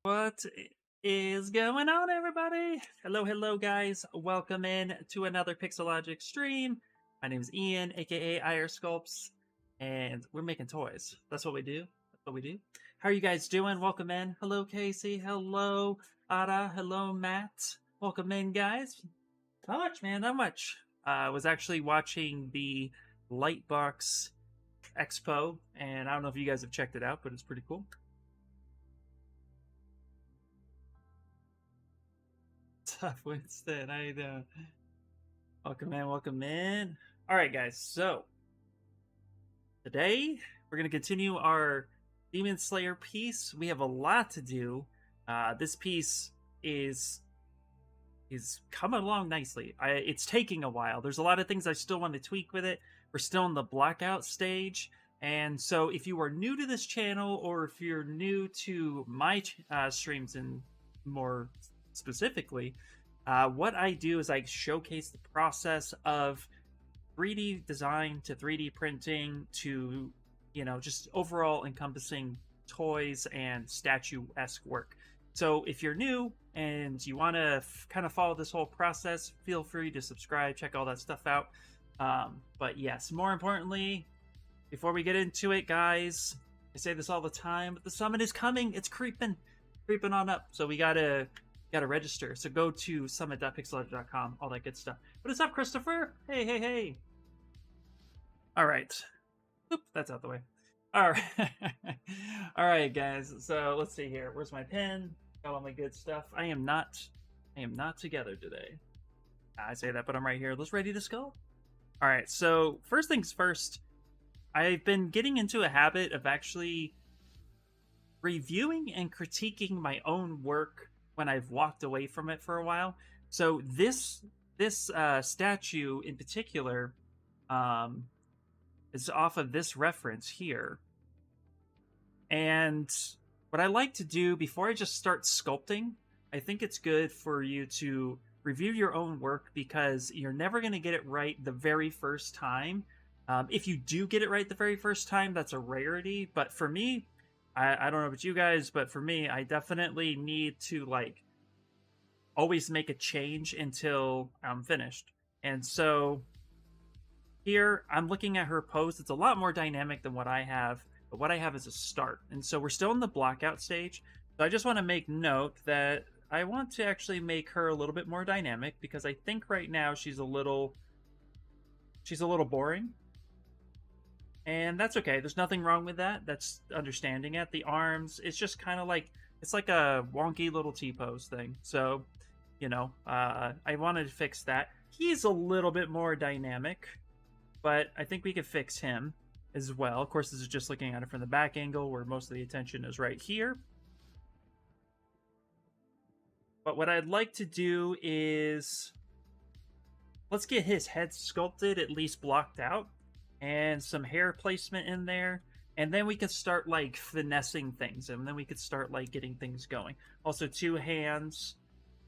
What is going on, everybody? Hello, guys. Welcome in to another Pixologic stream. My name is Ian, aka IR Sculpts, and we're making toys. That's what we do. That's what we do. How are you guys doing? Welcome in. Hello, Casey. Hello, Ada. Hello, Matt. Welcome in, guys. Not much, man. Not much. I was actually watching the Lightbox Expo, and I don't know if you guys have checked it out, but it's pretty cool. Tough Winston, I know. Welcome in, welcome in. All right, guys. So today we're gonna continue our Demon Slayer piece. We have a lot to do. This piece is coming along nicely. It's taking a while. There's a lot of things I still want to tweak with it. We're still in the blackout stage. And so if you are new to this channel, or if you're new to my streams and more specifically, what I do is I showcase the process of 3D design to 3D printing to, just overall encompassing toys and statue-esque work. So if you're new and you want to kind of follow this whole process, feel free to subscribe, check all that stuff out. But yes, more importantly, before we get into it, guys, I say this all the time, but the summit is coming. It's creeping on up. So we gotta register. So go to summit.pixologic.com, all that good stuff. What is up, Christopher? Hey. All right. Oop, that's out the way. All right. All right, guys. So let's see here. Where's my pen? Got all my good stuff. I am not together today. I say that, but I'm right here. Let's ready to sculpt. All right. So first things first, I've been getting into a habit of actually reviewing and critiquing my own work when I've walked away from it for a while. So this statue in particular is off of this reference here. And what I like to do before I just start sculpting, I think it's good for you to review your own work, because you're never going to get it right the very first time. If you do get it right the very first time, that's a rarity. But for me, I don't know about you guys, but for me, I definitely need to always make a change until I'm finished. And so here I'm looking at her pose. It's a lot more dynamic than what I have, but what I have is a start. And so we're still in the blackout stage. So I just want to make note that I want to actually make her a little bit more dynamic, because I think right now she's a little boring. And that's okay. There's nothing wrong with that. That's understanding it. The arms, it's just kind of it's like a wonky little T-pose thing. So, I wanted to fix that. He's a little bit more dynamic, but I think we could fix him as well. Of course, this is just looking at it from the back angle, where most of the attention is right here. But what I'd like to do is, let's get his head sculpted, at least blocked out, and some hair placement in there, and then we can start finessing things, and then we could start getting things going. Also, two hands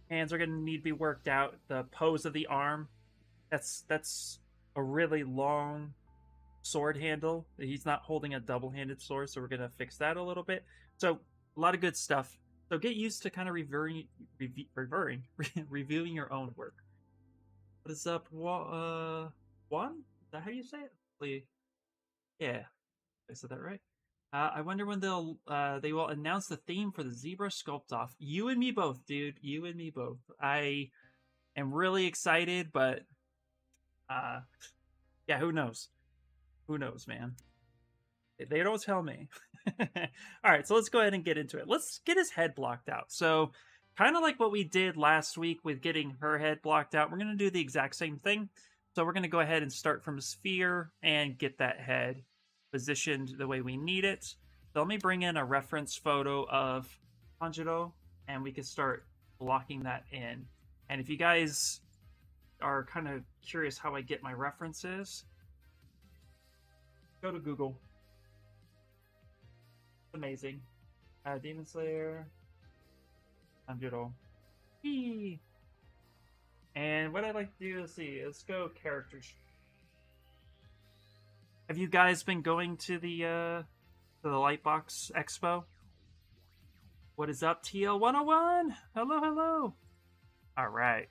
are going to need to be worked out. The pose of the arm, that's a really long sword handle. He's not holding a double-handed sword, so we're going to fix that a little bit. So a lot of good stuff. So get used to kind of reviewing your own work. What is up, Juan? Is that how you say it? Yeah, I said that right. I wonder when they will announce the theme for the ZBrush Sculpt Off. You and me both, dude. You and me both. I am really excited, but yeah, who knows? Who knows, man? They don't tell me. All right, so let's go ahead and get into it. Let's get his head blocked out. So kind of like what we did last week with getting her head blocked out, we're going to do the exact same thing. So we're going to go ahead and start from a sphere and get that head positioned the way we need it. So let me bring in a reference photo of Tanjiro, and we can start blocking that in. And if you guys are kind of curious how I get my references, go to Google. It's amazing. Demon Slayer, Tanjiro. Eee. And what I'd like to do, let's go characters. Have you guys been going to the Lightbox Expo? What is up, TL101? Hello, hello. All right.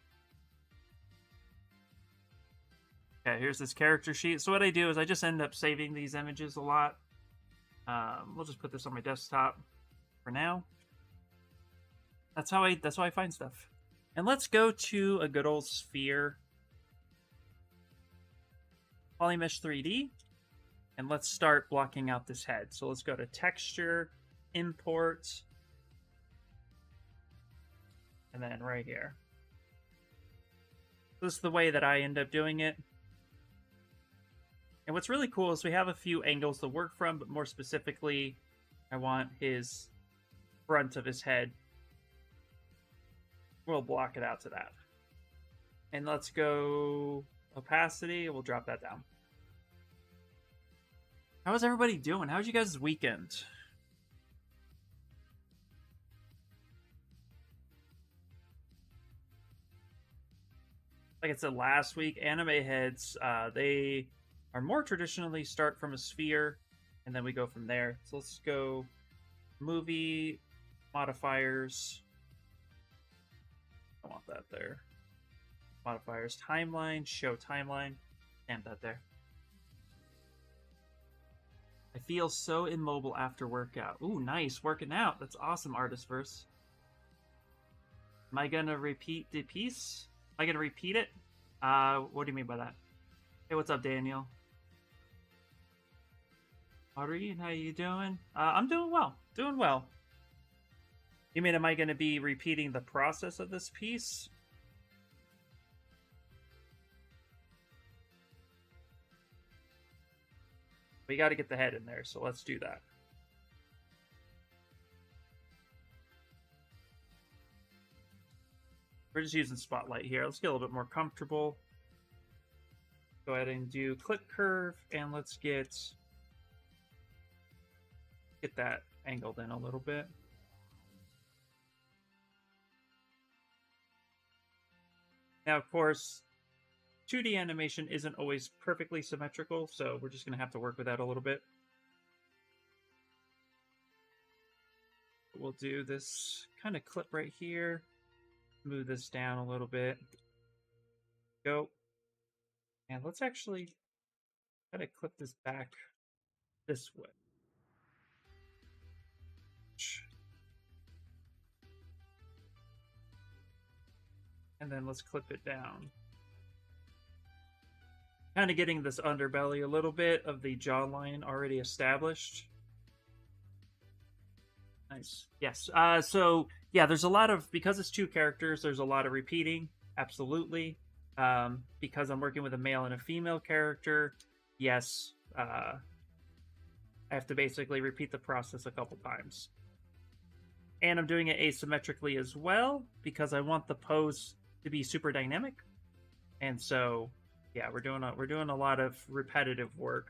Okay, here's this character sheet. So what I do is I just end up saving these images a lot. We'll just put this on my desktop for now. That's how I find stuff. And let's go to a good old sphere. Polymesh 3D. And let's start blocking out this head. So let's go to texture, import, and then right here. This is the way that I end up doing it. And what's really cool is we have a few angles to work from, but more specifically, I want his front of his head. We'll block it out to that. And let's go opacity. We'll drop that down. How is everybody doing? How's you guys' weekend? Like I said last week, anime heads, they are more traditionally start from a sphere, and then we go from there. So let's go movie, modifiers. I want that there. Modifiers, timeline, show timeline. Stamp that there. I feel so immobile after workout. Ooh, nice. Working out. That's awesome, Artistverse. Am I going to repeat the piece? Am I going to repeat it? What do you mean by that? Hey, what's up, Daniel? Audrey, how you doing? I'm doing well. Doing well. You mean, am I going to be repeating the process of this piece? We got to get the head in there, so let's do that. We're just using Spotlight here. Let's get a little bit more comfortable. Go ahead and do click curve, and let's get that angled in a little bit. Now, of course, 2D animation isn't always perfectly symmetrical, so we're just going to have to work with that a little bit. We'll do this kind of clip right here. Move this down a little bit. Go. And let's actually try to clip this back this way. And then let's clip it down. Kind of getting this underbelly a little bit of the jawline already established. Nice. Yes. So, yeah, there's a lot of, because it's two characters, there's a lot of repeating. Absolutely. Because I'm working with a male and a female character, yes, I have to basically repeat the process a couple times. And I'm doing it asymmetrically as well, because I want the pose to be super dynamic. And so, yeah, we're doing a lot of repetitive work,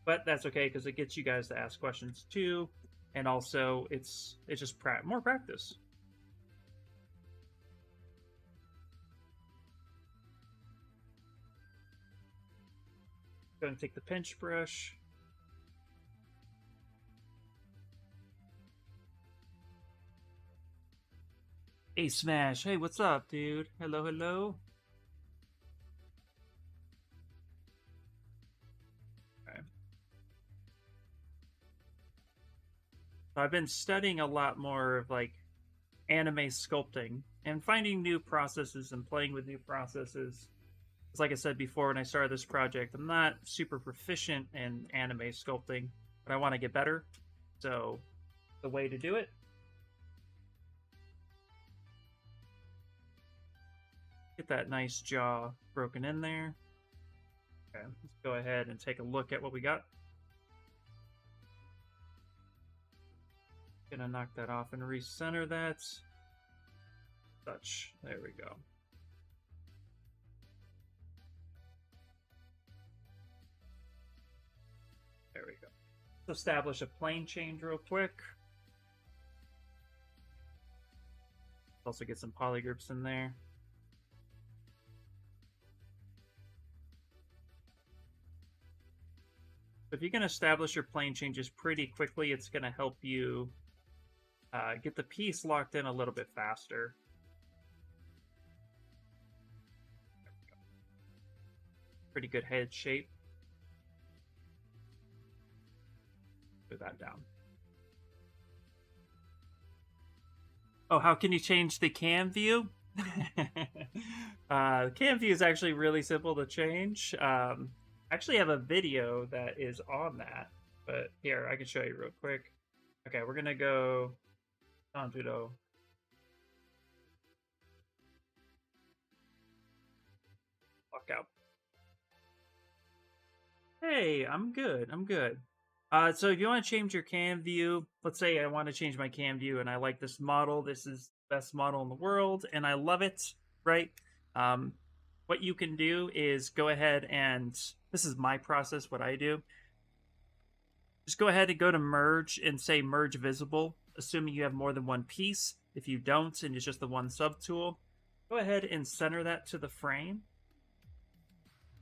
but that's okay because it gets you guys to ask questions too, and also it's just more practice. Go and take the pinch brush. Hey Smash, hey, what's up, dude? Hello, hello. I've been studying a lot more of like anime sculpting and finding new processes and playing with new processes. Because like I said before when I started this project, I'm not super proficient in anime sculpting, but I want to get better. So the way to do it, get that nice jaw broken in there. Okay, let's go ahead and take a look at what we got. Gonna knock that off and recenter that. Such. There we go. There we go. Let's establish a plane change real quick. Also get some polygroups in there. If you can establish your plane changes pretty quickly, it's going to help you get the piece locked in a little bit faster. Pretty good head shape. Put that down. Oh, how can you change the cam view? Cam view is actually really simple to change. I actually have a video that is on that, but here, I can show you real quick. Okay, we're gonna go Sanjudo. Walk out. Hey, I'm good. I'm good. So if you want to change your cam view, let's say I want to change my cam view and I like this model. This is the best model in the world and I love it, right? What you can do is go ahead and, this is my process, what I do. Just go ahead and go to merge and say merge visible, assuming you have more than one piece. If you don't and it's just the one subtool, go ahead and center that to the frame.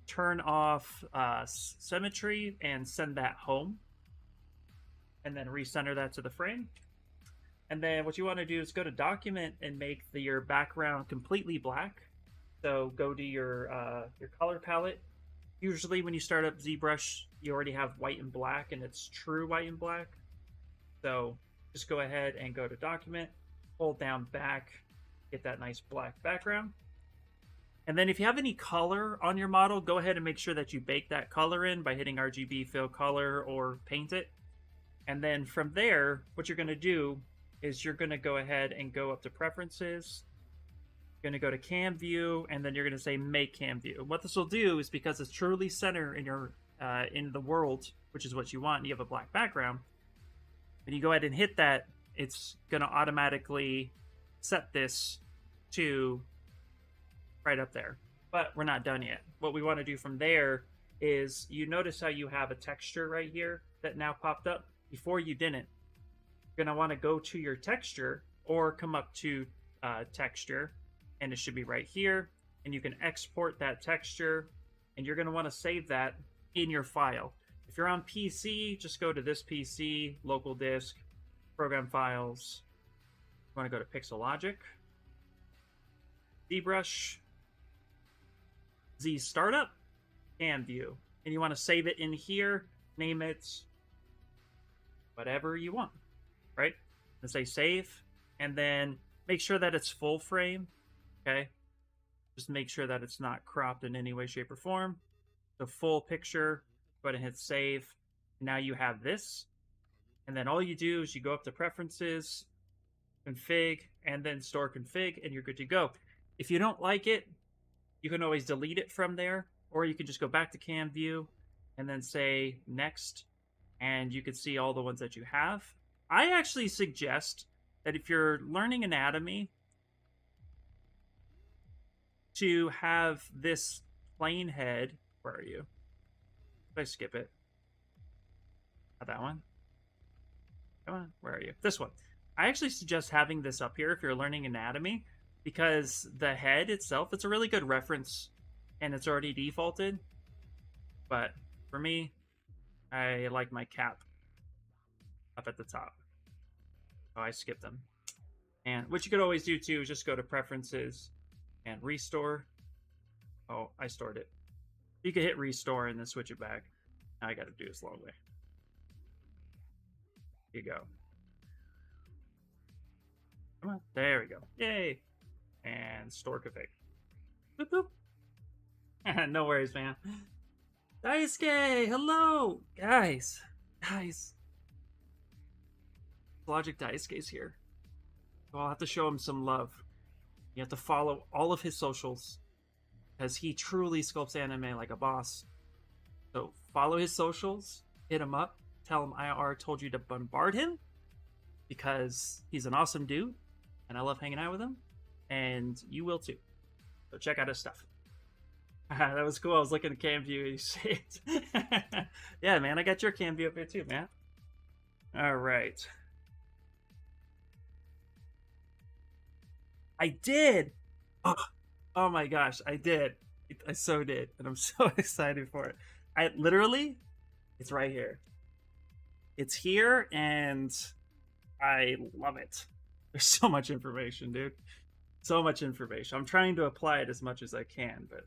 Turn off symmetry and send that home. And then recenter that to the frame. And then what you want to do is go to document and make your background completely black. So go to your color palette. Usually when you start up ZBrush, you already have white and black and it's true white and black. So just go ahead and go to document, hold down back, get that nice black background. And then if you have any color on your model, go ahead and make sure that you bake that color in by hitting RGB, fill color, or paint it. And then from there, what you're going to do is you're going to go ahead and go up to preferences. You're going to go to cam view, and then you're going to say make cam view. What this will do is because it's truly center in your in the world, which is what you want, and you have a black background. When you go ahead and hit that, it's going to automatically set this to right up there. But we're not done yet. What we want to do from there is you notice how you have a texture right here that now popped up. Before you didn't. You're going to want to go to your texture or come up to texture, and it should be right here. And you can export that texture, and you're going to want to save that in your file. If you're on PC, just go to this PC, local disk, program files. You want to go to Pixologic, ZBrush, Z Startup, and View. And you want to save it in here, name it whatever you want, right? And say save, and then make sure that it's full frame, okay? Just make sure that it's not cropped in any way, shape, or form. The full picture, go ahead and hit save. Now you have this, and then all you do is you go up to preferences, config, and then store config, and you're good to go. If you don't like it, you can always delete it from there, or you can just go back to cam view and then say next, and you can see all the ones that you have. I actually suggest that if you're learning anatomy, to have this plain head. Where are you? Did I skip it? Not that one. Come on, where are you? This one. I actually suggest having this up here if you're learning anatomy, because the head itself, it's a really good reference, and it's already defaulted. But for me, I like my cap up at the top. Oh, I skipped them. And what you could always do too is just go to preferences and restore. Oh, I stored it. You could hit restore and then switch it back. Now I got to do this long way. Here you go. Come on. There we go. Yay. And store config. Boop, boop. No worries, man. Daisuke, hello! Guys. Logic Daisuke's here. So I'll have to show him some love. You have to follow all of his socials, because he truly sculpts anime like a boss. So follow his socials, hit him up, tell him IR told you to bombard him, because he's an awesome dude, and I love hanging out with him, and you will too. So check out his stuff. That was cool. I was looking at cam view. You see it. Yeah, man. I got your cam view up here too, man. All right. I did. Oh my gosh, I did. I so did, and I'm so excited for it. I literally, it's right here. It's here, and I love it. There's so much information, dude. So much information. I'm trying to apply it as much as I can, but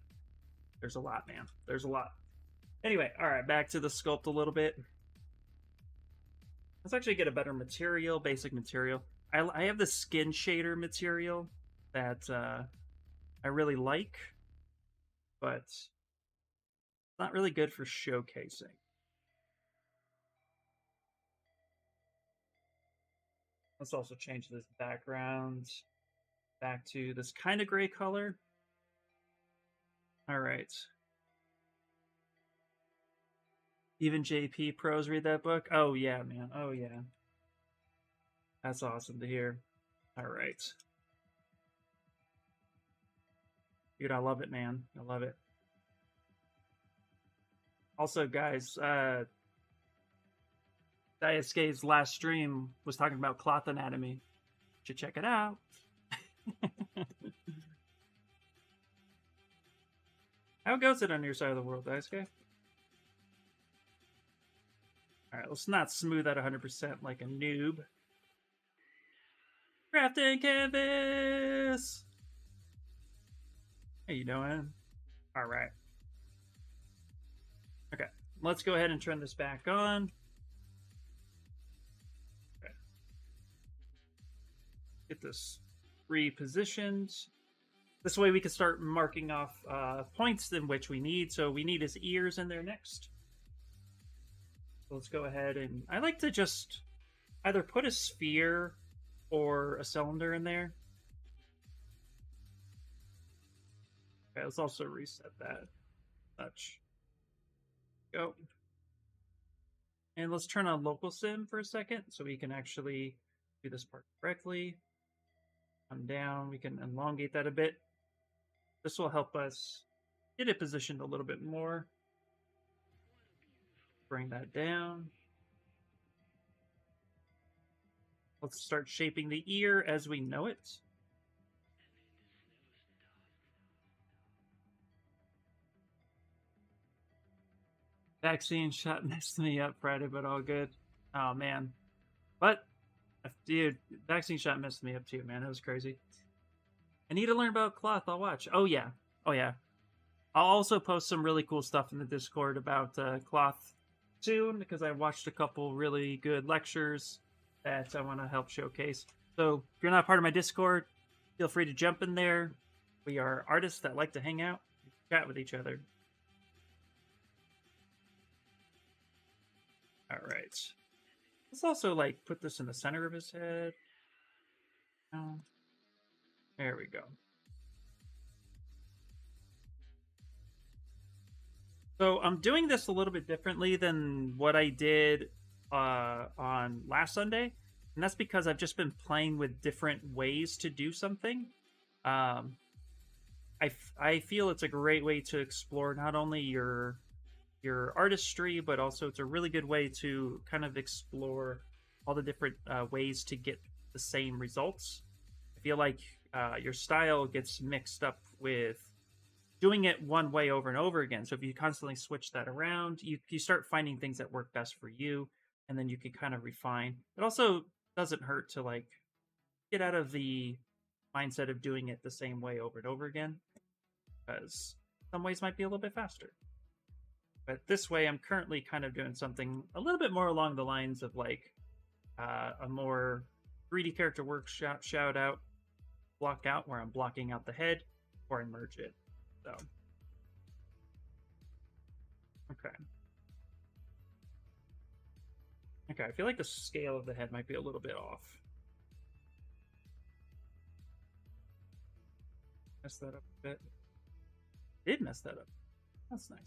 there's a lot, man. There's a lot. Anyway, all right, back to the sculpt a little bit. Let's actually get a better material, basic material. I have the skin shader material that I really like, but it's not really good for showcasing. Let's also change this background back to this kind of gray color. All right. Even JP pros read that book? Oh, yeah, man. Oh, yeah. That's awesome to hear. All right. Dude, I love it, man. I love it. Also, guys, Daisuke's last stream was talking about cloth anatomy. Should check it out. How goes it on your side of the world, Daisuke? Alright, let's not smooth out 100% like a noob. Crafting canvas! How you doing? Alright. Okay, let's go ahead and turn this back on. Okay. Get this repositioned. This way we can start marking off points in which we need. So we need his ears in there next. So let's go ahead and... I like to just either put a sphere or a cylinder in there. Okay, let's also reset that. Touch. Go. And let's turn on local sim for a second so we can actually do this part correctly. Come down, we can elongate that a bit. This will help us get it positioned a little bit more. Bring that down. Let's start shaping the ear as we know it. Vaccine shot messed me up Friday, but all good. Oh, man. But, dude, vaccine shot messed me up too, man. It was crazy. I need to learn about cloth. I'll watch. Oh, yeah. Oh, yeah. I'll also post some really cool stuff in the Discord about cloth soon, because I watched a couple really good lectures that I want to help showcase. So if you're not part of my Discord, feel free to jump in there. We are artists that like to hang out and chat with each other. All right. Let's also like put this in the center of his head. Oh, there we go. So I'm doing this a little bit differently than what I did on last Sunday, and that's because I've just been playing with different ways to do something. I feel it's a great way to explore not only your artistry, but also it's a really good way to kind of explore all the different ways to get the same results. I feel like your style gets mixed up with doing it one way over and over again. So if you constantly switch that around, you start finding things that work best for you, and then you can kind of refine. It also doesn't hurt to like get out of the mindset of doing it the same way over and over again, because some ways might be a little bit faster. But this way, I'm currently kind of doing something a little bit more along the lines of like a more 3D character workshop shout out, block out, where I'm blocking out the head before I merge it. So, okay. Okay, I feel like the scale of the head might be a little bit off. Mess that up a bit. Did mess that up. That's nice.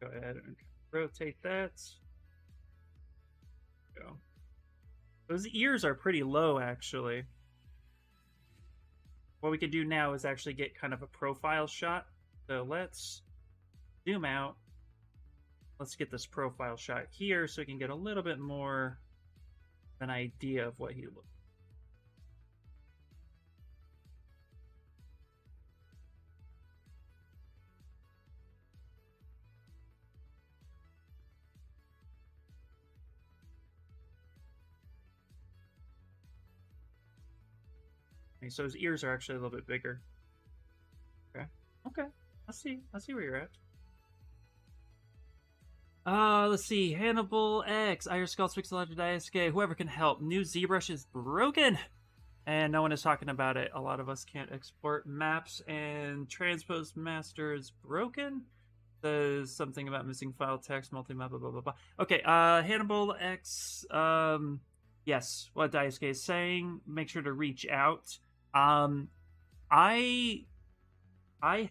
Go ahead and rotate that. Go. Those ears are pretty low, actually. What we could do now is actually get kind of a profile shot. So let's zoom out. Let's get this profile shot here so we can get a little bit more of an idea of what he looks like. So his ears are actually a little bit bigger. Okay. Okay. I see where you're at. Let's see. Hannibal X, Irish Sculpts, Pixologic, ISK, whoever can help. New ZBrush is broken! And no one is talking about it. A lot of us can't export maps, and transpose master is broken. There's something about missing file text, multi-map, blah, blah, blah, blah. Okay, Hannibal X, yes, what Daisuke is saying, make sure to reach out. I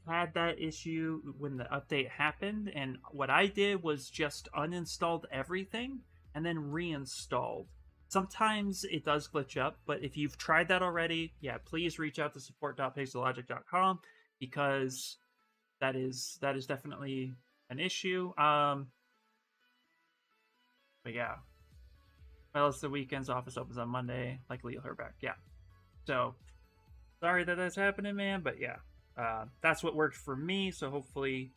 had that issue when the update happened, and what I did was just uninstalled everything and then reinstalled. Sometimes it does glitch up, but if you've tried that already, yeah, please reach out to support.pixologic.com because that is definitely an issue. But yeah. Well, it's the weekends, office opens on Monday, likely you'll hear back. Yeah. So sorry that that's happening, man, but yeah. That's what worked for me, so hopefully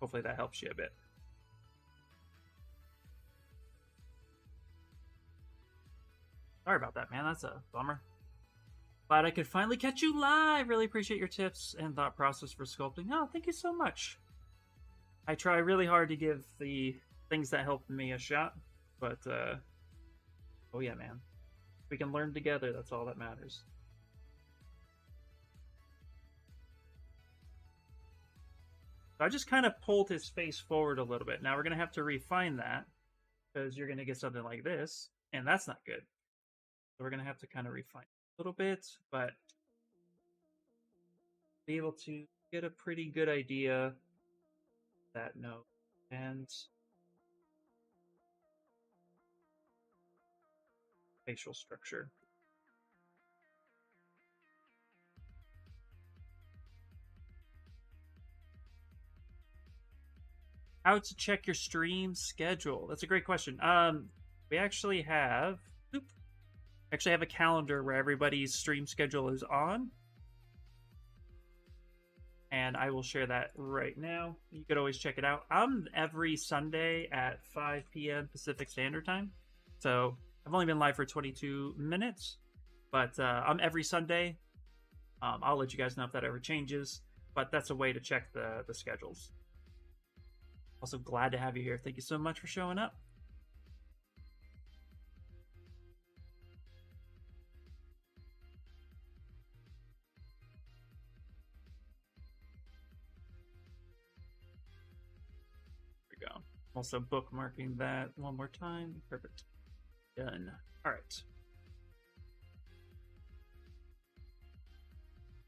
that helps you a bit. Sorry about that, man. That's a bummer. Glad I could finally catch you live. Really appreciate your tips and thought process for sculpting. Oh, thank you so much. I try really hard to give the things that helped me a shot, but oh yeah, man. We can learn together. That's all that matters. So I just kind of pulled his face forward a little bit. Now we're going to have to refine that because you're going to get something like this, and that's not good. So we're going to have to kind of refine a little bit, but be able to get a pretty good idea of that note. And facial structure. How to check your stream schedule? That's a great question. We actually have a calendar where everybody's stream schedule is on, and I will share that right now. You could always check it out. I'm every Sunday at 5 p.m. Pacific Standard Time, so I've only been live for 22 minutes, but I'm every Sunday. I'll let you guys know if that ever changes, but that's a way to check the schedules. Also, glad to have you here. Thank you so much for showing up. There we go. Also bookmarking that one more time. Perfect. Done. All right.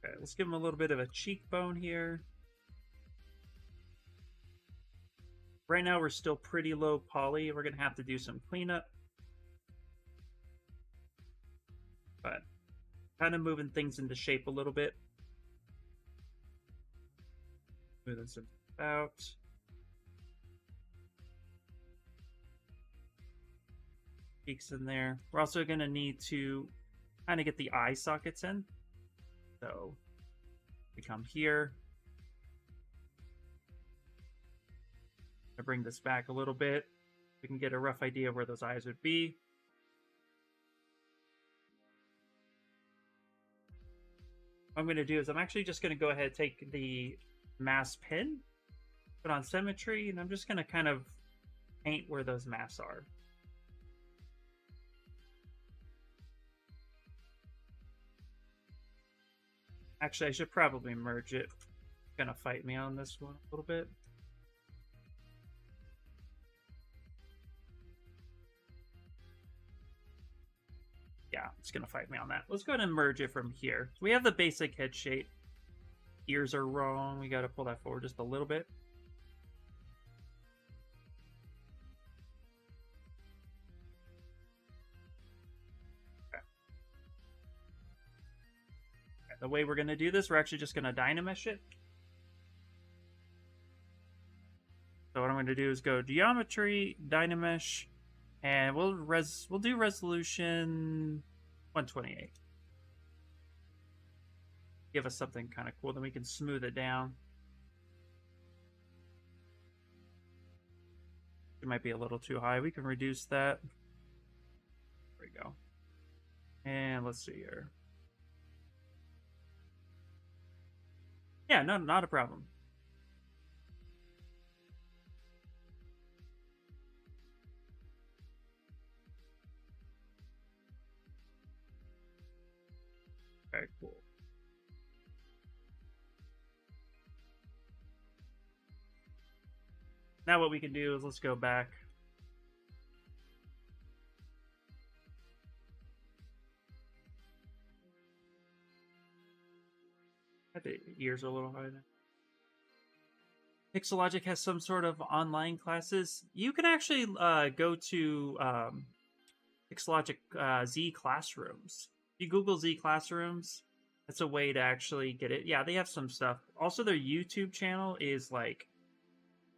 Okay, let's give him a little bit of a cheekbone here. Right now, we're still pretty low poly. We're going to have to do some cleanup. But kind of moving things into shape a little bit. Moving some out. Peaks in there. We're also going to need to kind of get the eye sockets in. So we come here. I bring this back a little bit. We can get a rough idea of where those eyes would be. What I'm going to do is I'm actually just going to go ahead and take the mask pen, put on symmetry, and I'm just going to kind of paint where those masks are. Actually, I should probably merge it. It's going to fight me on this one a little bit. Yeah, it's going to fight me on that. Let's go ahead and merge it from here. So we have the basic head shape. Ears are wrong. We got to pull that forward just a little bit. Okay. The way we're going to do this, we're actually just going to dynamesh it. So what I'm going to do is go geometry, dynamesh, and we'll do resolution 128. Give us something kind of cool, then we can smooth it down. It might be a little too high. We can reduce that. There we go. And let's see here. Yeah, no, not a problem. Okay, cool. Now what we can do is let's go back. I think ears are a little high there. Pixologic has some sort of online classes. You can actually go to Pixologic Z Classrooms. If you Google Z Classrooms, that's a way to actually get it. Yeah, they have some stuff. Also, their YouTube channel is like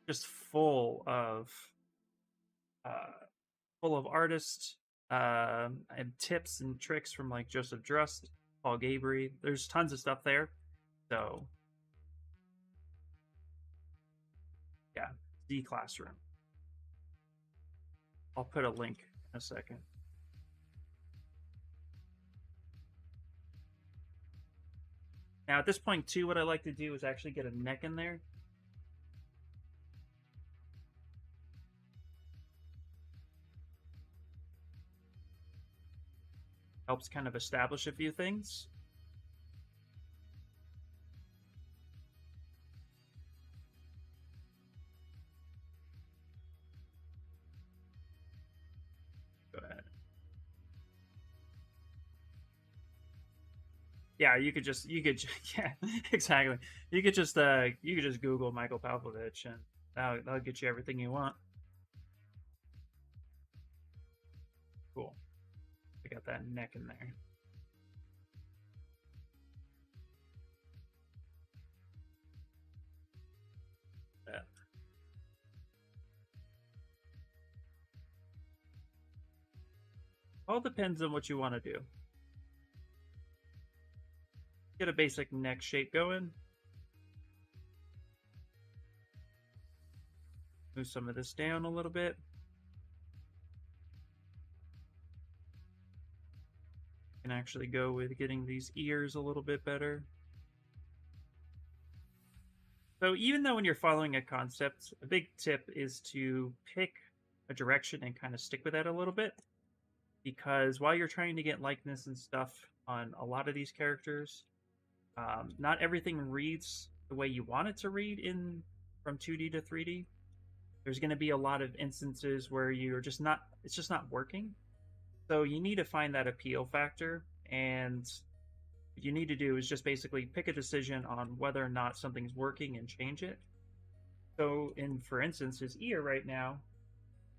just full of artists and tips and tricks from like Joseph Drust, Paul Gabry. There's tons of stuff there. So yeah, Z Classroom. I'll put a link in a second. Now at this point too, what I like to do is actually get a neck in there. Helps kind of establish a few things. Go ahead. Yeah, you could yeah, exactly. You could just Google Michael Pavlovich and that'll get you everything you want. Cool. I got that neck in there. Yeah. All depends on what you want to do. Get a basic neck shape going. Move some of this down a little bit. Can actually go with getting these ears a little bit better. So even though when you're following a concept, a big tip is to pick a direction and kind of stick with that a little bit. Because while you're trying to get likeness and stuff on a lot of these characters, not everything reads the way you want it to read from 2D to 3D. There's going to be a lot of instances where it's just not working. So you need to find that appeal factor, and what you need to do is just basically pick a decision on whether or not something's working and change it. So for instance, his ear right now,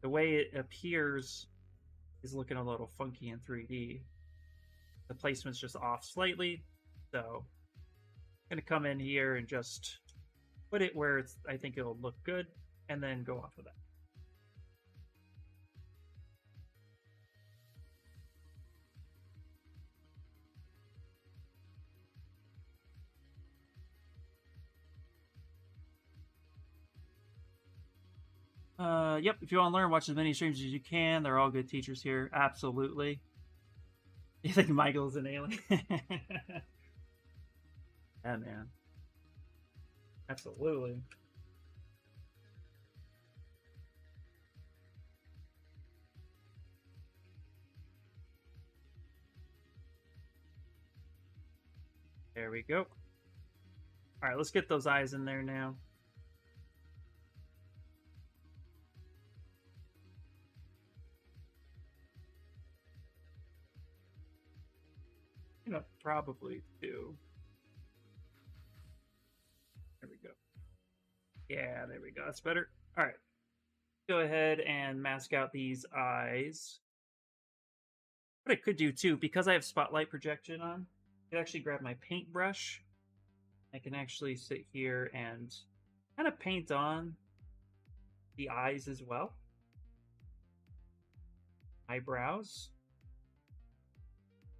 the way it appears is looking a little funky in 3D. The placement's just off slightly, so I'm going to come in here and just put it where I think it'll look good, and then go off of that. Yep, if you want to learn, watch as many streams as you can. They're all good teachers here. Absolutely. You think Michael's an alien? Yeah, man. Absolutely. There we go. All right, let's get those eyes in there now. Probably do. There we go. Yeah, there we go. That's better. All right. Go ahead and mask out these eyes. What I could do too, because I have spotlight projection on, I could actually grab my paintbrush. I can actually sit here and kind of paint on the eyes as well. Eyebrows.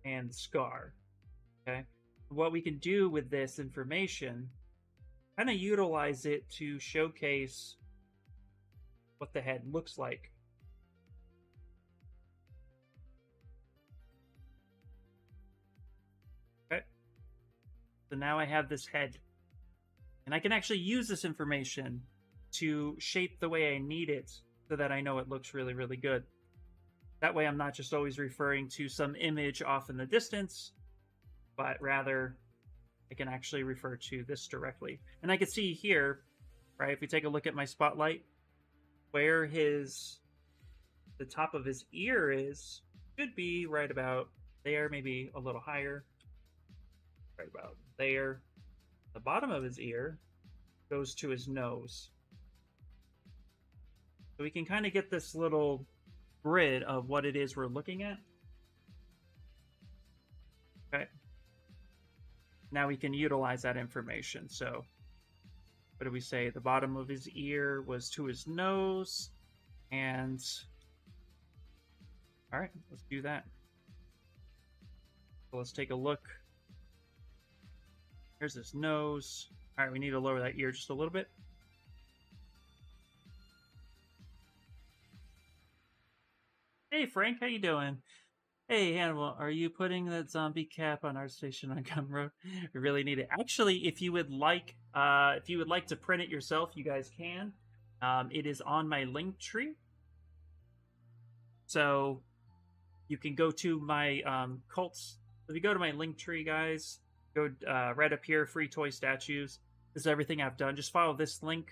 And scar. Okay. What we can do with this information, kind of utilize it to showcase what the head looks like. So now I have this head. And I can actually use this information to shape the way I need it so that I know it looks really, really good. That way I'm not just always referring to some image off in the distance, but rather I can actually refer to this directly. And I can see here, right, if we take a look at my spotlight, where the top of his ear is, should be right about there, maybe a little higher. Right about there. The bottom of his ear goes to his nose. So we can kind of get this little grid of what it is we're looking at. Okay. Now we can utilize that information. So what do we say? The bottom of his ear was to his nose. And all right, let's do that. So let's take a look. Here's his nose. All right, we need to lower that ear just a little bit. Hey, Frank, how you doing? Hey, Hannibal, are you putting that zombie cap on our station on Gum Road? We really need it. Actually, if you would like to print it yourself, you guys can. It is on my link tree. So you can go to my cults. If you go to my link tree, guys, go right up here, free toy statues. This is everything I've done. Just follow this link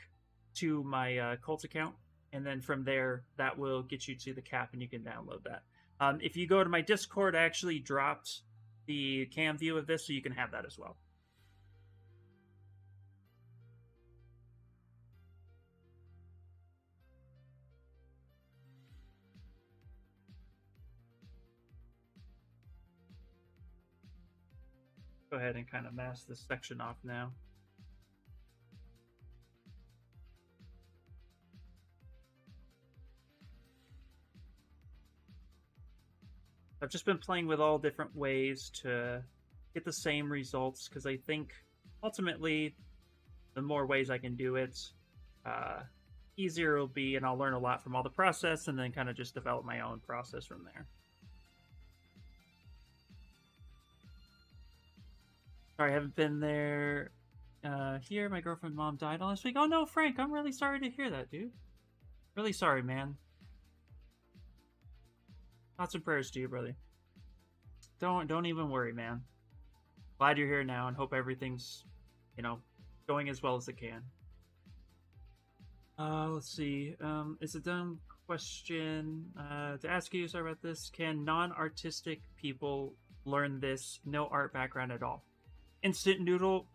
to my cult account, and then from there, that will get you to the cap, and you can download that. If you go to my Discord, I actually dropped the cam view of this, so you can have that as well. Go ahead and kind of mask this section off now. I've just been playing with all different ways to get the same results, because I think ultimately the more ways I can do it, easier it'll be, and I'll learn a lot from all the process and then kind of just develop my own process from there. Sorry, I haven't been there. Here, my girlfriend's mom died last week. Oh no, Frank, I'm really sorry to hear that, dude. Really sorry, man. Thoughts and prayers to you, brother. Don't even worry, man. Glad you're here now, and hope everything's, going as well as it can. Let's see. It's a dumb question to ask you. Sorry about this. Can non-artistic people learn this? No art background at all. Instant noodle?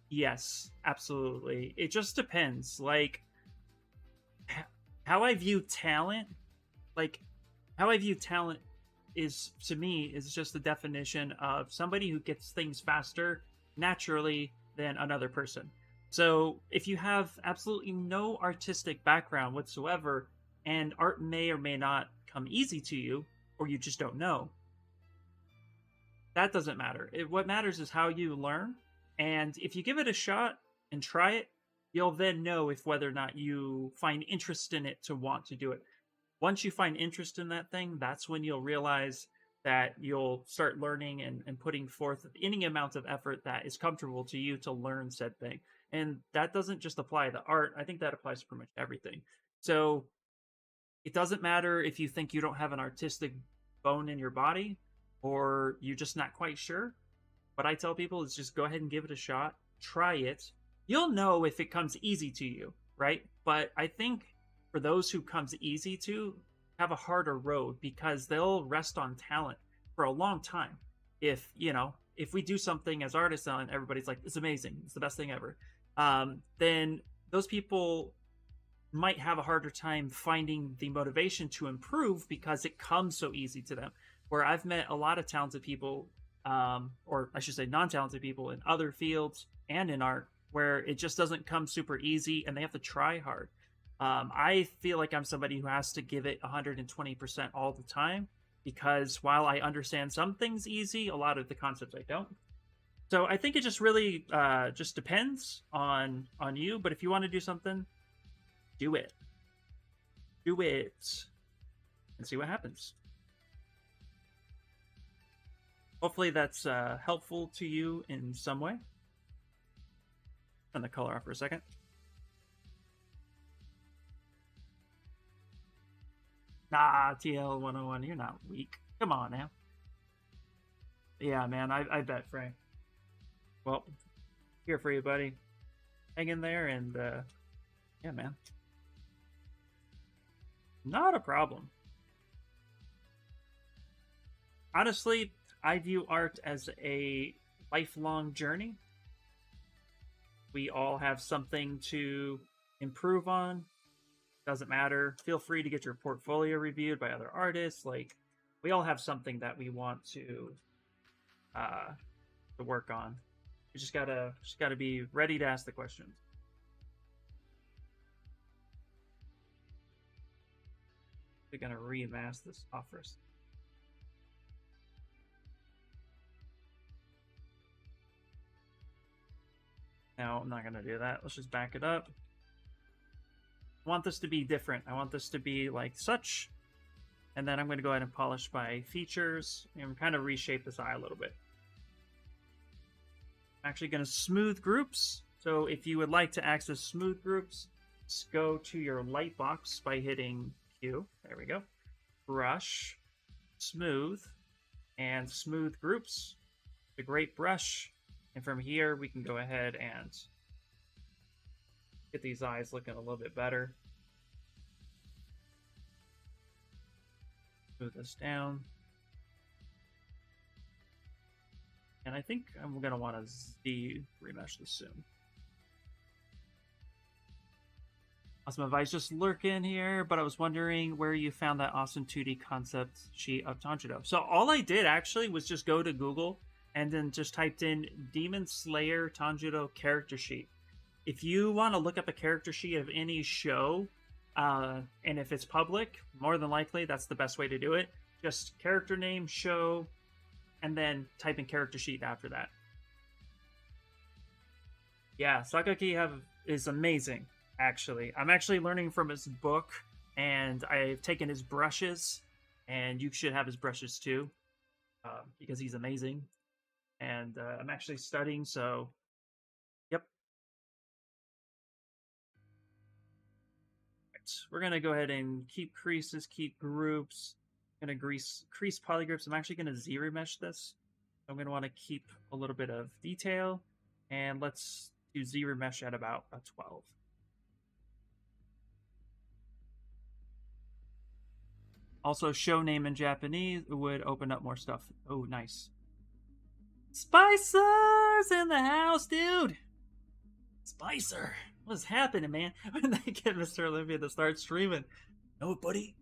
Yes, absolutely. It just depends. Like, how I view talent, is, to me, is just the definition of somebody who gets things faster naturally than another person. So if you have absolutely no artistic background whatsoever, and art may or may not come easy to you, or you just don't know, that doesn't matter. What matters is how you learn, and if you give it a shot and try it, you'll then know if whether or not you find interest in it to want to do it. Once you find interest in that thing, that's when you'll realize that you'll start learning and putting forth any amount of effort that is comfortable to you to learn said thing. And that doesn't just apply to art. I think that applies to pretty much everything. So it doesn't matter if you think you don't have an artistic bone in your body, or you're just not quite sure. What I tell people is just go ahead and give it a shot. Try it. You'll know if it comes easy to you, right? But I think for those who comes easy to, have a harder road, because they'll rest on talent for a long time. If we do something as artists and everybody's like, it's amazing, it's the best thing ever, then those people might have a harder time finding the motivation to improve because it comes so easy to them. Where I've met a lot of talented people, or I should say non-talented people in other fields and in art, where it just doesn't come super easy and they have to try hard. I feel like I'm somebody who has to give it 120% all the time, because while I understand some things easy, a lot of the concepts I don't. So I think it just really just depends on you. But if you want to do something, do it. Do it. And see what happens. Hopefully that's helpful to you in some way. Turn the color off for a second. Nah, TL101, you're not weak. Come on now. Yeah, man, I bet, Frank. Well, here for you, buddy. Hang in there, and yeah, man. Not a problem. Honestly, I view art as a lifelong journey. We all have something to improve on. Doesn't matter. Feel free to get your portfolio reviewed by other artists. Like, we all have something that we want to work on. You just gotta be ready to ask the questions. We're gonna remask this off first. No, I'm not gonna do that. Let's just back it up. I want this to be different. I want this to be like such. And then I'm going to go ahead and polish by features and kind of reshape this eye a little bit. I'm actually going to smooth groups. So if you would like to access smooth groups, just go to your light box by hitting Q. There we go. Brush, smooth, and smooth groups. It's a great brush. And from here, we can go ahead and get these eyes looking a little bit better. Move this down. And I think I'm going to want to ZBrush this soon. Awesome advice, just lurking here, but I was wondering where you found that awesome 2D concept sheet of Tanjiro. So all I did actually was just go to Google and then just typed in Demon Slayer Tanjiro character sheet. If you want to look up a character sheet of any show, and if it's public, more than likely that's the best way to do it. Just character name, show, and then type in character sheet after that. Yeah, Sakaki is amazing, actually. I'm actually learning from his book, and I've taken his brushes, and you should have his brushes too, because he's amazing. And I'm actually studying, so yep. We're going to go ahead and keep creases, keep groups. I'm going to crease polygroups. I'm actually going to ZRemesh this. I'm going to want to keep a little bit of detail. And let's do ZRemesh at about a 12. Also, show name in Japanese would open up more stuff. Oh, nice. Spicer's in the house, dude! Spicer! What's happening, man? When they get Mr. Olympia to start streaming. No, buddy.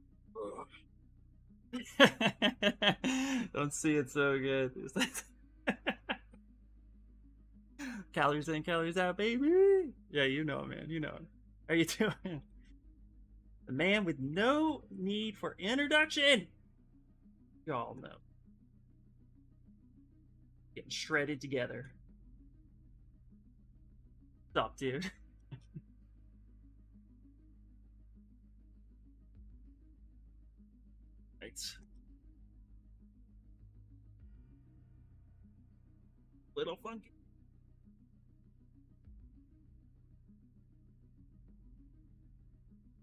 Don't see it so good. Calories in, calories out, baby. Yeah, you know it, man. You know it. How you doing? The man with no need for introduction. Y'all know. Getting shredded together. What's up, dude? Right. Little funky.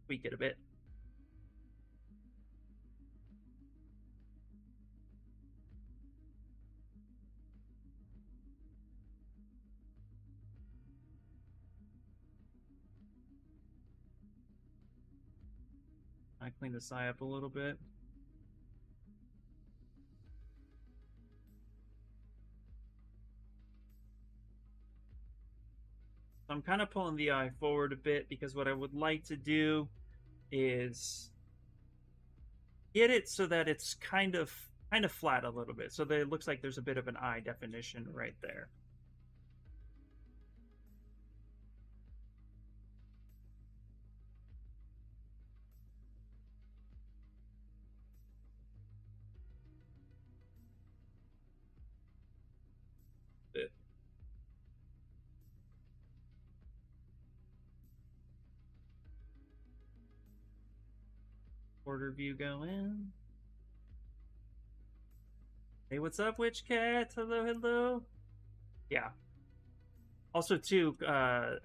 Tweak it a bit. I clean this eye up a little bit. I'm kind of pulling the eye forward a bit because what I would like to do is get it so that it's kind of flat a little bit, so that it looks like there's a bit of an eye definition right there. Order view going. Hey, what's up, Witch Cat? Hello, hello. Yeah. Also, too,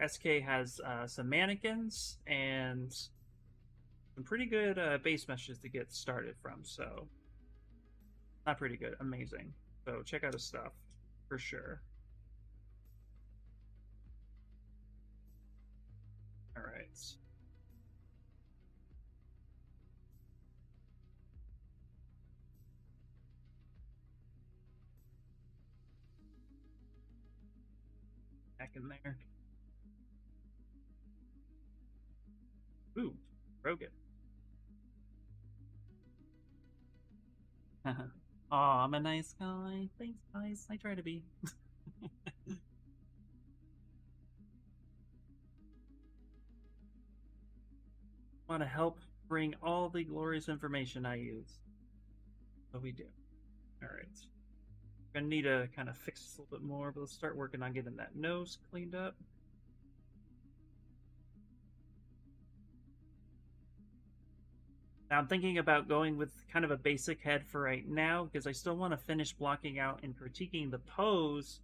SK has some mannequins and some pretty good base meshes to get started from. So, not pretty good, amazing. So check out his stuff for sure. All right. Back in there. Ooh, Rogan. Oh, I'm a nice guy. Thanks, guys. I try to be. Want to help bring all the glorious information I use. So we do. All right. We're gonna need to kind of fix this a little bit more, but let's start working on getting that nose cleaned up. Now I'm thinking about going with kind of a basic head for right now because I still want to finish blocking out and critiquing the pose.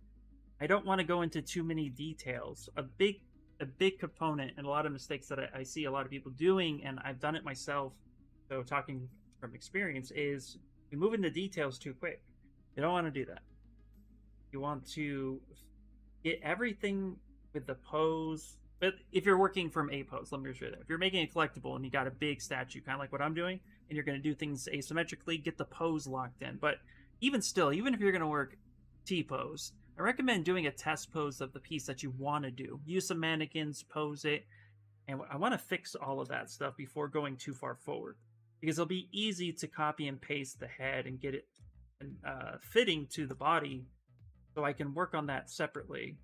I don't want to go into too many details. A big component and a lot of mistakes that I see a lot of people doing, and I've done it myself, so talking from experience, is we move into details too quick. You don't want to do that. You want to get everything with the pose. But if you're working from a pose, let me assure that. If you're making a collectible and you got a big statue, kind of like what I'm doing, and you're going to do things asymmetrically, get the pose locked in. But even still, even if you're going to work T-pose, I recommend doing a test pose of the piece that you want to do. Use some mannequins, pose it, and I want to fix all of that stuff before going too far forward. Because it'll be easy to copy and paste the head and get it fitting to the body, so I can work on that separately.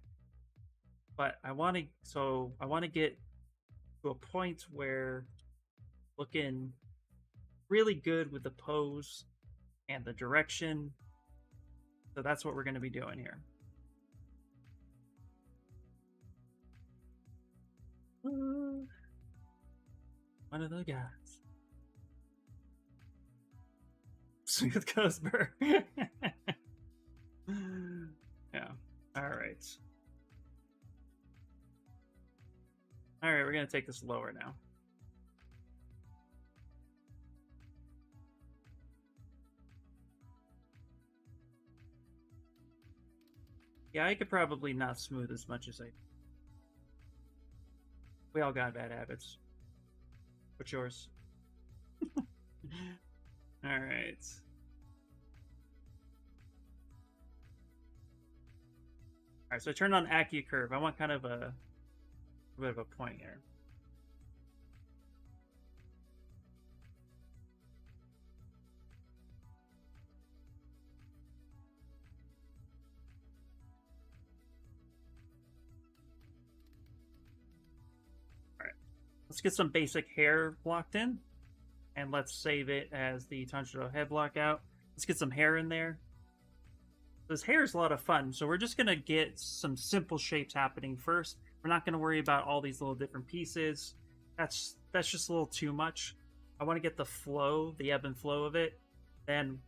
But I want to get to a point where looking really good with the pose and the direction. So that's what we're going to be doing here. One of the guys. Smooth Cosper. Yeah. All right. All right, we're going to take this lower now. Yeah, I could probably not smooth as much as I... We all got bad habits. What's yours? All right. All right, so I turned on AccuCurve. I want kind of a bit of a point here. All right, let's get some basic hair blocked in, and let's save it as the Tanjiro head block out. Let's get some hair in there. This hair is a lot of fun, so we're just gonna get some simple shapes happening first. We're not gonna worry about all these little different pieces. That's just a little too much. I want to get the flow, the ebb and flow of it, then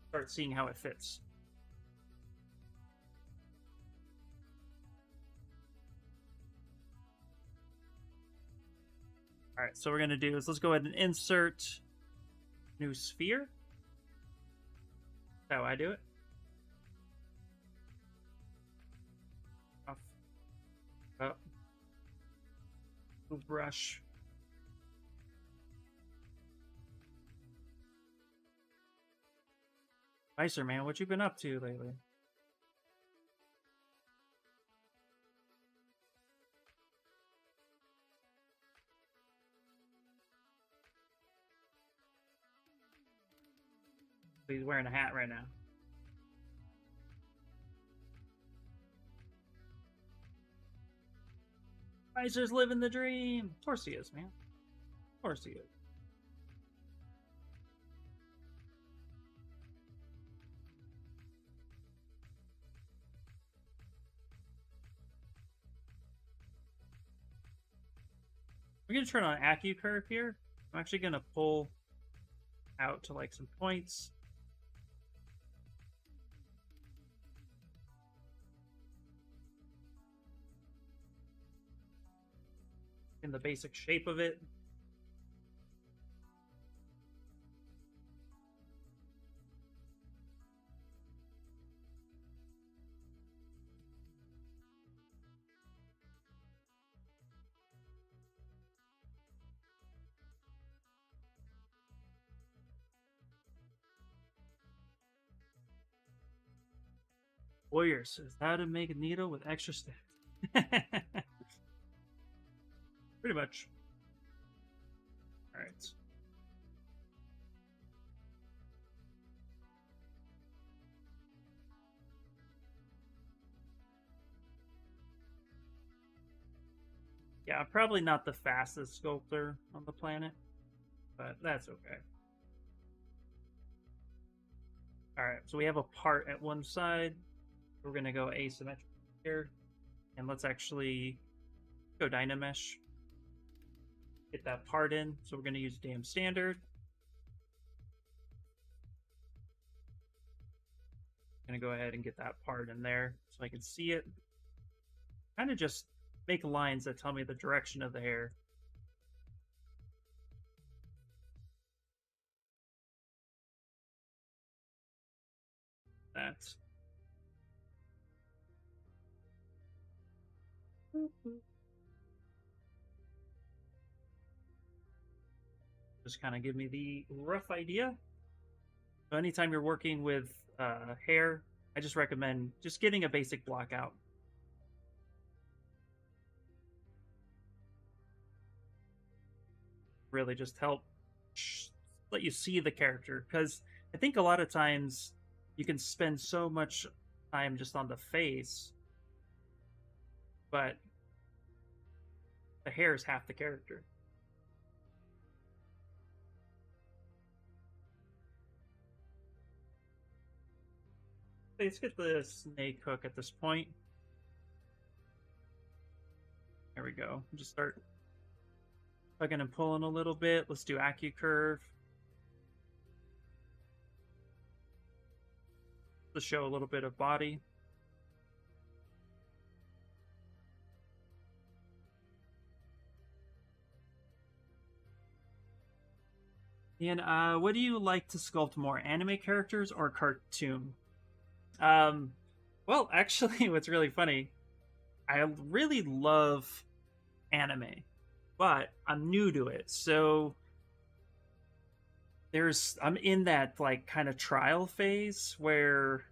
start seeing how it fits. All right, so what we're gonna do is let's go ahead and insert new sphere. That's how I do it. Up. Brush. Nicer, man. What you been up to lately? He's wearing a hat right now. Miser's living the dream. Of course he is, man. Of course he is. We're gonna turn on AccuCurve here. I'm actually gonna pull out to like some points. in the basic shape of it. Warriors, is how to make a needle with extra steps. Pretty much. All right. Yeah, I'm probably not the fastest sculptor on the planet, but that's okay. All right, so we have a part at one side. We're gonna go asymmetric here, and let's actually go Dynamesh. Get that part in. So we're gonna use damn standard. Gonna go ahead and get that part in there so I can see it. Kind of just make lines that tell me the direction of the hair. That. Just kind of give me the rough idea. So anytime you're working with hair, I just recommend just getting a basic block out. Really just help let you see the character, because I think a lot of times you can spend so much time just on the face, but the hair is half the character. Let's get the snake hook at this point. There we go. Just start tugging and pulling a little bit. Let's do AccuCurve. Let's show a little bit of body. And what do you like to sculpt more, anime characters or cartoon? Well, actually, what's really funny, I really love anime, but I'm new to it, so I'm in that like kind of trial phase where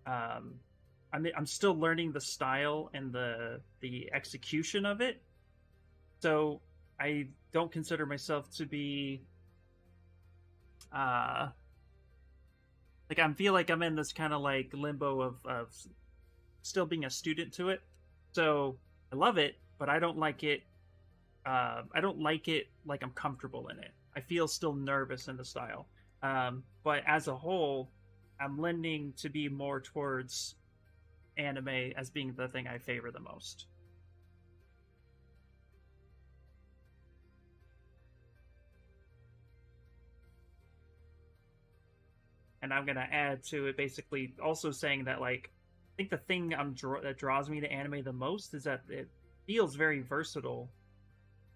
I'm still learning the style and the execution of it. So I don't consider myself to be like I feel like I'm in this kind of like limbo of still being a student to it. So I love it, but I don't like it. I don't like it like I'm comfortable in it. I feel still nervous in the style. But as a whole, I'm lending to be more towards anime as being the thing I favor the most. And I'm gonna add to it basically also saying that like I think the thing that draws me to anime the most is that it feels very versatile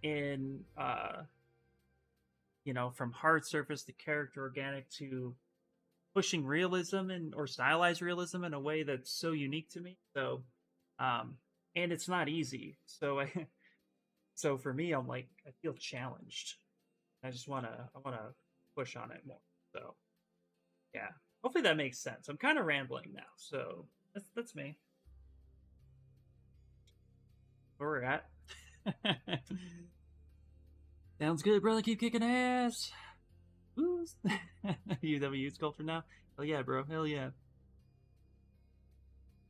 in you know, from hard surface to character organic to pushing realism and or stylized realism in a way that's so unique to me. So and it's not easy. So so for me I'm like I feel challenged. I wanna push on it more. So yeah. Hopefully that makes sense. I'm kind of rambling now, so that's me. Where we're at. Sounds good, brother. Keep kicking ass. UW sculptor now. Hell yeah, bro. Hell yeah.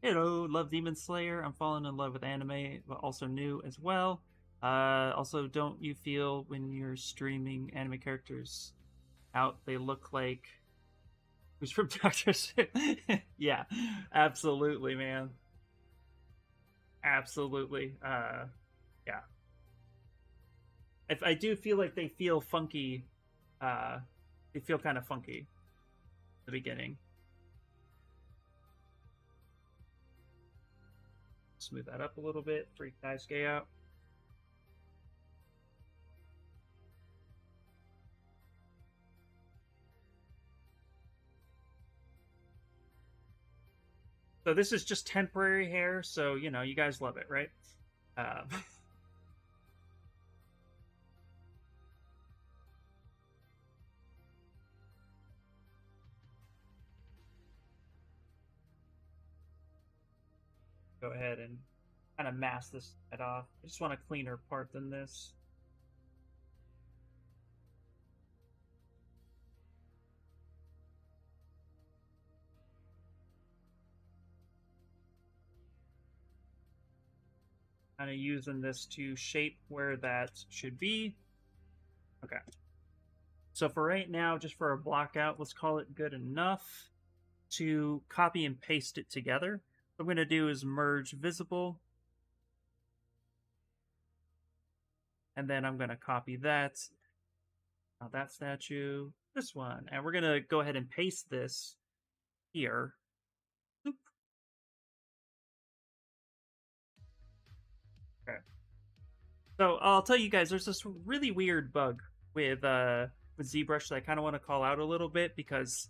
Hello, love Demon Slayer. I'm falling in love with anime, but also new as well. Also, don't you feel when you're streaming anime characters out, they look like who's from Doctor Seuss? Yeah, absolutely, man. Absolutely. Yeah. I do feel like they feel funky. They feel kind of funky at the beginning. Smooth that up a little bit. Freak Daisuke out. So this is just temporary hair, so, you know, you guys love it, right? Um, go ahead and kind of mask this side off. I just want a cleaner part than this. Kind of using this to shape where that should be. Okay. So for right now, just for a block out, let's call it good enough to copy and paste it together. What I'm going to do is merge visible. And then I'm going to copy that. Not that statue, this one. And we're going to go ahead and paste this here. Oop. Okay. So I'll tell you guys, there's this really weird bug with ZBrush that I kind of want to call out a little bit because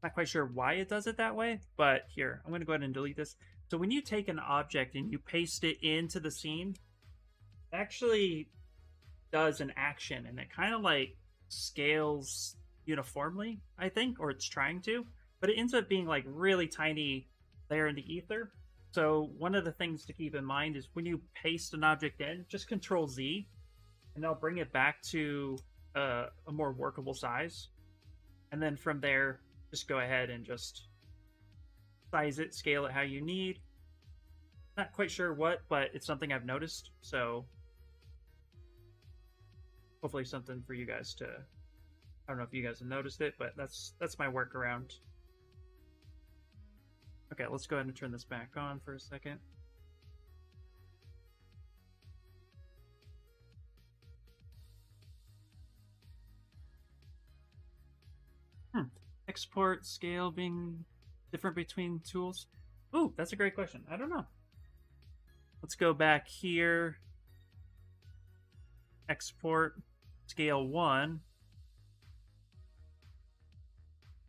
I'm not quite sure why it does it that way. But here, I'm going to go ahead and delete this. So when you take an object and you paste it into the scene, it actually does an action, and it kind of like scales uniformly, I think, or it's trying to, but it ends up being like really tiny there in the ether. So one of the things to keep in mind is when you paste an object in, just Control Z, and they'll bring it back to a more workable size. And then from there, just go ahead and just size it, scale it how you need. Not quite sure what, but it's something I've noticed. So hopefully something for you guys to, I don't know if you guys have noticed it, but that's my workaround. Okay, let's go ahead and turn this back on for a second. Export scale being different between tools? Ooh, that's a great question. I don't know. Let's go back here. Export scale 1.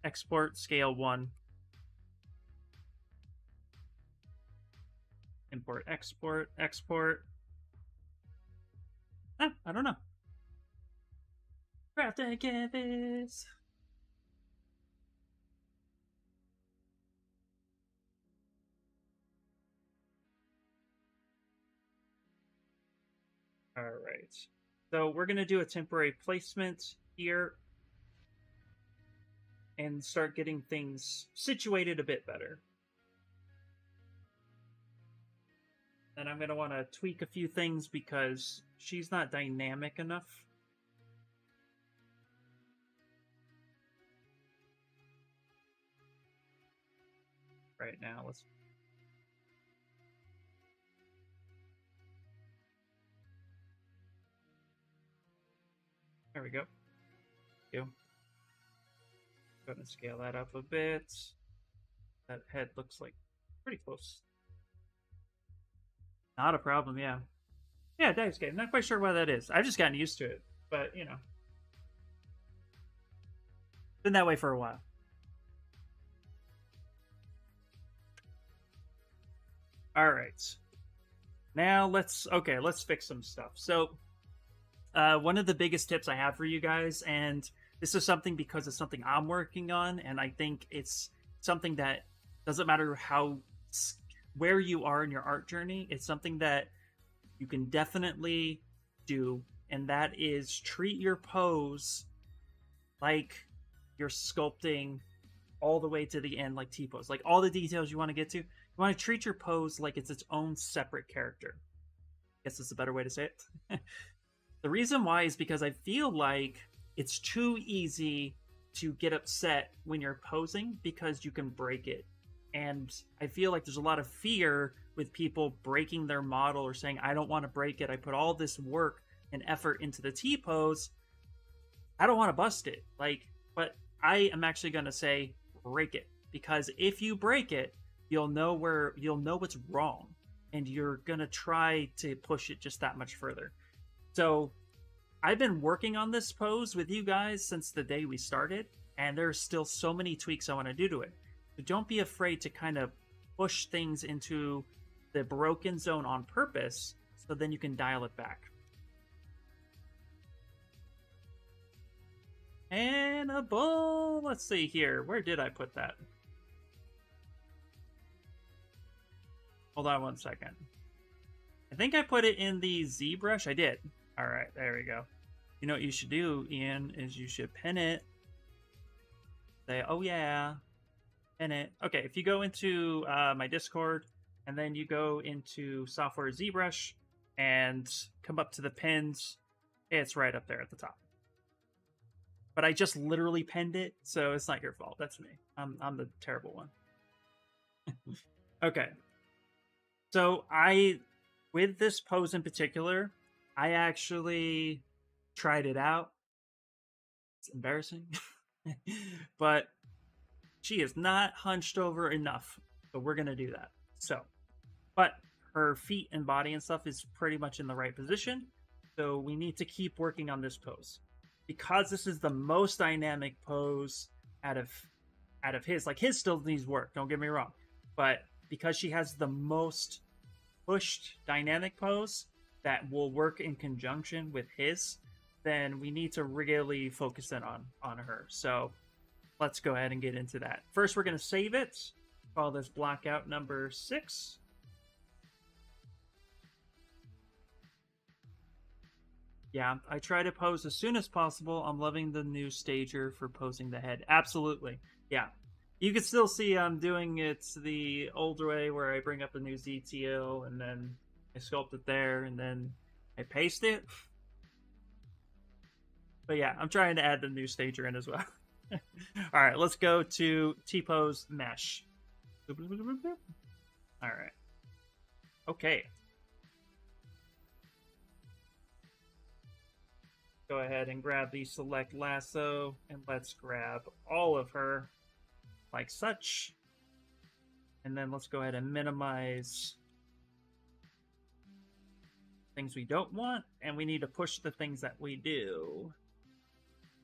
Export scale 1. Import, export, export. I don't know. Craft a canvas. All right. So we're going to do a temporary placement here and start getting things situated a bit better. And I'm going to want to tweak a few things because she's not dynamic enough. Right now, let's... There we go. Go ahead and scale that up a bit. That head looks like pretty close. Not a problem, yeah. Yeah, dice game. Not quite sure why that is. I've just gotten used to it, but you know, been that way for a while. All right. Now let's fix some stuff. So, one of the biggest tips I have for you guys, and this is something because it's something I'm working on, and I think it's something that doesn't matter where you are in your art journey, it's something that you can definitely do, and that is treat your pose like you're sculpting all the way to the end, like T-pose. Like all the details you want to get to, you want to treat your pose like it's its own separate character. I guess that's a better way to say it. The reason why is because I feel like it's too easy to get upset when you're posing because you can break it. And I feel like there's a lot of fear with people breaking their model or saying, I don't want to break it. I put all this work and effort into the T-pose. I don't want to bust it. But I am actually going to say break it, because if you break it, you'll know what's wrong, and you're going to try to push it just that much further. So I've been working on this pose with you guys since the day we started, and there's still so many tweaks I want to do to it. So don't be afraid to kind of push things into the broken zone on purpose, so then you can dial it back. And a bowl. Let's see here. Where did I put that? Hold on one second. I think I put it in the ZBrush. I did. All right, there we go. You know what you should do, Ian, is you should pin it. Say, oh yeah, pin it. Okay, if you go into my Discord, and then you go into software ZBrush, and come up to the pins, it's right up there at the top. But I just literally pinned it, so it's not your fault. That's me. I'm the terrible one. Okay. So with this pose in particular, I actually tried it out. It's embarrassing. But she is not hunched over enough. So we're going to do that. So, but her feet and body and stuff is pretty much in the right position. So we need to keep working on this pose. Because this is the most dynamic pose out of his. Like, his still needs work, don't get me wrong. But because she has the most pushed dynamic pose that will work in conjunction with his, then we need to really focus in on her. So let's go ahead and get into that. First, we're going to save it. Call this blockout number 6. Yeah, I try to pose as soon as possible. I'm loving the new stager for posing the head. Absolutely. Yeah. You can still see I'm doing it the old way where I bring up a new ZTO and then I sculpt it there and then I paste it. But yeah, I'm trying to add the new stager in as well. All right, let's go to T-pose mesh. All right. Okay. Go ahead and grab the select lasso and let's grab all of her like such. And then let's go ahead and minimize things we don't want, and we need to push the things that we do.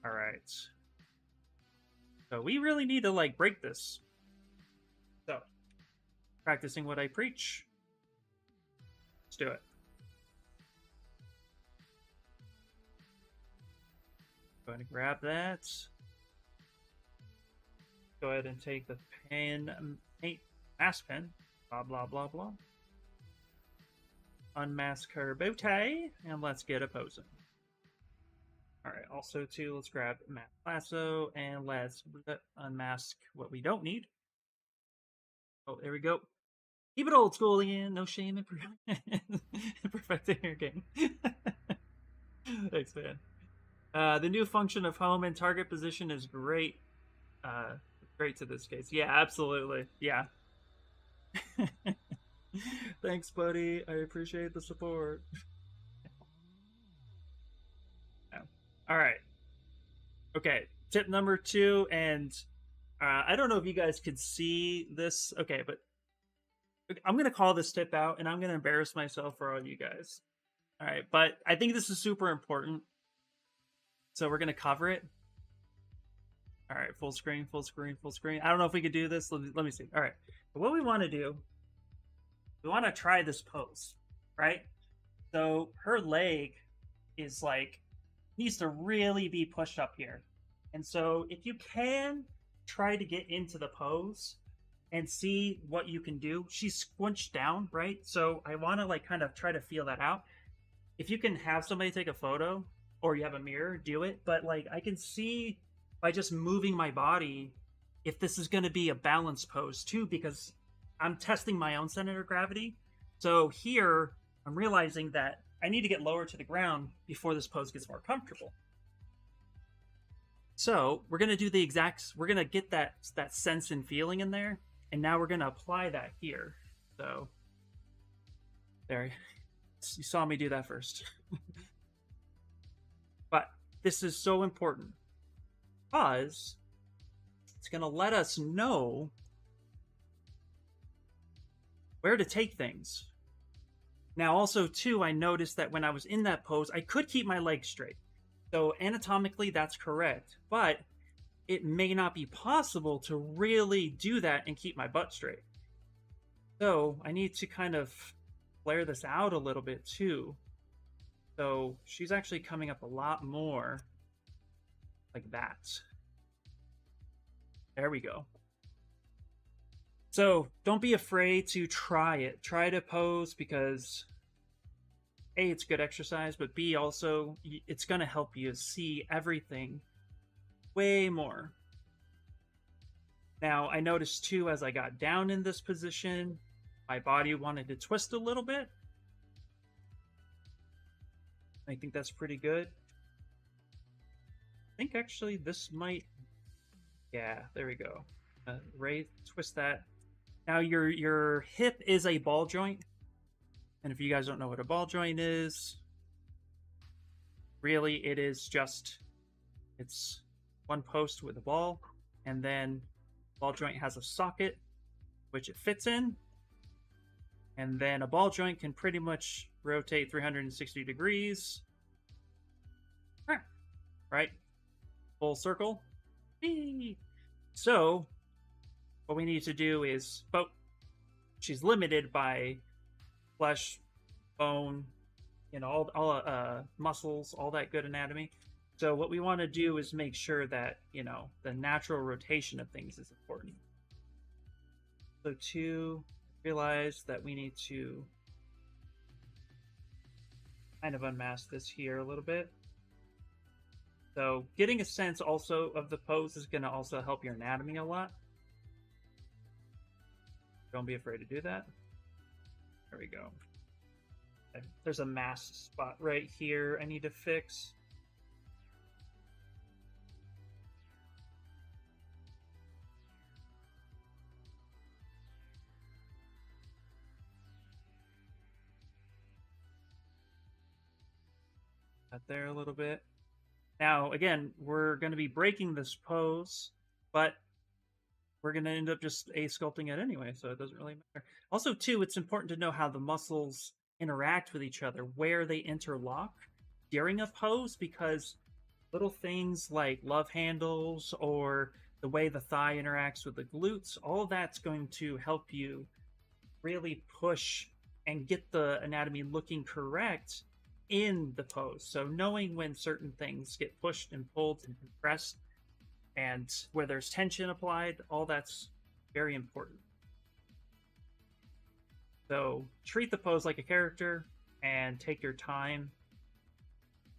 All right. So we really need to like break this. So practicing what I preach. Let's do it. Go ahead and grab that. Go ahead and take the paint mask pen. Blah, blah, blah, blah. Unmask her bow tie, and let's get a posing. Alright, also too, let's grab mask lasso, and let's unmask what we don't need. Oh, there we go. Keep it old school again. No shame in perfecting your game. Thanks, man. The new function of home and target position is great. Great to this case. Yeah, absolutely. Yeah. Thanks, buddy. I appreciate the support. Yeah. All right. Okay. Tip number 2, and I don't know if you guys could see this. Okay, but I'm going to call this tip out, and I'm going to embarrass myself for all you guys. All right, but I think this is super important. So we're going to cover it. All right, full screen, full screen, full screen. I don't know if we could do this. Let me see. All right. But what we want to do, we want to try this pose, right? So her leg is like, needs to really be pushed up here. And so if you can try to get into the pose and see what you can do, she's squinched down, right? So I want to like kind of try to feel that out. If you can have somebody take a photo or you have a mirror, do it. But like I can see by just moving my body if this is going to be a balanced pose too, because I'm testing my own center of gravity. So here I'm realizing that I need to get lower to the ground before this pose gets more comfortable. So we're going to do the exact, we're going to get that sense and feeling in there. And now we're going to apply that here. So there, you saw me do that first. But this is so important because it's going to let us know where to take things. Now also too, I noticed that when I was in that pose, I could keep my legs straight. So anatomically, that's correct. But it may not be possible to really do that and keep my butt straight. So I need to kind of flare this out a little bit too. So she's actually coming up a lot more like that. There we go. So don't be afraid to try it. Try to pose because A, it's good exercise, but B, also it's going to help you see everything way more. Now, I noticed too, as I got down in this position, my body wanted to twist a little bit. I think that's pretty good. I think actually this might, yeah, there we go. Twist that. Now your hip is a ball joint. And if you guys don't know what a ball joint is, really it is just, it's one post with a ball, and then ball joint has a socket which it fits in, and then a ball joint can pretty much rotate 360 degrees, right? Full circle. So what we need to do is, but she's limited by flesh, bone, you know, all muscles, all that good anatomy. So what we want to do is make sure that, you know, the natural rotation of things is important. So to realize that we need to kind of unmask this here a little bit. So getting a sense also of the pose is going to also help your anatomy a lot. Don't be afraid to do that. There we go. Okay. There's a mask spot right here I need to fix. Got there a little bit. Now, again, we're going to be breaking this pose, but we're going to end up just sculpting it anyway, so it doesn't really matter. Also, too, it's important to know how the muscles interact with each other, where they interlock during a pose, because little things like love handles or the way the thigh interacts with the glutes, all that's going to help you really push and get the anatomy looking correct in the pose. So knowing when certain things get pushed and pulled and compressed and where there's tension applied, all that's very important. So treat the pose like a character and take your time.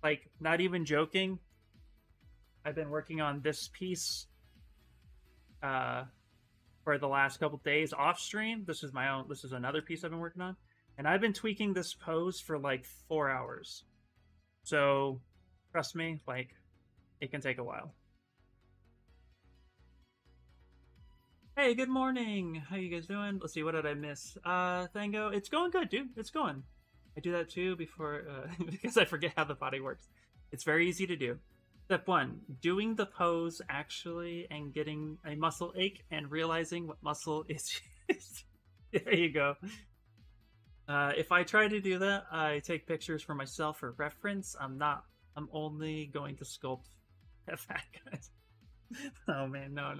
Like, not even joking, I've been working on this piece for the last couple days off stream. This is another piece I've been working on. And I've been tweaking this pose for like 4 hours. So trust me, like, it can take a while. Hey, good morning. How you guys doing? Let's see, what did I miss? Thango, it's going good, dude. It's going. I do that too before, because I forget how the body works. It's very easy to do. Step 1, doing the pose actually and getting a muscle ache and realizing what muscle is. There you go. If I try to do that, I take pictures for myself for reference. I'm only going to sculpt fat guys. Oh man, no.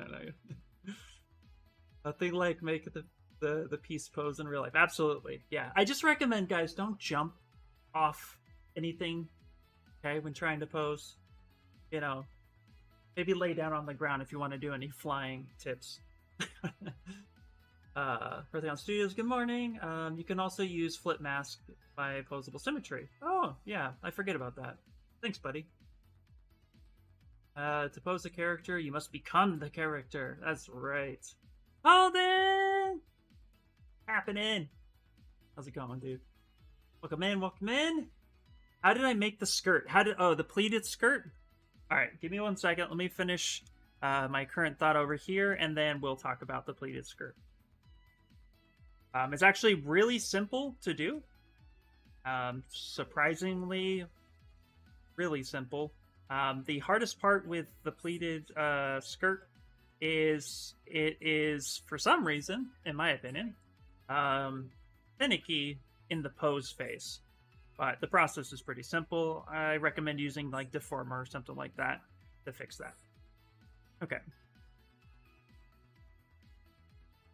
Nothing like make the piece pose in real life. Absolutely, yeah. I just recommend, guys, don't jump off anything, okay, when trying to pose. You know, maybe lay down on the ground if you want to do any flying tips. Earthbound Studios, good morning. You can also use Flip Mask by Posable Symmetry. Oh, yeah, I forget about that. Thanks, buddy. To pose a character, you must become the character. That's right. Holden! Happening. How's it going, dude? Welcome in. How did I make the skirt? The pleated skirt? Alright, give me 1 second. Let me finish my current thought over here, and then we'll talk about the pleated skirt. It's actually really simple to do. Surprisingly, really simple. The hardest part with the pleated skirt is it is, for some reason, in my opinion, finicky in the pose phase. But the process is pretty simple. I recommend using like Deformer or something like that to fix that. Okay.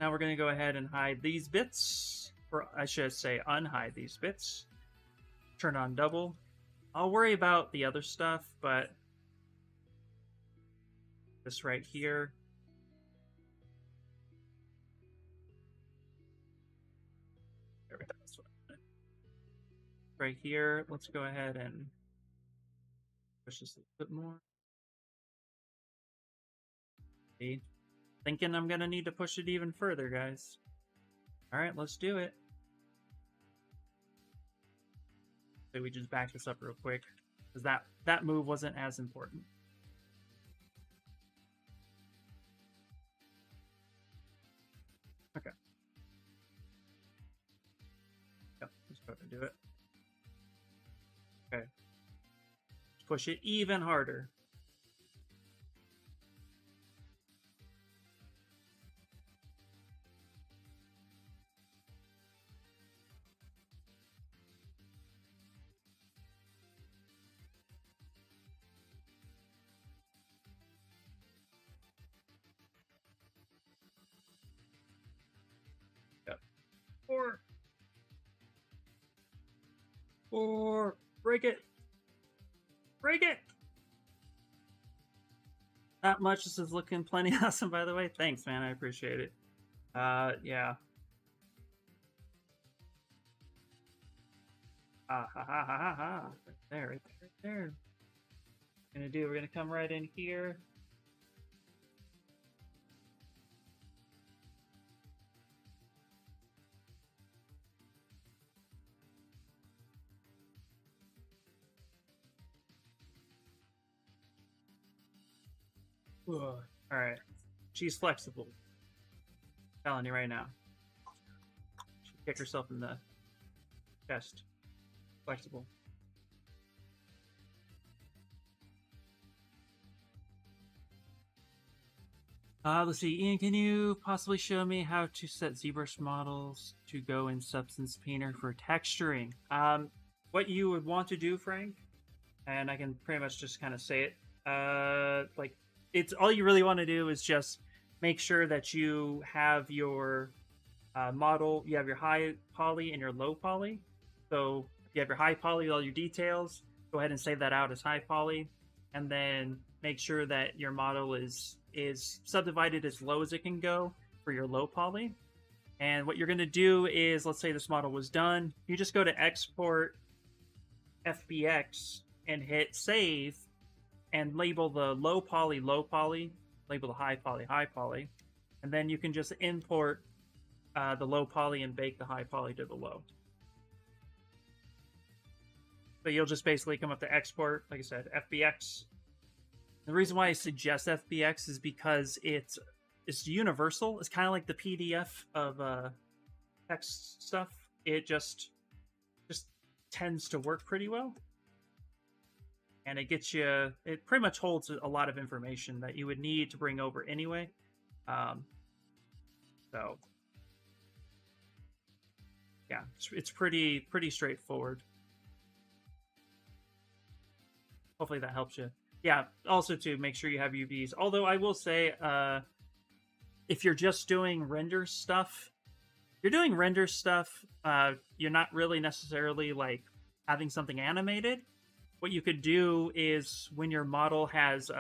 Now we're going to go ahead and hide these bits, or I should say unhide these bits. Turn on double. I'll worry about the other stuff, but this right here. There we go. Right here, let's go ahead and push this a little bit more. See? Thinking I'm gonna need to push it even further, guys. Alright, let's do it. So we just back this up real quick, because that move wasn't as important. Okay. Yep, let's go ahead and do it. Okay. Let's push it even harder. Or break it. Break it. Not much. This is looking plenty awesome, by the way. Thanks, man. I appreciate it. Yeah. Ha ha ha ha ha. Right there, right there, right there. We're gonna come right in here. Alright. She's flexible. I'm telling you right now. She'll kick herself in the chest. Flexible. Let's see. Ian, can you possibly show me how to set ZBrush models to go in Substance Painter for texturing? What you would want to do, Frank, and I can pretty much just kind of say it. Like, it's all you really want to do is just make sure that you have your model, you have your high poly and your low poly. So if you have your high poly with all your details, go ahead and save that out as high poly, and then make sure that your model is subdivided as low as it can go for your low poly. And what you're going to do is, let's say this model was done, you just go to export FBX and hit save, and label the low poly, label the high poly, and then you can just import the low poly and bake the high poly to the low. So you'll just basically come up to export, like I said, FBX. The reason why I suggest FBX is because it's universal. It's kind of like the PDF of text stuff. It just tends to work pretty well. And it gets you, it pretty much holds a lot of information that you would need to bring over anyway. So yeah, it's pretty straightforward. Hopefully that helps you. Yeah, also to make sure you have UVs. Although I will say, if you're just doing render stuff, you're not really necessarily like having something animated. What you could do is when your model has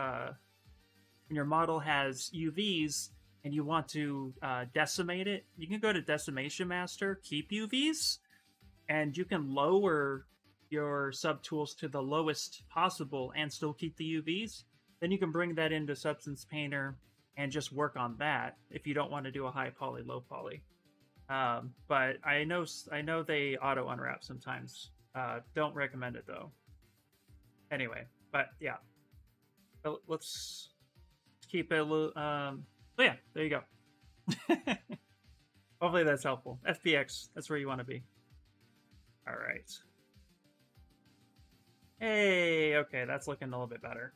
UVs and you want to decimate it, you can go to Decimation Master, keep UVs, and you can lower your subtools to the lowest possible and still keep the UVs. Then you can bring that into Substance Painter and just work on that if you don't want to do a high poly, low poly. But I know they auto unwrap sometimes. Don't recommend it though. Anyway, but yeah, let's keep it a little. So yeah, there you go. Hopefully that's helpful. FBX, that's where you want to be. All right. Hey, okay, that's looking a little bit better.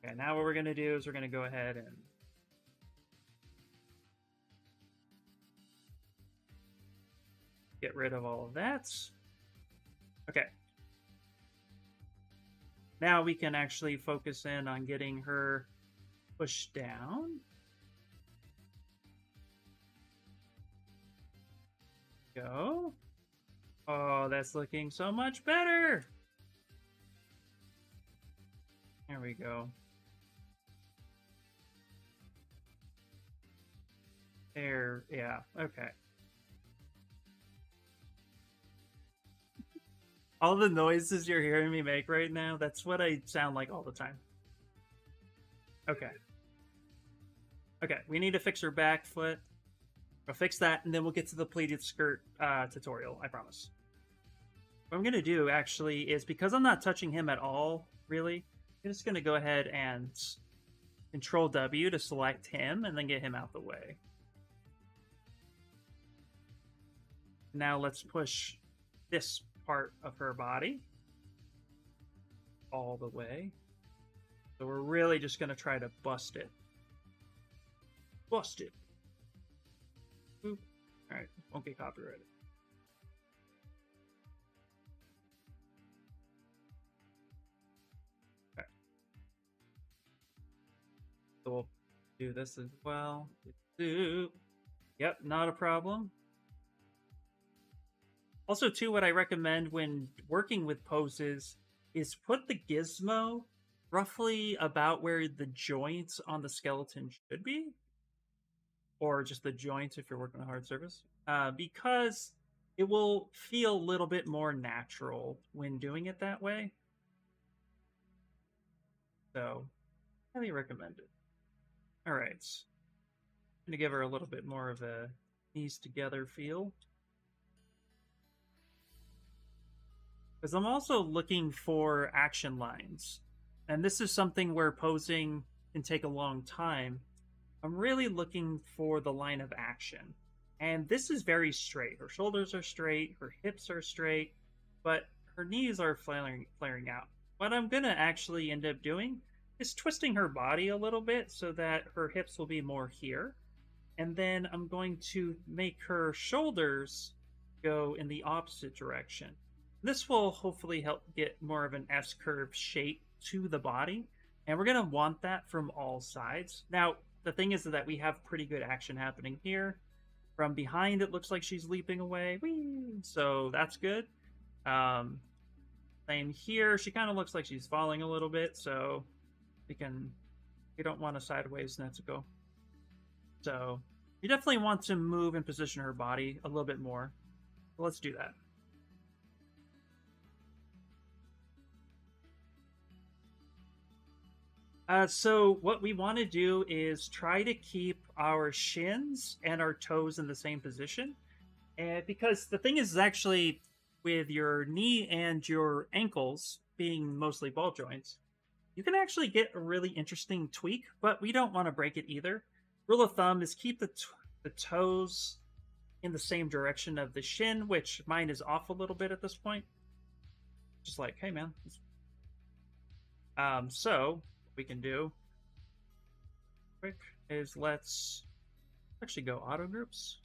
Okay, now what we're going to do is we're going to go ahead and get rid of all of that. Okay. Now we can actually focus in on getting her push down. Go. Oh, that's looking so much better. There we go. There, yeah, okay. All the noises you're hearing me make right now, that's what I sound like all the time. Okay. Okay, we need to fix her back foot. We'll fix that, and then we'll get to the pleated skirt tutorial, I promise. What I'm going to do, actually, is because I'm not touching him at all, really, I'm just going to go ahead and Control W to select him, and then get him out the way. Now let's push this part of her body all the way. So we're really just going to try to bust it. Bust it. Boop. Alright, won't get copyrighted. Okay. So we'll do this as well. Yep, not a problem. Also, too, what I recommend when working with poses is put the gizmo roughly about where the joints on the skeleton should be, or just the joints if you're working on a hard surface, because it will feel a little bit more natural when doing it that way. So, highly recommend it. All right, I'm gonna give her a little bit more of a knees together feel. Because I'm also looking for action lines. And this is something where posing can take a long time. I'm really looking for the line of action. And this is very straight. Her shoulders are straight, her hips are straight, but her knees are flaring out. What I'm going to actually end up doing is twisting her body a little bit so that her hips will be more here. And then I'm going to make her shoulders go in the opposite direction. This will hopefully help get more of an S-curve shape to the body, and we're going to want that from all sides. Now, the thing is that we have pretty good action happening here. From behind, it looks like she's leaping away. Whee! So that's good. Same here. She kind of looks like she's falling a little bit, so we don't want a sideways Nezuko. So you definitely want to move and position her body a little bit more. So let's do that. So what we want to do is try to keep our shins and our toes in the same position. And because the thing is actually with your knee and your ankles being mostly ball joints, you can actually get a really interesting tweak, but we don't want to break it either. Rule of thumb is keep the toes in the same direction of the shin, which mine is off a little bit at this point. Just like, hey man. So we can do quick is let's actually go auto groups.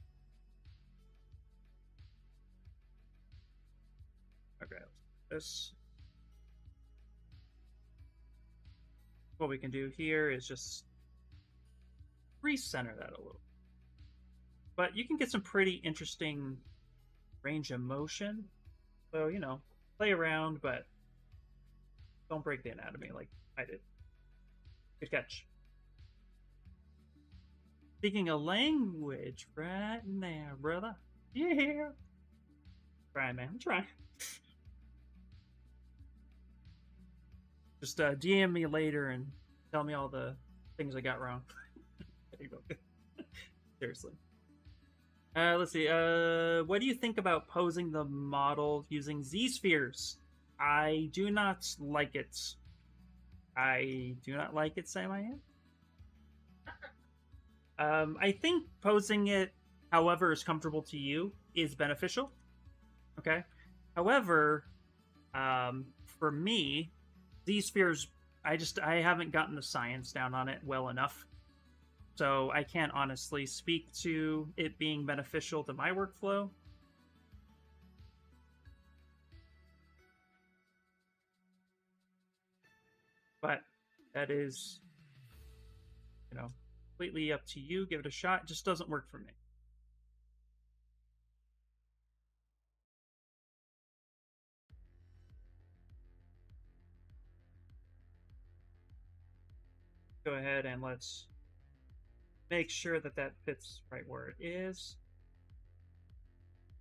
Okay, this. What we can do here is just recenter that a little. But you can get some pretty interesting range of motion. So, you know, play around, but don't break the anatomy like I did. Good catch. Speaking a language right now, brother. Yeah. Try, man. I'm trying. Just DM me later and tell me all the things I got wrong. There you go. Seriously. Let's see. What do you think about posing the model using Z-spheres? I do not like it. I do not like it, Sam. I am. I think posing it however is comfortable to you is beneficial. Okay. However, for me, Z-spheres, I haven't gotten the science down on it well enough. So I can't honestly speak to it being beneficial to my workflow. But that is you know, completely up to you. Give it a shot. It just doesn't work for me. Go ahead and let's make sure that that fits right where it is.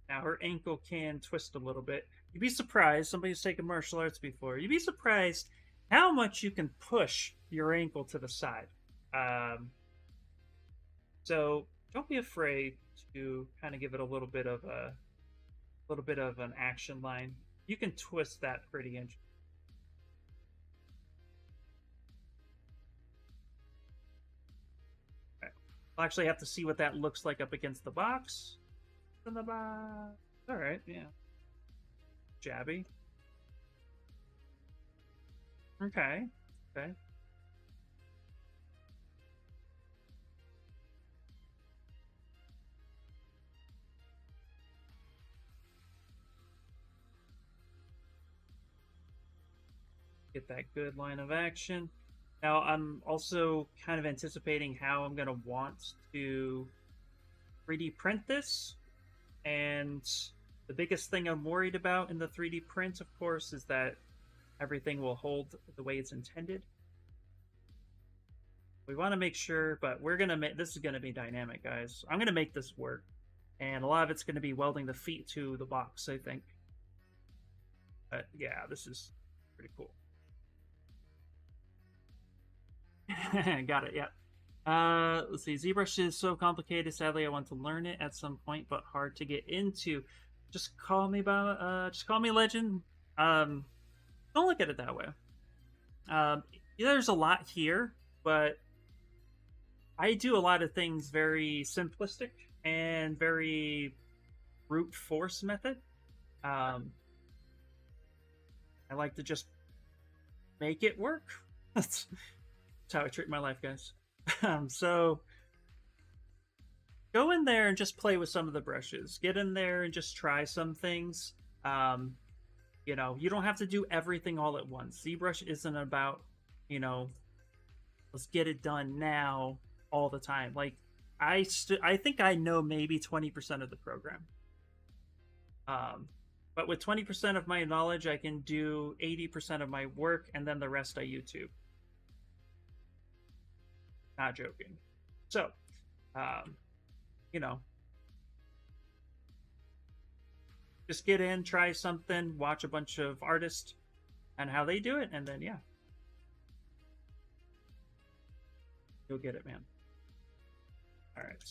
Now her ankle can twist a little bit. You'd be surprised, somebody's taken martial arts before, you'd be surprised how much you can push your ankle to the side. So don't be afraid to kind of give it a little bit of an action line. You can twist that pretty interesting. I'll actually have to see what that looks like up against the box. In the box. All right, yeah. Jabby. Okay. Okay. Get that good line of action. Now, I'm also kind of anticipating how I'm going to want to 3D print this. And the biggest thing I'm worried about in the 3D print, of course, is that everything will hold the way it's intended. We want to make sure, but we're going to make this is going to be dynamic, guys. I'm going to make this work. And a lot of it's going to be welding the feet to the box, I think. But yeah, this is pretty cool. Got it, yeah. Let's see. ZBrush is so complicated. Sadly, I want to learn it at some point, but hard to get into. Just call me legend. Don't look at it that way. There's a lot here, but I do a lot of things very simplistic and very brute force method. I like to just make it work. That's how I treat my life, guys. So go in there and just play with some of the brushes. Get in there and just try some things. You know, you don't have to do everything all at once. ZBrush isn't about, you know, let's get it done now all the time. Like I think I know maybe 20% of the program. But with 20% of my knowledge, I can do 80% of my work, and then the rest I YouTube. Not joking. So, you know, just get in, try something, watch a bunch of artists and how they do it, and then, yeah. You'll get it, man. All right.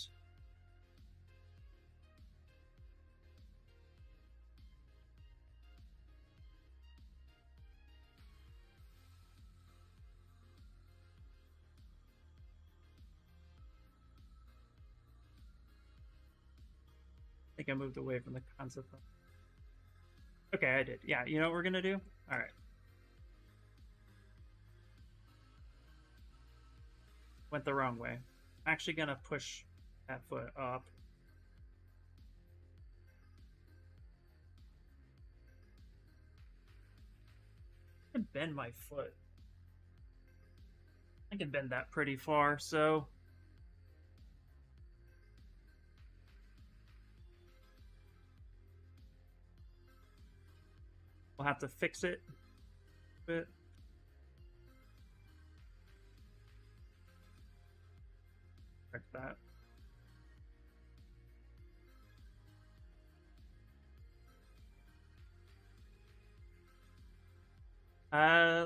I think I moved away from the concept. Okay, I did. Yeah, you know what we're gonna do? All right. Went the wrong way. I'm actually gonna push that foot up. I can bend my foot. I can bend that pretty far, so we'll have to fix it a bit. Correct that.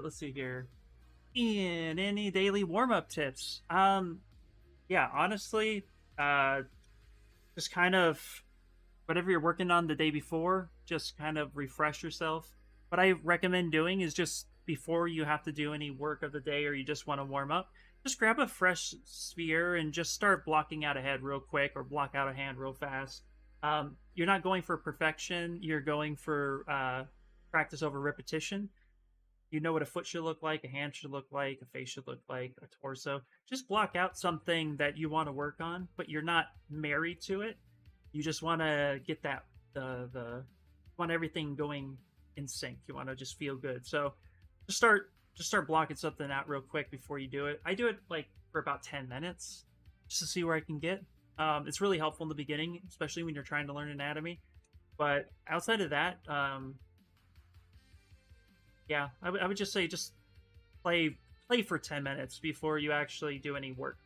Let's see here. In any daily warm-up tips? Yeah, honestly, just kind of whatever you're working on the day before, just kind of refresh yourself. What I recommend doing is just before you have to do any work of the day or you just want to warm up, just grab a fresh sphere and just start blocking out a head real quick or block out a hand real fast. You're not going for perfection, you're going for practice over repetition. You know what a foot should look like, a hand should look like, a face should look like, a torso. Just block out something that you want to work on, but you're not married to it. You just want to get that want everything going in sync. You want to just feel good. So just start just start blocking something out real quick before you do it. I do it like for about 10 minutes just to see where I can get. It's really helpful in the beginning, especially when you're trying to learn anatomy. But outside of that, yeah, I would just say just play for 10 minutes before you actually do any work.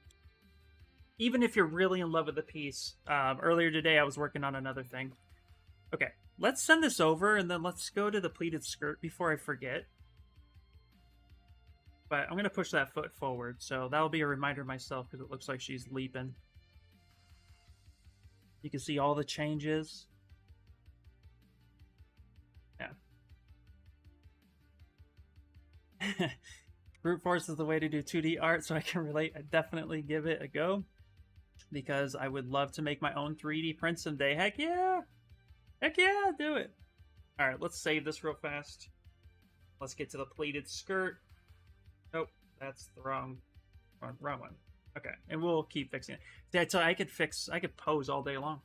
Even if you're really in love with the piece. Earlier today, I was working on another thing. Okay, let's send this over, and then let's go to the pleated skirt before I forget. But I'm going to push that foot forward, so that'll be a reminder myself, because it looks like she's leaping. You can see all the changes. Yeah. Brute force is the way to do 2D art, so I can relate. I definitely give it a go, because I would love to make my own 3D print someday. Heck yeah! Heck yeah, do it! Alright, let's save this real fast. Let's get to the pleated skirt. Nope, that's the wrong one. Okay, and we'll keep fixing it. See, I tell you, I could pose all day long.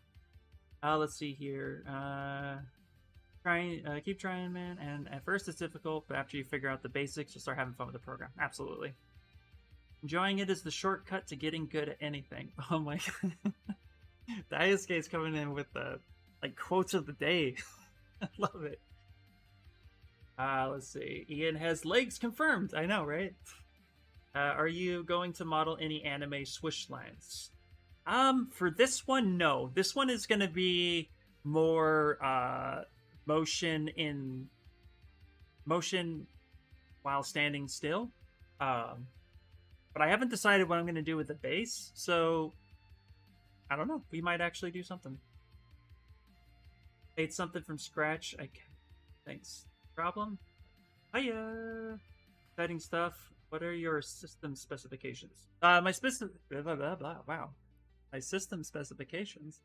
Let's see here. Keep trying, man. And at first it's difficult, but after you figure out the basics, you'll start having fun with the program. Absolutely. Enjoying it is the shortcut to getting good at anything. Oh my god. The ISK's coming in with the like quotes of the day. I love it. Let's see. Ian has legs confirmed. I know, right? Are you going to model any anime swish lines? For this one, no. This one is going to be more motion while standing still. But I haven't decided what I'm going to do with the base, so I don't know. We might actually do something. Made something from scratch. I can't. Thanks. Problem? Hiya! Exciting stuff. What are your system specifications? My system... Wow. My system specifications.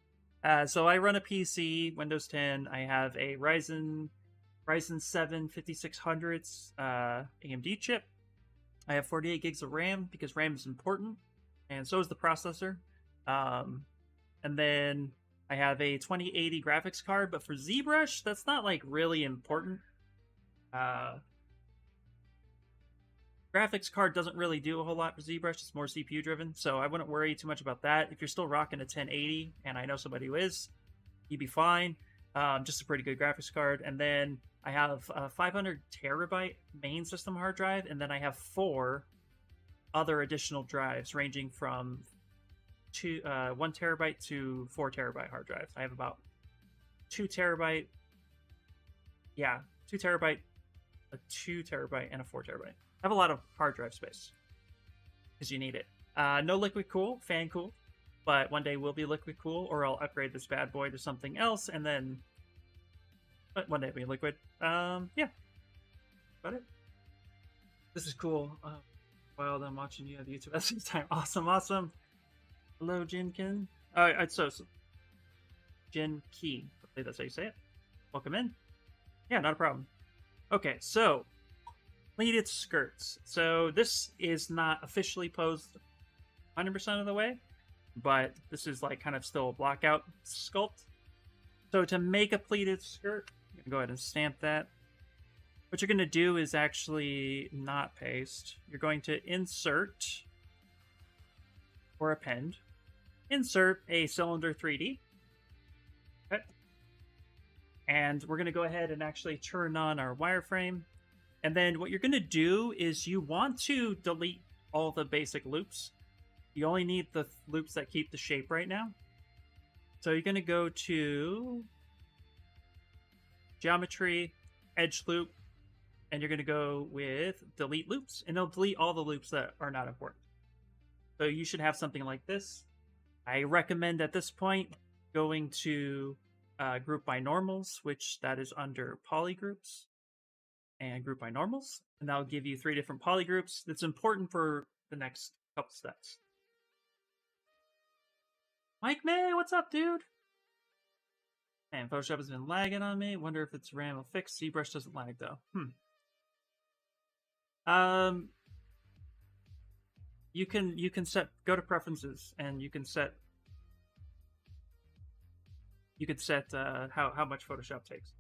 So I run a PC, Windows 10. I have a Ryzen 7 5600s AMD chip. I have 48 gigs of RAM because RAM is important, and so is the processor. And then I have a 2080 graphics card, but for ZBrush, that's not like really important. Graphics card doesn't really do a whole lot for ZBrush. It's more CPU driven, so I wouldn't worry too much about that. If you're still rocking a 1080, and I know somebody who is, you'd be fine. Just a pretty good graphics card. And then I have a 500 terabyte main system hard drive, and then I have 4 other additional drives ranging from 1 terabyte to 4 terabyte hard drives. I have about 2 terabyte, 2 terabyte, a 2 terabyte, and a 4 terabyte. I have a lot of hard drive space because you need it. No liquid cool, fan cool, but one day will be liquid cool, or I'll upgrade this bad boy to something else, and then one day it'll be liquid. Yeah, about it. This is cool. While I'm watching you on YouTube at the same time. Awesome. Hello, Jinkin. So Jin Key. Hopefully that's how you say it. Welcome in. Yeah, not a problem. Okay, so pleated skirts. So this is not officially posed 100% of the way, but this is like kind of still a blockout sculpt. So to make a pleated skirt, I'm gonna go ahead and stamp that. What you're going to do is actually not paste. You're going to insert or append. Insert a cylinder 3D. Okay. And we're going to go ahead and actually turn on our wireframe. And then what you're going to do is you want to delete all the basic loops. You only need the loops that keep the shape right now. So you're going to go to Geometry, Edge Loop, and you're going to go with Delete Loops, and it'll delete all the loops that are not important. So you should have something like this. I recommend at this point going to Group by Normals, which that is under Polygroups, and Group by Normals, and that'll give you 3 different polygroups. That's important for the next couple steps. Mike May, what's up, dude? Man, Photoshop has been lagging on me. Wonder if it's RAM will fix. ZBrush doesn't lag though. You can set, go to preferences, and you can set how much Photoshop takes.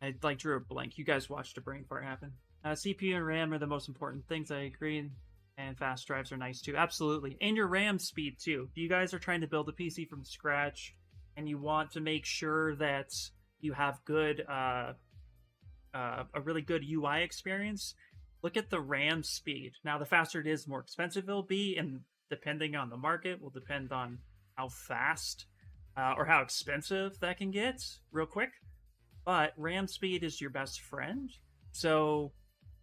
I like drew a blank. You guys watched a brain fart happen. CPU and RAM are the most important things, I agree. And fast drives are nice too. Absolutely. And your RAM speed too. If you guys are trying to build a PC from scratch and you want to make sure that you have a really good UI experience, look at the RAM speed. Now, the faster it is, the more expensive it'll be, and depending on the market, will depend on how fast or how expensive that can get real quick. But RAM speed is your best friend. So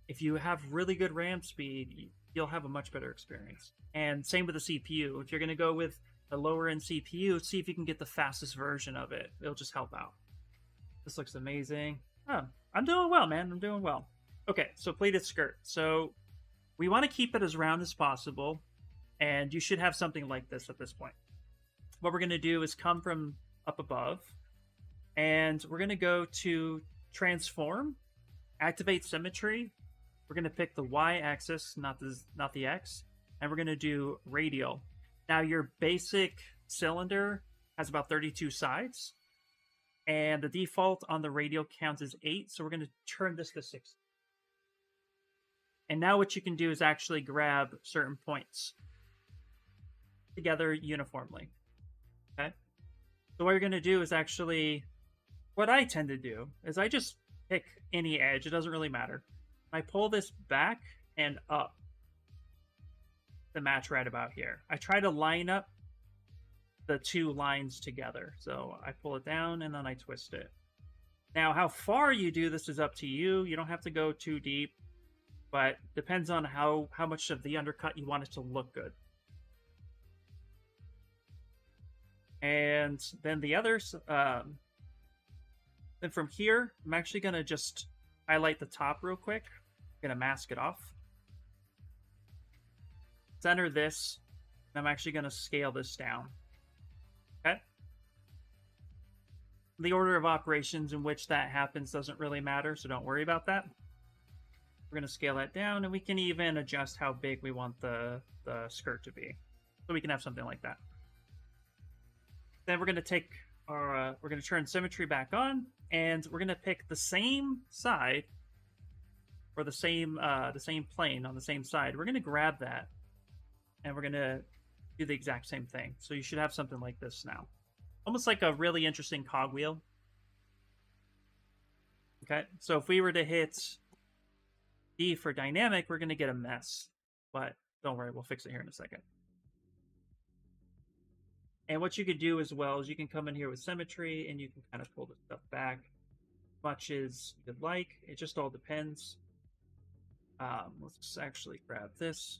if you have really good RAM speed, you'll have a much better experience. And same with the CPU. If you're going to go with a lower end CPU, see if you can get the fastest version of it. It'll just help out. This looks amazing. Oh, I'm doing well, man. I'm doing well. Okay, so pleated skirt. So we want to keep it as round as possible, and you should have something like this at this point. What we're going to do is come from up above, and we're going to go to transform, activate symmetry. We're going to pick the y-axis, not the x, and we're going to do radial. Now, your basic cylinder has about 32 sides, and the default on the radial count is 8, so we're going to turn this to 6. And now what you can do is actually grab certain points together uniformly. Okay? So what you're going to do is actually, what I tend to do is I just pick any edge. It doesn't really matter. I pull this back and up to match right about here. I try to line up the two lines together. So I pull it down and then I twist it. Now, how far you do this is up to you. You don't have to go too deep, but depends on how much of the undercut you want it to look good. And then the others, then from here, I'm actually going to just highlight the top real quick. I'm going to mask it off. Center this, and I'm actually going to scale this down. Okay? The order of operations in which that happens doesn't really matter, so don't worry about that. We're going to scale that down, and we can even adjust how big we want the skirt to be. So we can have something like that. Then we're going to take our, we're going to turn symmetry back on, and we're going to pick the same side, or the same plane on the same side. We're going to grab that, and we're going to do the exact same thing. So you should have something like this now. Almost like a really interesting cogwheel. Okay, so if we were to hit D for dynamic, we're going to get a mess. But don't worry, we'll fix it here in a second. And what you could do as well is you can come in here with symmetry, and you can kind of pull the stuff back as much as you'd like. It just all depends. Let's actually grab this.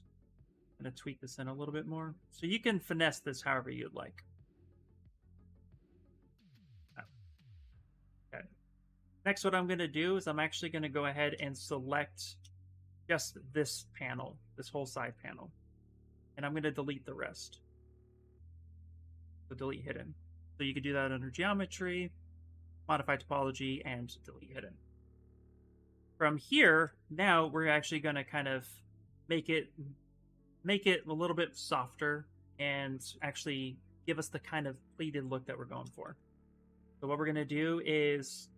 I'm going to tweak this in a little bit more. So you can finesse this however you'd like. Okay. Next, what I'm going to do is I'm actually going to go ahead and select just this panel, this whole side panel. And I'm going to delete the rest. So delete hidden. So you could do that under geometry, modify topology, and delete hidden. From here, now we're actually going to kind of make it a little bit softer and actually give us the kind of pleated look that we're going for. So what we're going to do is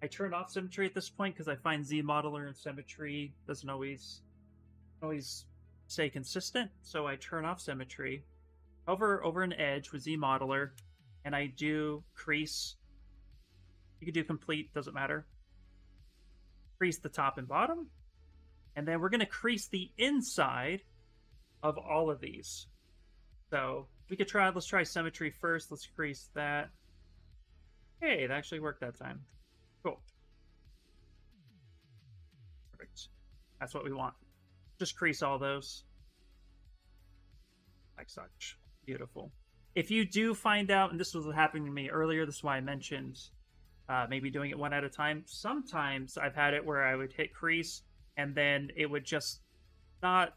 I turn off symmetry at this point because I find ZModeler and symmetry doesn't always stay consistent. So I turn off symmetry, hover over an edge with ZModeler, and I do crease. You can do complete, doesn't matter. Crease the top and bottom, and then we're going to crease the inside of all of these. So we could try, let's try symmetry first. Let's crease that. Hey, it actually worked that time. Cool. Perfect. That's what we want. Just crease all those. Like such. Beautiful. If you do find out, and this was happening to me earlier, this is why I mentioned maybe doing it one at a time. Sometimes I've had it where I would hit crease and then it would just not,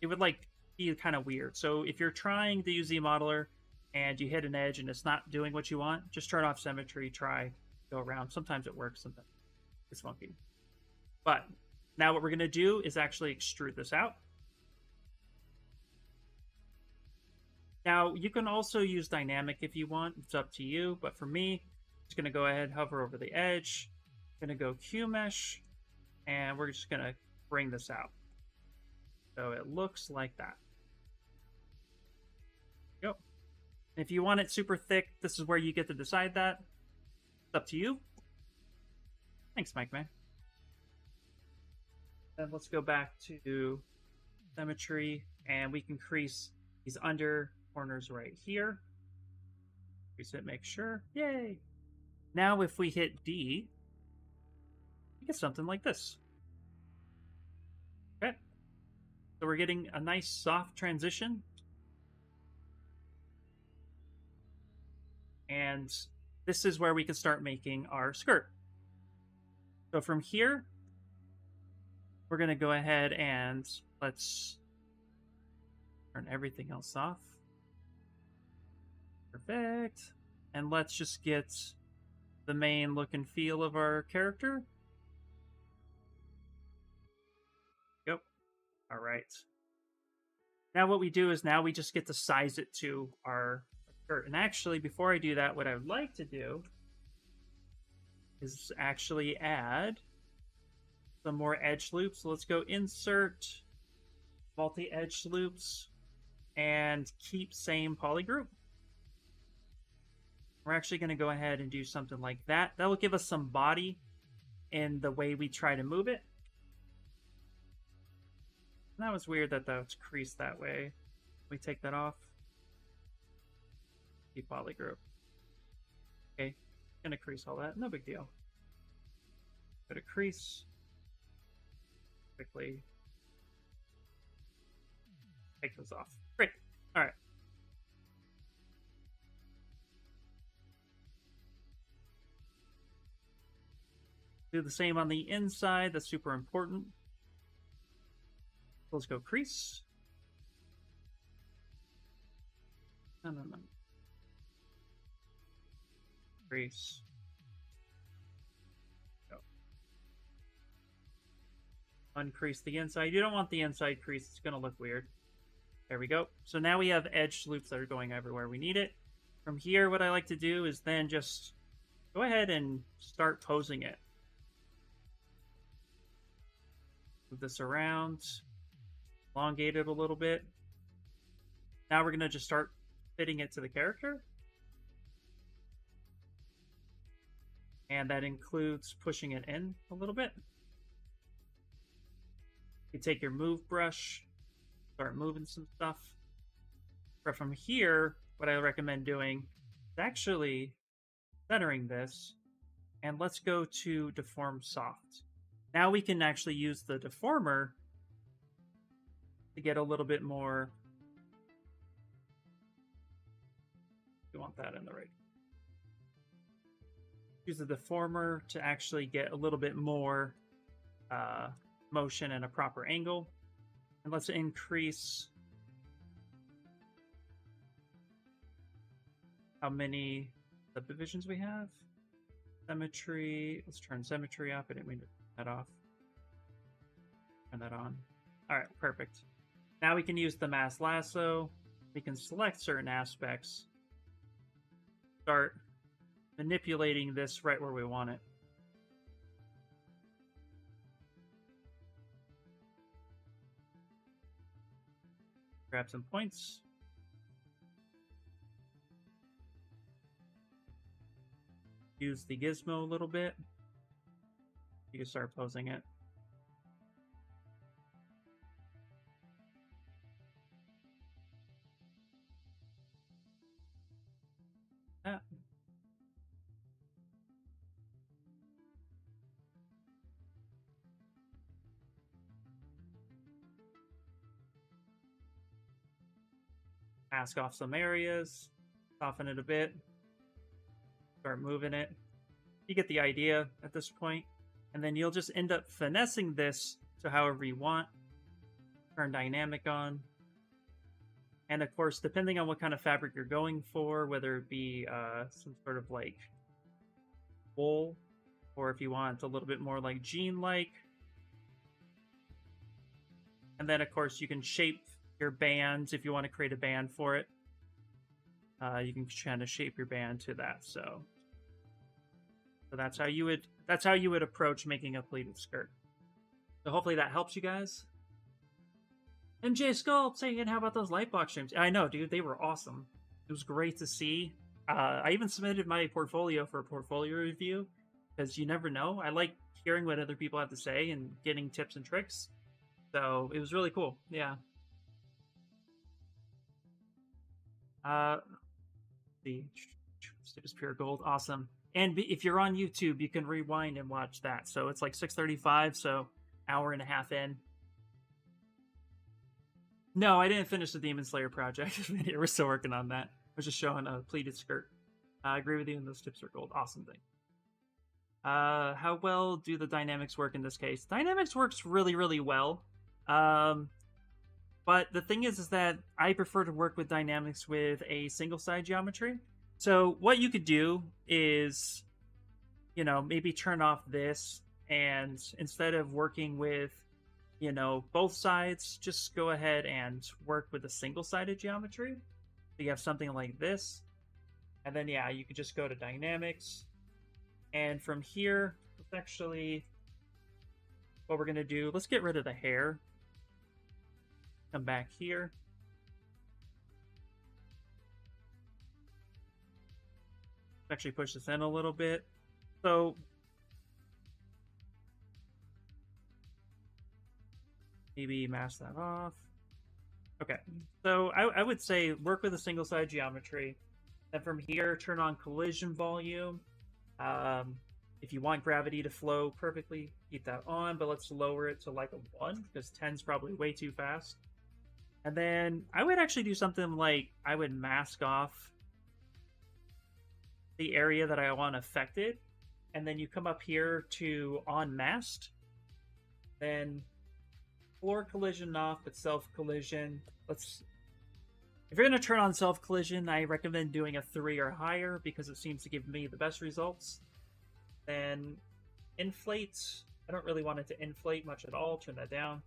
it would like be kind of weird. So if you're trying to use ZModeler and you hit an edge and it's not doing what you want, just turn off symmetry, try, go around. Sometimes it works, sometimes it's funky. But now what we're going to do is actually extrude this out. Now, you can also use dynamic if you want. It's up to you. But for me, just going to go ahead, hover over the edge. Going to go Q mesh, and we're just going to bring this out. So it looks like that. Go. If you want it super thick, this is where you get to decide that. It's up to you. Thanks, Mike Man. Then let's go back to symmetry, and we can crease these under corners right here. Crease it, make sure. Yay! Now if we hit D, we get something like this. Okay. So we're getting a nice soft transition. And this is where we can start making our skirt. So from here, we're going to go ahead and let's turn everything else off. Perfect. And let's just get the main look and feel of our character. Yep. All right. Now what we do is now we just get to size it to our skirt. And actually, before I do that, what I would like to do is actually add some more edge loops. So let's go insert multi-edge loops and keep same poly group. We're actually going to go ahead and do something like that. That will give us some body in the way we try to move it. And that was weird that that's creased that way. We take that off. Keep poly group. Okay, gonna crease all that. No big deal. Go to crease. Quickly take those off. Great. All right. Do the same on the inside. That's super important. Let's go crease. No. Crease. Go. Uncrease the inside. You don't want the inside crease. It's going to look weird. There we go. So now we have edge loops that are going everywhere we need it. From here, what I like to do is then just go ahead and start posing it. Move this around. Elongate it a little bit. Now we're going to just start fitting it to the character. And that includes pushing it in a little bit. You take your move brush, start moving some stuff. But from here, what I recommend doing is actually centering this. And let's go to Deform Soft. Now we can actually use the deformer to get a little bit more. You want that in the right. Use the deformer to actually get a little bit more motion and a proper angle. And let's increase how many subdivisions we have. Symmetry. Let's turn symmetry up. I didn't mean to turn that off. Turn that on. All right, perfect. Now we can use the mass lasso. We can select certain aspects. Start manipulating this right where we want it. Grab some points. Use the gizmo a little bit. You can start posing it. That. Mask off some areas, soften it a bit, start moving it. You get the idea at this point, and then you'll just end up finessing this to however you want. Turn dynamic on. And of course, depending on what kind of fabric you're going for, whether it be some sort of like wool, or if you want a little bit more like jean-like. And then of course you can shape your bands if you want to create a band for it. You can kind of shape your band to that. So that's how you would approach making a pleated skirt. So hopefully that helps you guys. MJ Sculpt saying, how about those Lightbox streams? I know, dude, they were awesome. It was great to see. I even submitted my portfolio for a portfolio review because you never know. I like hearing what other people have to say and getting tips and tricks. So it was really cool. Yeah. The Stip is pure gold. Awesome. And if you're on YouTube, you can rewind and watch that. So it's like 6:35, so hour and a half in. No, I didn't finish the Demon Slayer project. We're still working on that. I was just showing a pleated skirt. I agree with you, and those tips are gold. Awesome thing. How well do the dynamics work in this case? Dynamics works really, really well. But the thing is that I prefer to work with dynamics with a single side geometry. So what you could do is, you know, maybe turn off this, and instead of working with, you know, both sides, just go ahead and work with a single-sided geometry. So you have something like this. And then, yeah, you could just go to dynamics. And from here, it's actually what we're going to do. Let's get rid of the hair. Come back here. Actually push this in a little bit. So maybe mask that off. Okay, so I would say work with a single side geometry. Then from here, turn on collision volume. If you want gravity to flow perfectly, keep that on, but let's lower it to like a 1 because 10's probably way too fast. And then I would actually do something like I would mask off the area that I want affected, and then you come up here to on masked, then floor collision off, but self collision. If you're going to turn on self collision, I recommend doing a 3 or higher because it seems to give me the best results. Then inflate. I don't really want it to inflate much at all. Turn that down.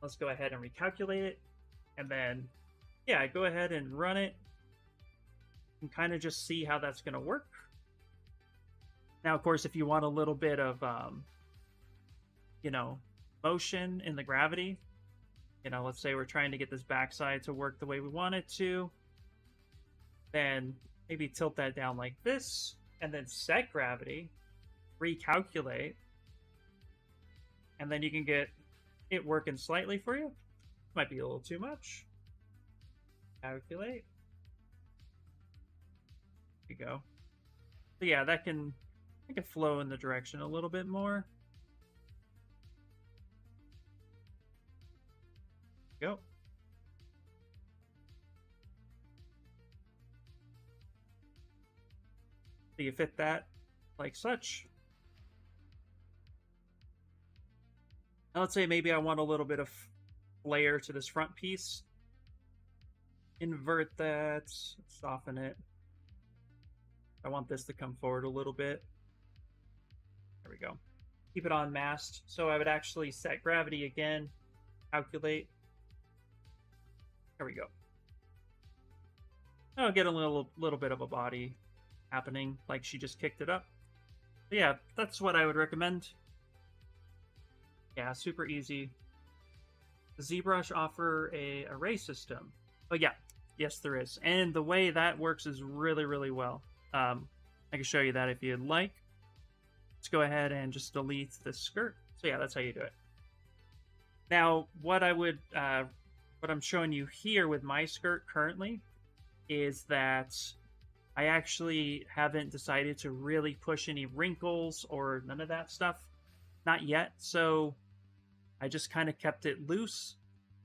Let's go ahead and recalculate it. And then, yeah, go ahead and run it and kind of just see how that's going to work. Now, of course, if you want a little bit of, you know, motion in the gravity, you know, let's say we're trying to get this backside to work the way we want it to, then maybe tilt that down like this, and then set gravity, recalculate, and then you can get it working slightly for you. Might be a little too much. Calculate. There you go. So yeah, that can flow in the direction a little bit more. Go. So you fit that like such. Now let's say maybe I want a little bit of flare to this front piece. Invert that, soften it. I want this to come forward a little bit. There we go. Keep it on masked. So I would actually set gravity again, calculate. There we go. I'll get a little bit of a body happening, like she just kicked it up. But yeah, that's what I would recommend. Yeah, super easy. Does ZBrush offer a array system? Oh yeah, yes there is. And the way that works is really, really well. I can show you that if you'd like. Let's go ahead and just delete this skirt. So yeah, that's how you do it. Now, what I'm showing you here with my skirt currently is that I actually haven't decided to really push any wrinkles or none of that stuff. Not yet. So I just kind of kept it loose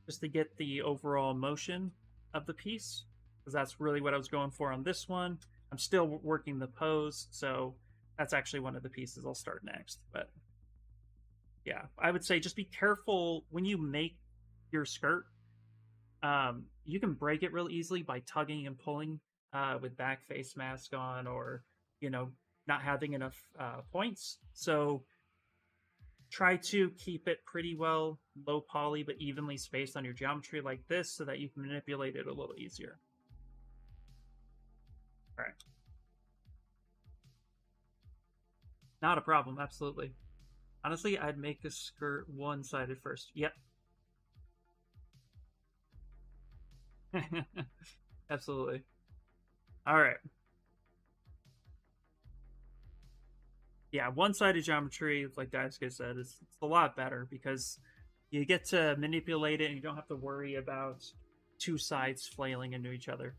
just to get the overall motion of the piece, because that's really what I was going for on this one. I'm still working the pose, so that's actually one of the pieces I'll start next. But yeah, I would say just be careful when you make your skirt. You can break it real easily by tugging and pulling with back face mask on, or, you know, not having enough points. So try to keep it pretty well low poly but evenly spaced on your geometry like this so that you can manipulate it a little easier. All right. Not a problem, absolutely. Honestly, I'd make the skirt one-sided first. Yep. Absolutely. All right. Yeah, one-sided geometry, like Daisuke said, is it's a lot better because you get to manipulate it and you don't have to worry about two sides flailing into each other.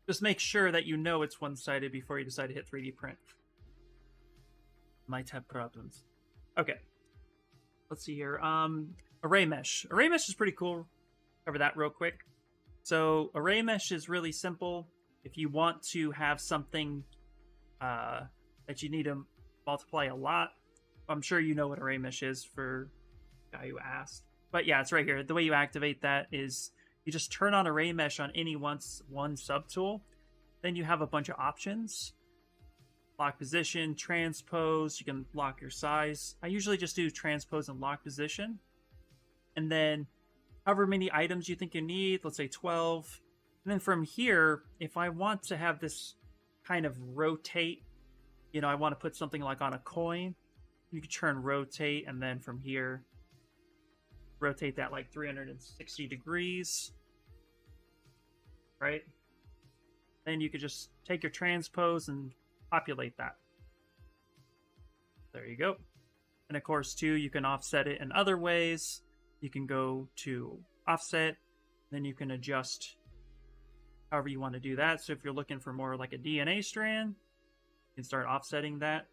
Just make sure that you know it's one-sided before you decide to hit 3D print. Might have problems. Okay. Let's see here. Array mesh. Array mesh is pretty cool. Cover that real quick. So array mesh is really simple. If you want to have something that you need to multiply a lot, I'm sure you know what array mesh is for the guy who asked. But yeah, it's right here. The way you activate that is you just turn on array mesh on any one subtool. Then you have a bunch of options. Lock position, transpose, you can lock your size. I usually just do transpose and lock position. And then however many items you think you need, let's say 12. And then from here, if I want to have this kind of rotate, you know, I want to put something like on a coin, you can turn rotate, and then from here, rotate that like 360 degrees, right? Then you could just take your transpose and populate that. There you go. And of course, too, you can offset it in other ways. You can go to offset, then you can adjust however you want to do that. So if you're looking for more like a DNA strand, you can start offsetting that.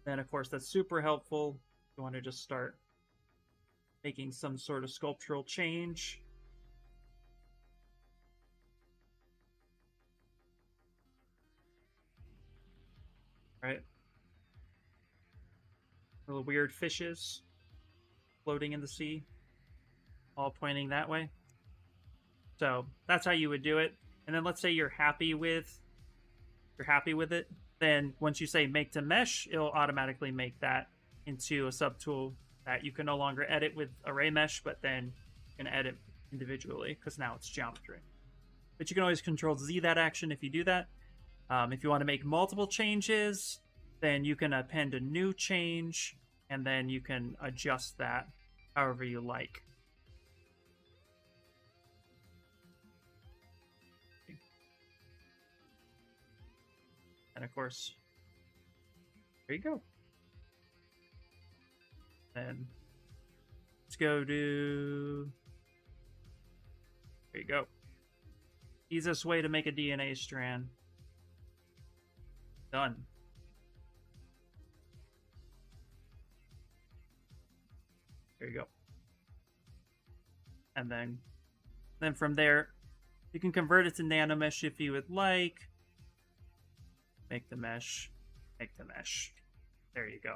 Then, of course, that's super helpful. You want to just start making some sort of sculptural change. Right? Little weird fishes floating in the sea, all pointing that way. So that's how you would do it. And then let's say you're happy with it. Then once you say make to mesh, it'll automatically make that into a subtool that you can no longer edit with array mesh, but then you can edit individually because now it's geometry. But you can always control Z that action if you do that. If you want to make multiple changes, then you can append a new change, and then you can adjust that however you like. And of course, there you go. Then let's go to, there you go. Easiest way to make a DNA strand. Done. There you go. And then from there, you can convert it to nanomesh if you would like. Make the mesh. Make the mesh. There you go.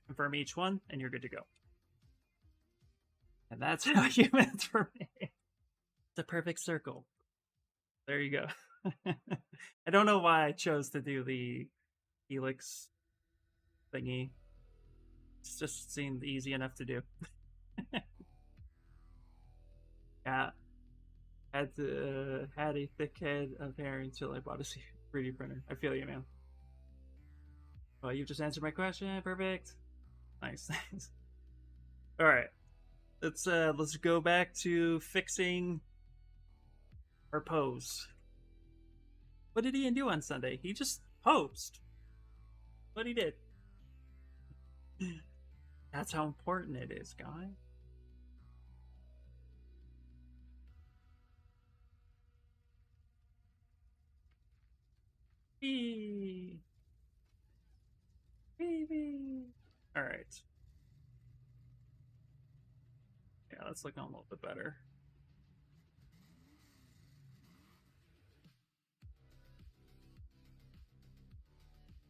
Confirm each one, and you're good to go. And that's how humans were made. It's a perfect circle. There you go. I don't know why I chose to do the helix thingy. It just seemed easy enough to do. Yeah. Had a thick head of hair until I bought a 3D printer. I feel you, man. Well, you just answered my question. Perfect. Nice. All right. Let's go back to fixing our pose. What did Ian do on Sunday? He just posed. What he did. That's how important it is, guy. Baby. All right. Yeah, that's looking a little bit better.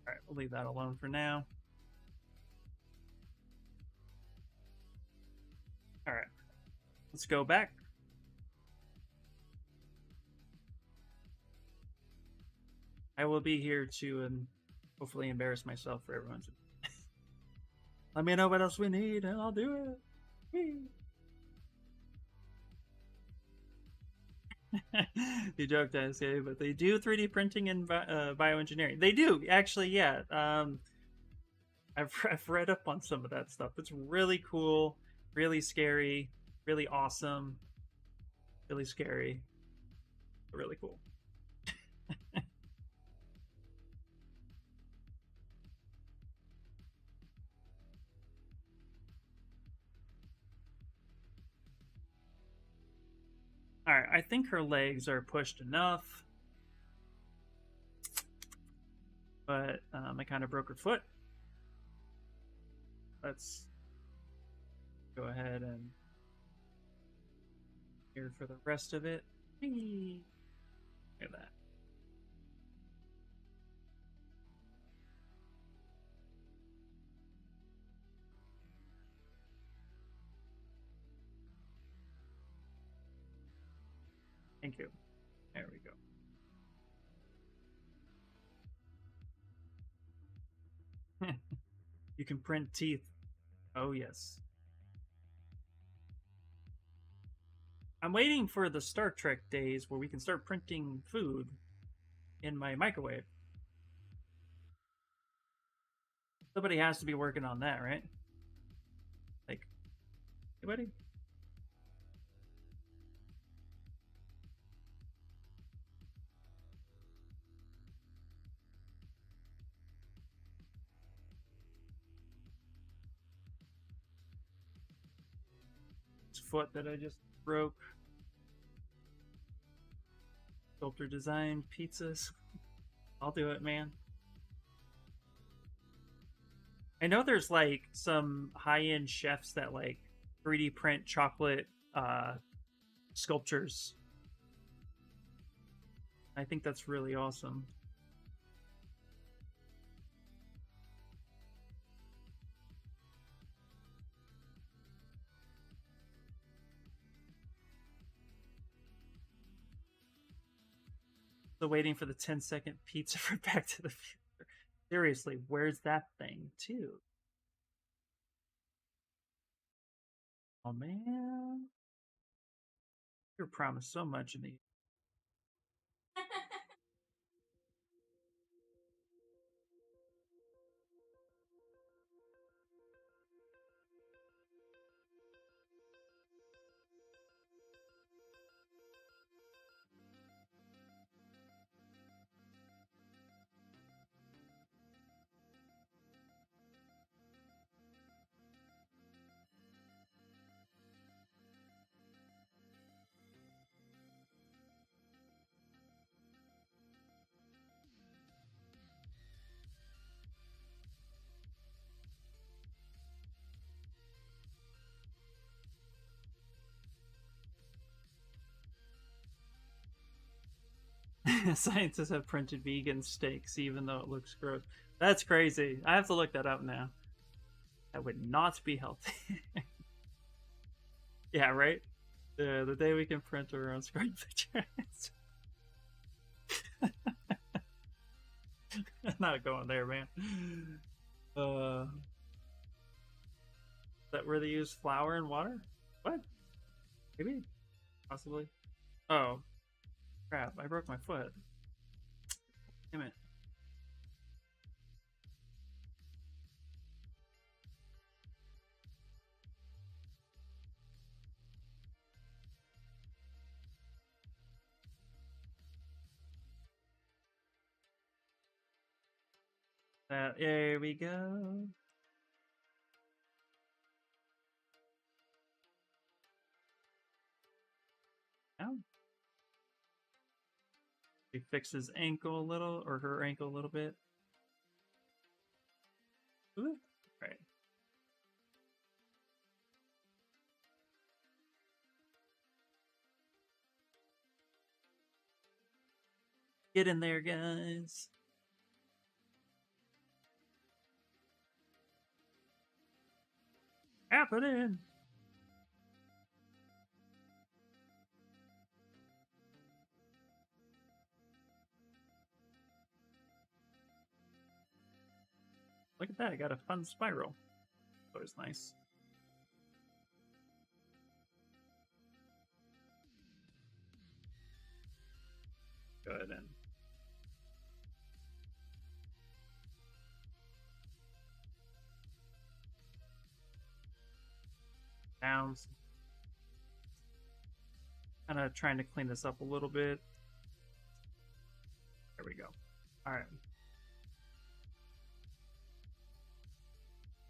All right, we'll leave that alone for now. All right, let's go back. I will be here to hopefully embarrass myself for everyone. Let me know what else we need, and I'll do it. You joked, I say, but they do 3D printing and bioengineering. They do actually, yeah. I've read up on some of that stuff. It's really cool, really scary, really awesome, really scary, really cool. All right, I think her legs are pushed enough, but I kind of broke her foot. Let's go ahead and here for the rest of it. Whee! Look at that. Thank you. There we go. You can print teeth. Oh, yes. I'm waiting for the Star Trek days where we can start printing food in my microwave. Somebody has to be working on that, right? Like, anybody? This foot that I just broke. Sculptor design pizzas. I'll do it, man. I know there's like some high-end chefs that like 3D print chocolate sculptures. I think that's really awesome. So waiting for the 10-second pizza for Back to the Future. Seriously, where's that thing too? Oh man, you're promised so much in the. Scientists have printed vegan steaks even though it looks gross. That's crazy. I have to look that up now. That would not be healthy. Yeah, right? The day we can print our own screen pictures. Not going there, man. Is that where they use flour and water? What? Maybe? Possibly. Oh. Crap, I broke my foot. Damn it. There we go. Oh. He fixed his ankle a little, or her ankle a little bit. Ooh. Right. Get in there, guys. Happening. Look at that, I got a fun spiral. That was nice. ahead and down. Kind of trying to clean this up a little bit. There we go. All right.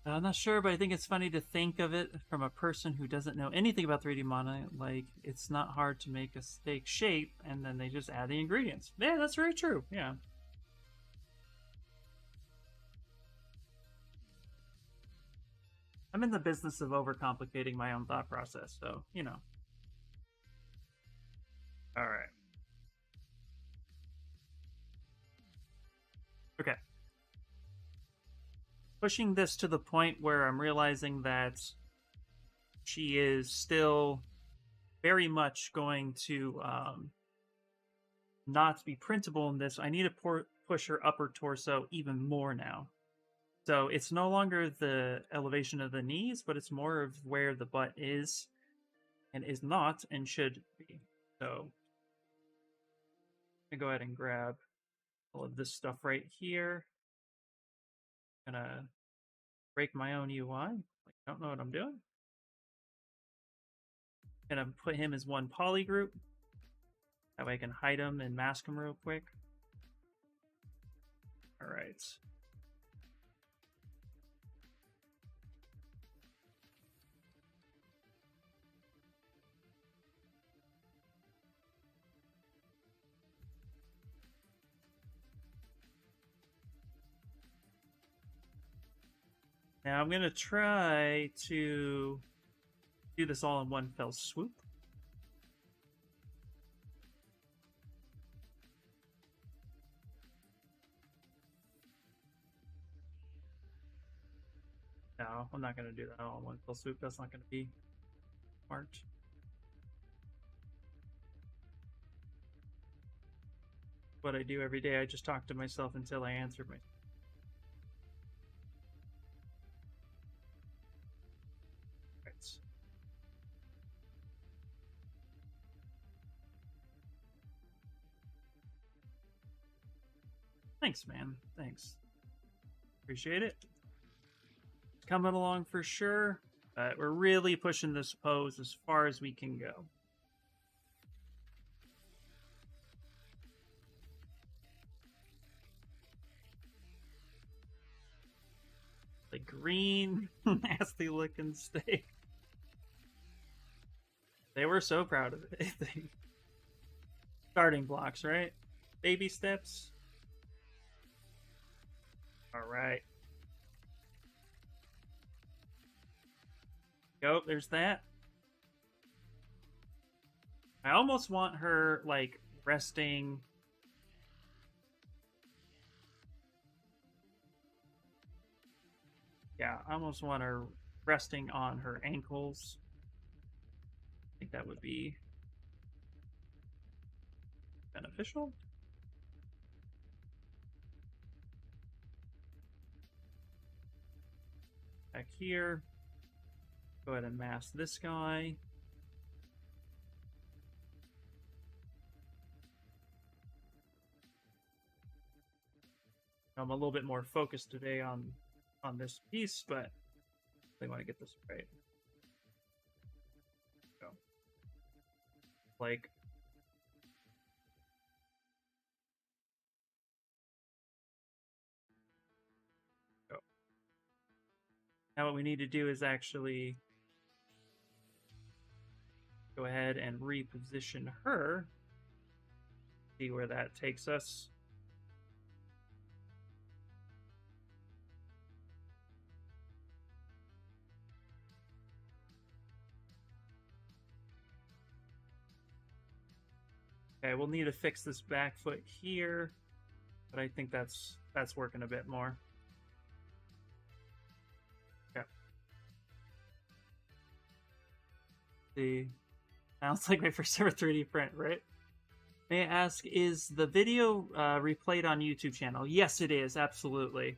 I'm not sure, but I think it's funny to think of it from a person who doesn't know anything about 3D modeling. Like, it's not hard to make a steak shape, and then they just add the ingredients. Yeah, that's very true. Yeah. I'm in the business of overcomplicating my own thought process, so, you know. All right. Okay. Pushing this to the point where I'm realizing that she is still very much going to not be printable in this. I need to push her upper torso even more now. So it's no longer the elevation of the knees, but it's more of where the butt is and is not and should be. So I'm going to go ahead and grab all of this stuff right here. I'm going to break my own UI. Like, I don't know what I'm doing. I'm going to put him as one poly group. That way I can hide him and mask him real quick. All right. Now I'm going to try to do this all in one fell swoop. No, I'm not going to do that all in one fell swoop. That's not going to be smart. What I do every day, I just talk to myself until I answer myself. Thanks, man. Thanks. Appreciate it. Coming along for sure. We're really pushing this pose as far as we can go. The green, nasty looking steak. They were so proud of it. Starting blocks, right? Baby steps. All right. Go, there's that. I almost want her, like, resting. Yeah, I almost want her resting on her ankles. I think that would be beneficial. Back here. Go ahead and mask this guy. I'm a little bit more focused today on this piece, but I want to get this right. So, like, go. Now what we need to do is actually go ahead and reposition her. See where that takes us. Okay, we'll need to fix this back foot here, but I think that's working a bit more. Okay. See, sounds like my first ever 3D print, right? May I ask, is the video replayed on YouTube channel? Yes, it is, absolutely.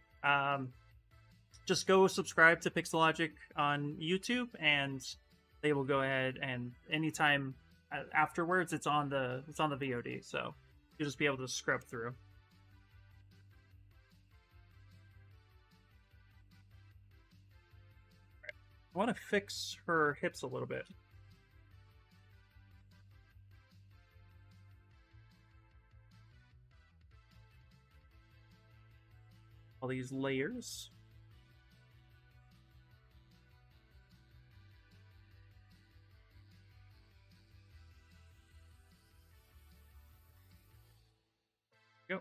Just go subscribe to Pixologic on YouTube, and they will go ahead and anytime afterwards, it's on the VOD. So You'll just be able to scrub through. I want to fix her hips a little bit. All these layers. Go.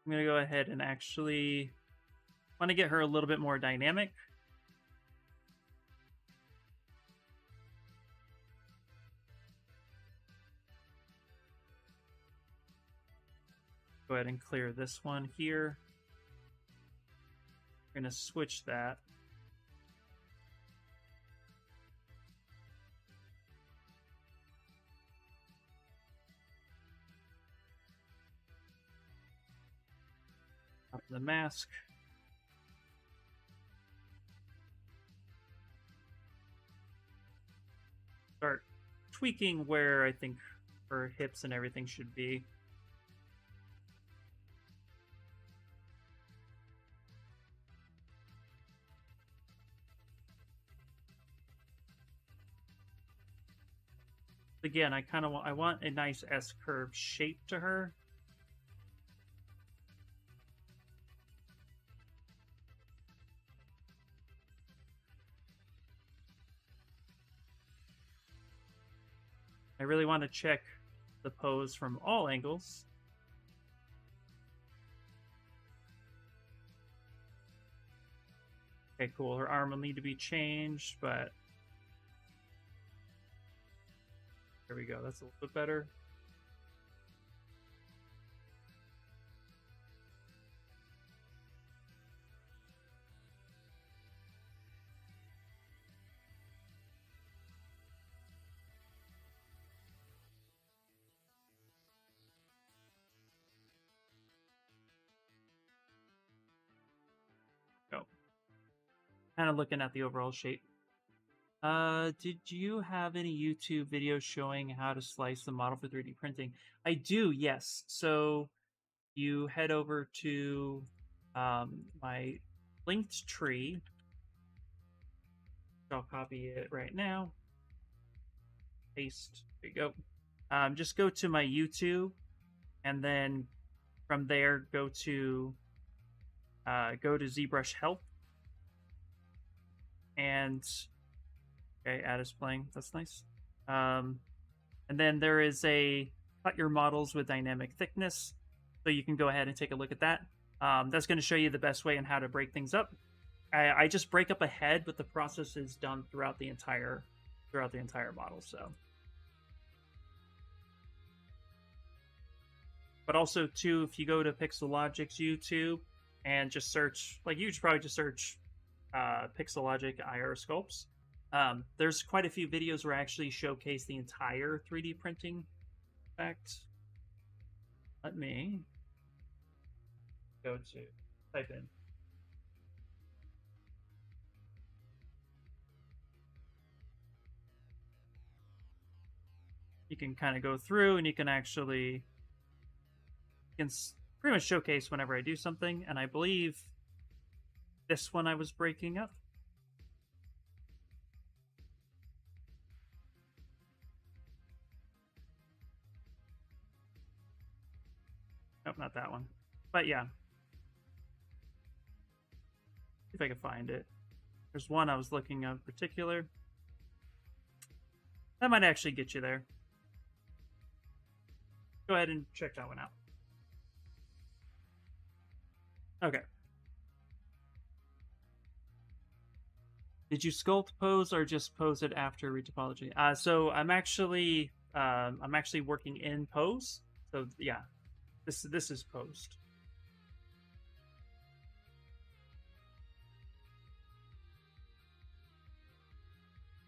I'm going to go ahead and actually want to get her a little bit more dynamic. Go ahead and clear this one here. We're going to switch that. Up the mask. Start tweaking where I think her hips and everything should be. Again, I want a nice S-curve shape to her. I really want to check the pose from all angles. Okay, cool. Her arm will need to be changed, but there we go. That's a little bit better. Go. Kind of looking at the overall shape. Did you have any YouTube videos showing how to slice the model for 3D printing? I do, yes. So you head over to my linked tree. I'll copy it right now. Paste. There you go. Just go to my YouTube, and then from there go to ZBrush Help, and okay, add is playing. That's nice. And then there is a cut your models with dynamic thickness, so you can go ahead and take a look at that. That's going to show you the best way on how to break things up. I just break up a head, but the process is done throughout the entire model. So, but also too, if you go to Pixologic's YouTube and just search, like you should probably just search Pixologic IR Sculpts. There's quite a few videos where I actually showcase the entire 3D printing effect. Let me go to type in. You can kind of go through and you can actually pretty much showcase whenever I do something. And I believe this one I was breaking up. Nope, not that one. But yeah. See if I can find it. There's one I was looking at in particular. That might actually get you there. Go ahead and check that one out. Okay. Did you sculpt pose or just pose it after retopology? So I'm actually working in pose. So yeah, this is posed.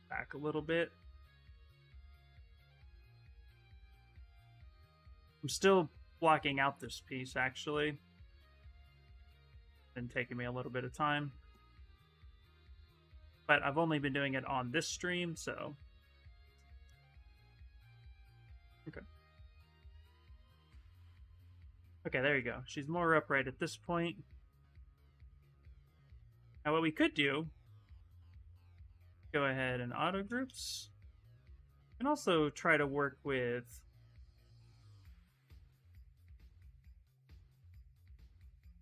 Back a little bit. I'm still blocking out this piece, actually. Been taking me a little bit of time. But I've only been doing it on this stream, so Okay, there you go. She's more upright at this point. Now what we could do, go ahead and auto groups, and also try to work with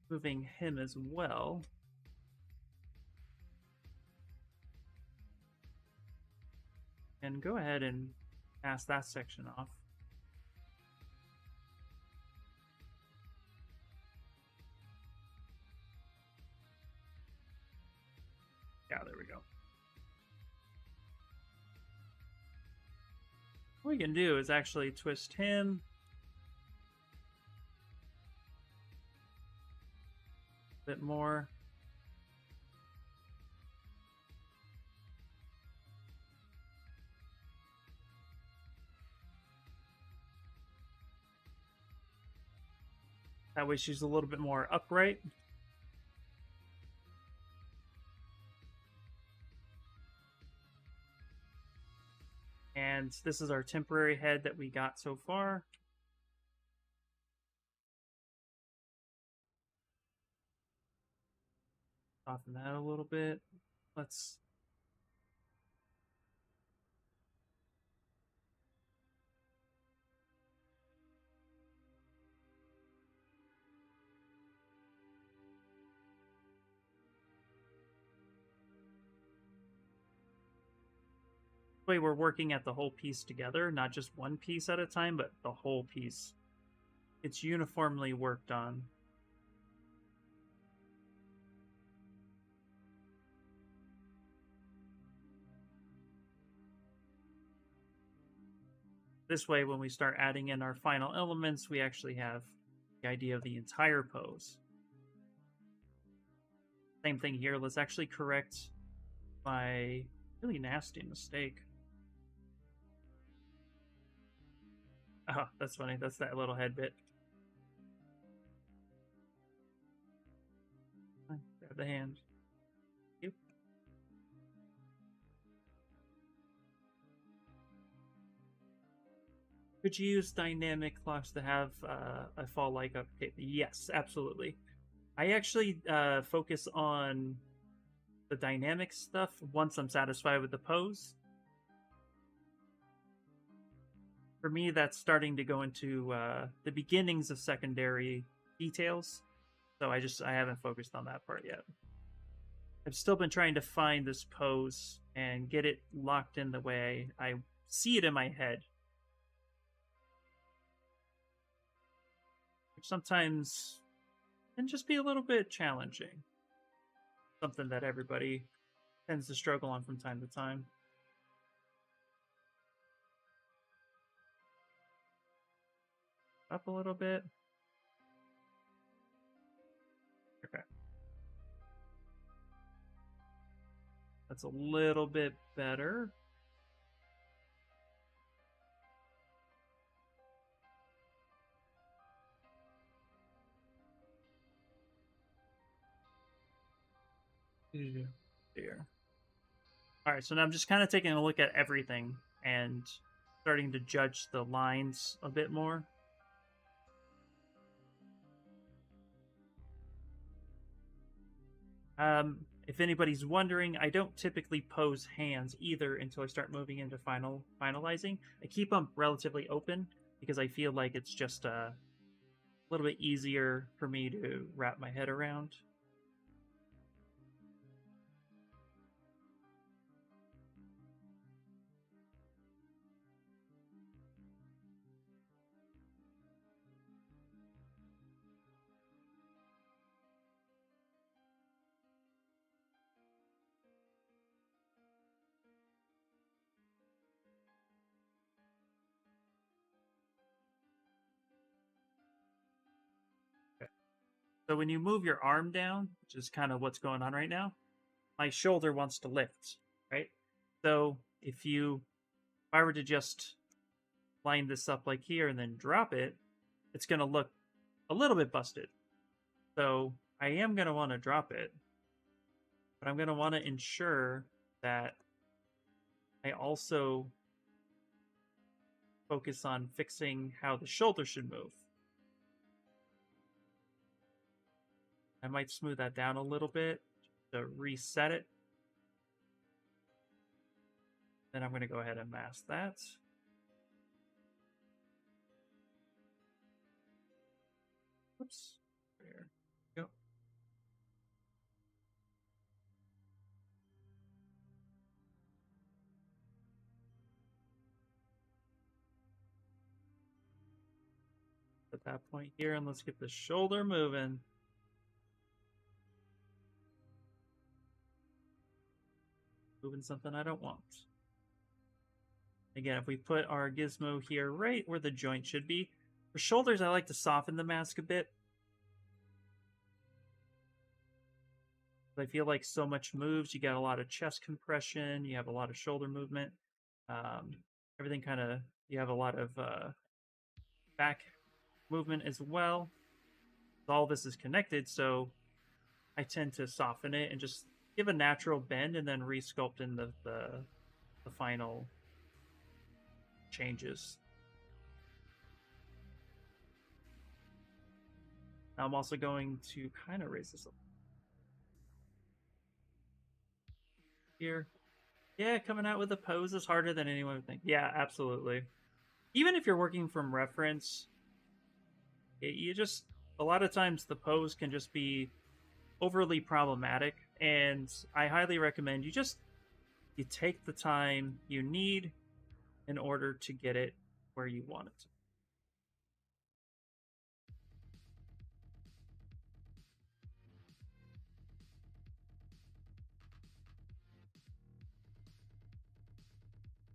moving him as well. And go ahead and pass that section off. Yeah, there we go. What we can do is actually twist him. A bit more. That way she's a little bit more upright. And this is our temporary head that we got so far. Soften that a little bit. Let's... way we're working at the whole piece together, not just one piece at a time, but the whole piece. It's uniformly worked on. This way, when we start adding in our final elements, we actually have the idea of the entire pose. Same thing here. Let's actually correct my really nasty mistake. Oh, that's funny. That's that little head bit. Grab the hand. Yep. Could you use dynamic clocks to have a fall like up? Okay, yes, absolutely. I actually focus on the dynamic stuff once I'm satisfied with the pose. For me, that's starting to go into the beginnings of secondary details. So I haven't focused on that part yet. I've still been trying to find this pose and get it locked in the way I see it in my head. Which sometimes can just be a little bit challenging. Something that everybody tends to struggle on from time to time. Up a little bit. Okay. That's a little bit better. There. All right, so now I'm just kind of taking a look at everything and starting to judge the lines a bit more. If anybody's wondering, I don't typically pose hands either until I start moving into finalizing. I keep them relatively open because I feel like it's just a little bit easier for me to wrap my head around. So when you move your arm down, which is kind of what's going on right now, my shoulder wants to lift, right? So if I were to just line this up like here and then drop it, it's going to look a little bit busted. So I am going to want to drop it, but I'm going to want to ensure that I also focus on fixing how the shoulder should move. I might smooth that down a little bit to reset it. Then I'm going to go ahead and mask that. Oops. There we go. At that point here, and let's get the shoulder moving. Moving something I don't want. Again, if we put our gizmo here right where the joint should be. For shoulders, I like to soften the mask a bit. I feel like so much moves. You got a lot of chest compression. You have a lot of shoulder movement. Everything kind of, you have a lot of back movement as well. All this is connected, so I tend to soften it and just give a natural bend and then resculpt in the final changes. Now I'm also going to kind of raise this up here. Yeah, coming out with a pose is harder than anyone would think. Yeah, absolutely. Even if you're working from reference, you just, a lot of times the pose can just be overly problematic, and I highly recommend you take the time you need in order to get it where you want it to.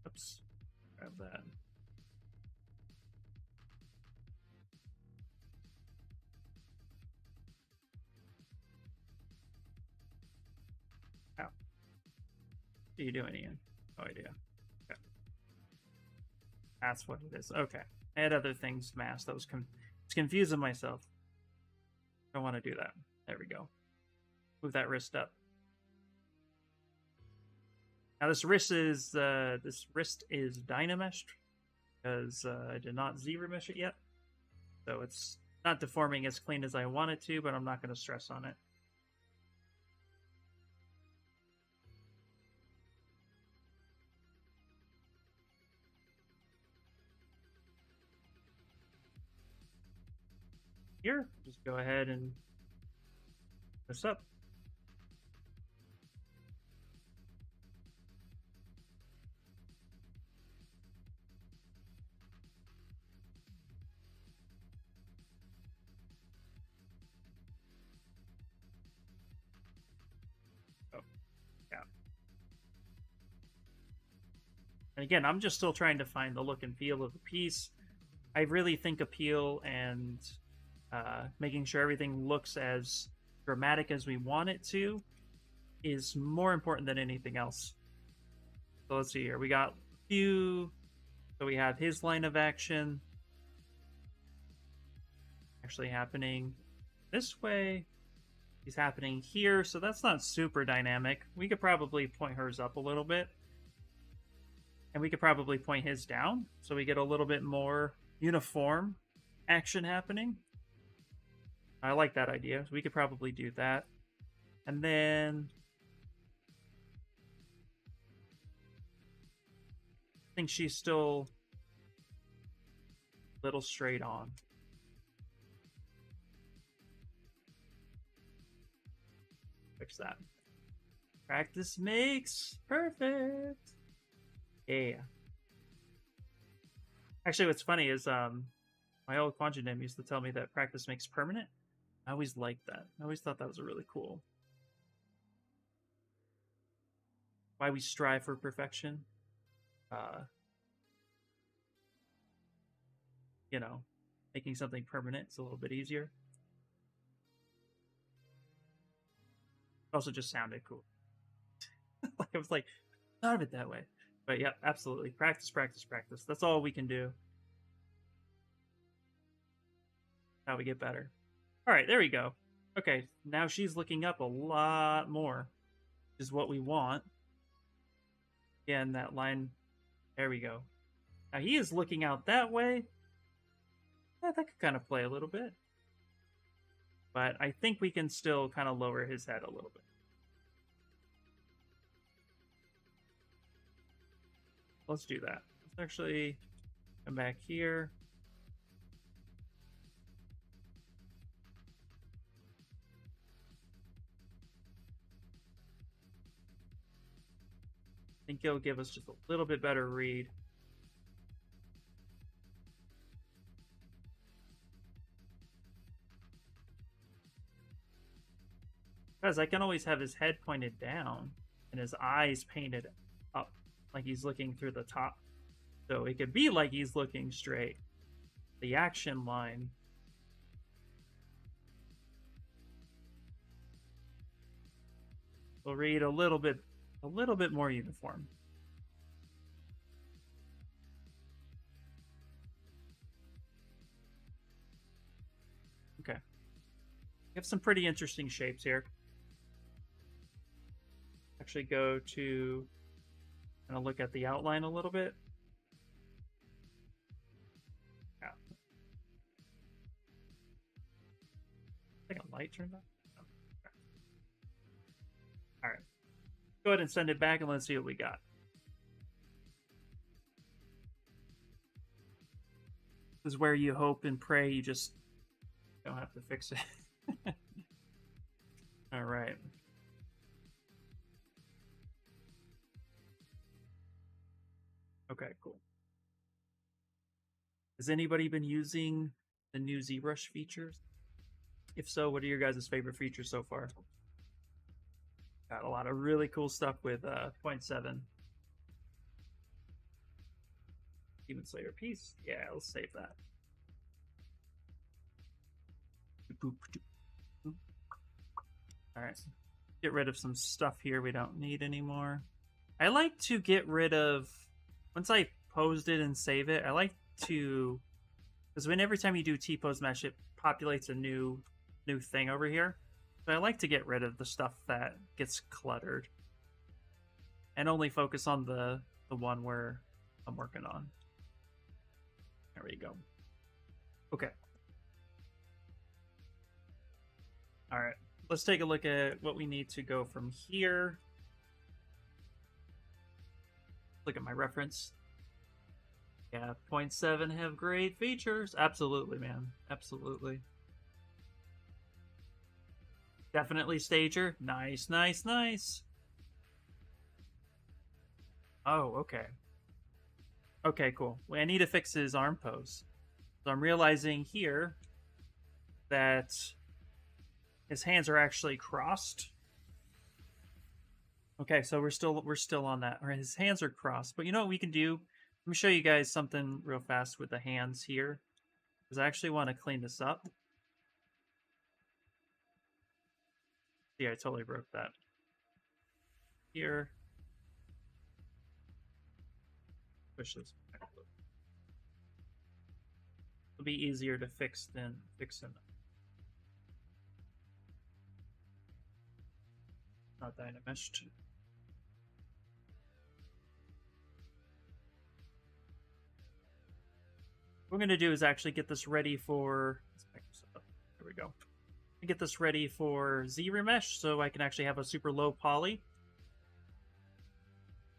Oops, grab that. Ow. What are you doing, Ian? No idea. Okay. That's what it is. Okay. I had other things masked. That was it's confusing myself. Don't want to do that. There we go. Move that wrist up. Now this wrist is dynameshed because I did not ZBrush it yet, so it's not deforming as clean as I want it to, but I'm not going to stress on it. Here, just go ahead and this up. Oh, yeah. And again, I'm just still trying to find the look and feel of the piece. I really think appeal and making sure everything looks as dramatic as we want it to is more important than anything else. So let's see here. We got a few. So we have his line of action actually happening this way. He's happening here, so that's not super dynamic. We could probably point hers up a little bit. And we could probably point his down, so we get a little bit more uniform action happening. I like that idea. So we could probably do that. And then I think she's still a little straight on. Fix that. Practice makes perfect. Yeah. Actually, what's funny is my old quantum used to tell me that practice makes permanent. I always liked that. I always thought that was really cool. Why we strive for perfection. You know, making something permanent is a little bit easier. It also just sounded cool. Like I was like, thought of it that way. But yeah, absolutely. Practice, practice, practice. That's all we can do. How we get better. All right, there we go. Okay, now she's looking up a lot more, is what we want. Again, that line. There we go. Now he is looking out that way. Yeah, that could kind of play a little bit. but I think we can still kind of lower his head a little bit. Let's do that. Let's actually come back here. I think it'll give us just a little bit better read. Because I can always have his head pointed down and his eyes painted up, like he's looking through the top. So it could be like he's looking straight. The action line. Will read a little bit more uniform. Okay. We have some pretty interesting shapes here. Actually go to kind of look at the outline a little bit. Yeah. I think a light turned on. Oh, okay. All right. Go ahead and send it back and let's see what we got. This is where you hope and pray you just don't have to fix it. All right. Okay, cool. Has anybody been using the new ZBrush features? If so, what are your guys' favorite features so far? Got a lot of really cool stuff with 0.7. Demon Slayer piece. Yeah, let's save that. Alright. Get rid of some stuff here we don't need anymore. I like to get rid of... Once I posed it and save it, I like to... Because every time you do T-pose mesh, it populates a new thing over here. So I like to get rid of the stuff that gets cluttered. And only focus on the one where I'm working on. There we go. Okay. Alright. Let's take a look at what we need to go from here. Look at my reference. Yeah, 0.7 have great features. Absolutely, man. Absolutely. Definitely stager. Nice, nice, nice. Oh, okay. Okay, cool. Well, I need to fix his arm pose. So I'm realizing here that his hands are actually crossed. Okay, so we're still on that. Or his hands are crossed. But you know what we can do? Let me show you guys something real fast with the hands here. Because I actually want to clean this up. Yeah, I totally broke that. Here. Push this back a little. It'll be easier to fix than fixing them. Not Dynameshed. What we're going to do is actually get this ready for... There we go. Get this ready for ZBrush so I can actually have a super low poly.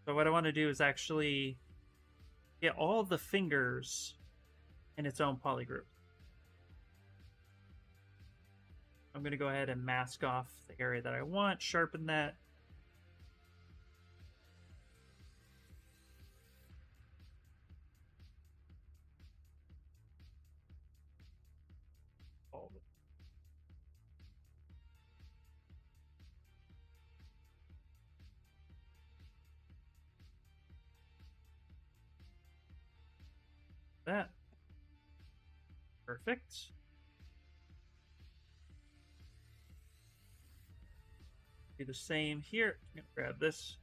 So what I want to do is actually get all the fingers in its own poly group. I'm going to go ahead and mask off the area that I want, sharpen that. That. Perfect. Do the same here. I'm gonna grab this.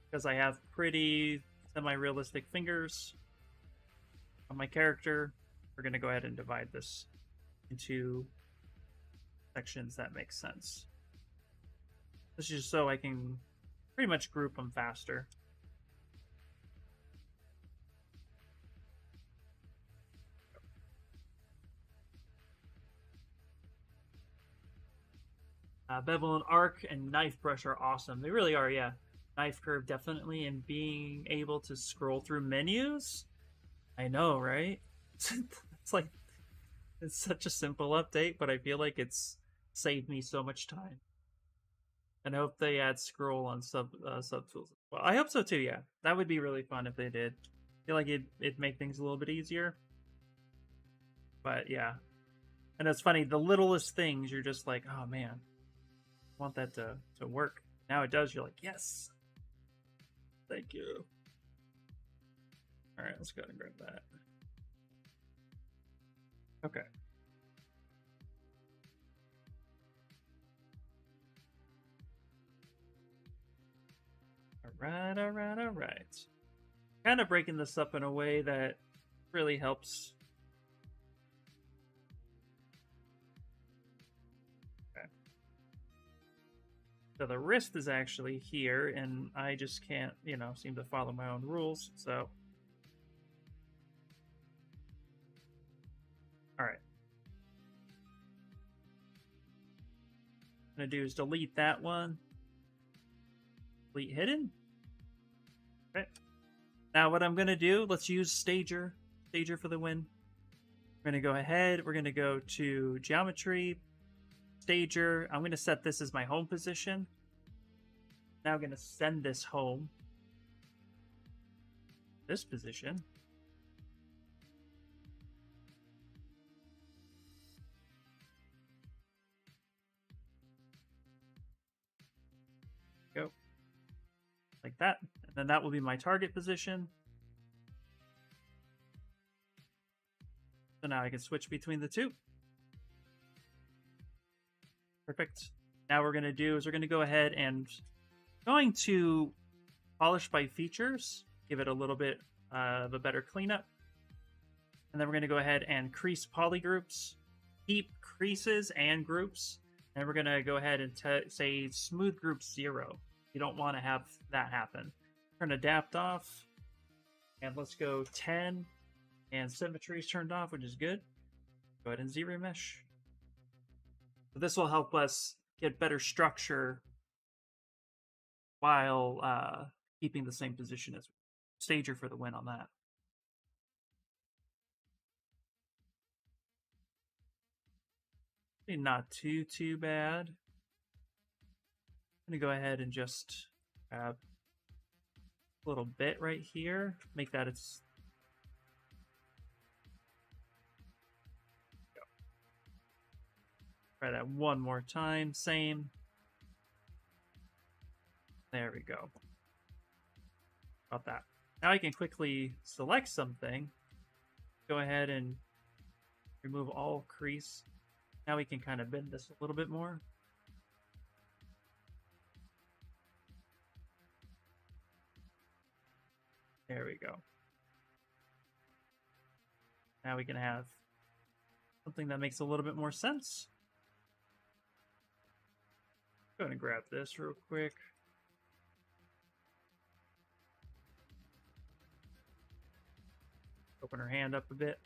Because I have pretty semi-realistic fingers on my character, we're gonna go ahead and divide this into sections that make sense. This is just so I can pretty much group them faster. Bevel and arc and knife brush are awesome. They really are, yeah. Knife curve definitely, and being able to scroll through menus. I know, right? It's like it's such a simple update, but I feel like it's saved me so much time. And I hope they add scroll on subtools. Well, I hope so too. Yeah, that would be really fun if they did. I feel like it'd make things a little bit easier. But yeah, and it's funny. The littlest things, you're just like, oh man, I want that to work. Now it does. You're like, yes, thank you. All right, let's go ahead and grab that. Okay. All right. Kind of breaking this up in a way that really helps. Okay. So the wrist is actually here, and I just can't, seem to follow my own rules. So, all right. What I'm gonna do is delete that one. Delete hidden. Okay. Now what I'm gonna do, let's use Stager for the win. We're gonna go ahead, we're gonna go to Geometry, Stager. I'm gonna set this as my home position. Now I'm gonna send this home. This position. Go. Like that. And then that will be my target position. So now I can switch between the two. Perfect. Now we're going to do is we're going to go ahead and going to polish by features, give it a little bit of a better cleanup. And then we're going to go ahead and crease polygroups, keep creases and groups. And we're going to go ahead and say smooth group 0. You don't want to have that happen. Turn adapt off. And let's go 10. And symmetry is turned off, which is good. Go ahead and ZBrush. So this will help us get better structure while keeping the same position as Stager for the win on that. Not too bad. I'm going to go ahead and just grab a little bit right here. Make that its... Go. Try that one more time. Same. There we go. About that. Now I can quickly select something. Go ahead and remove all crease. Now we can kind of bend this a little bit more. There we go. Now we can have something that makes a little bit more sense. Go ahead and grab this real quick. Open her hand up a bit.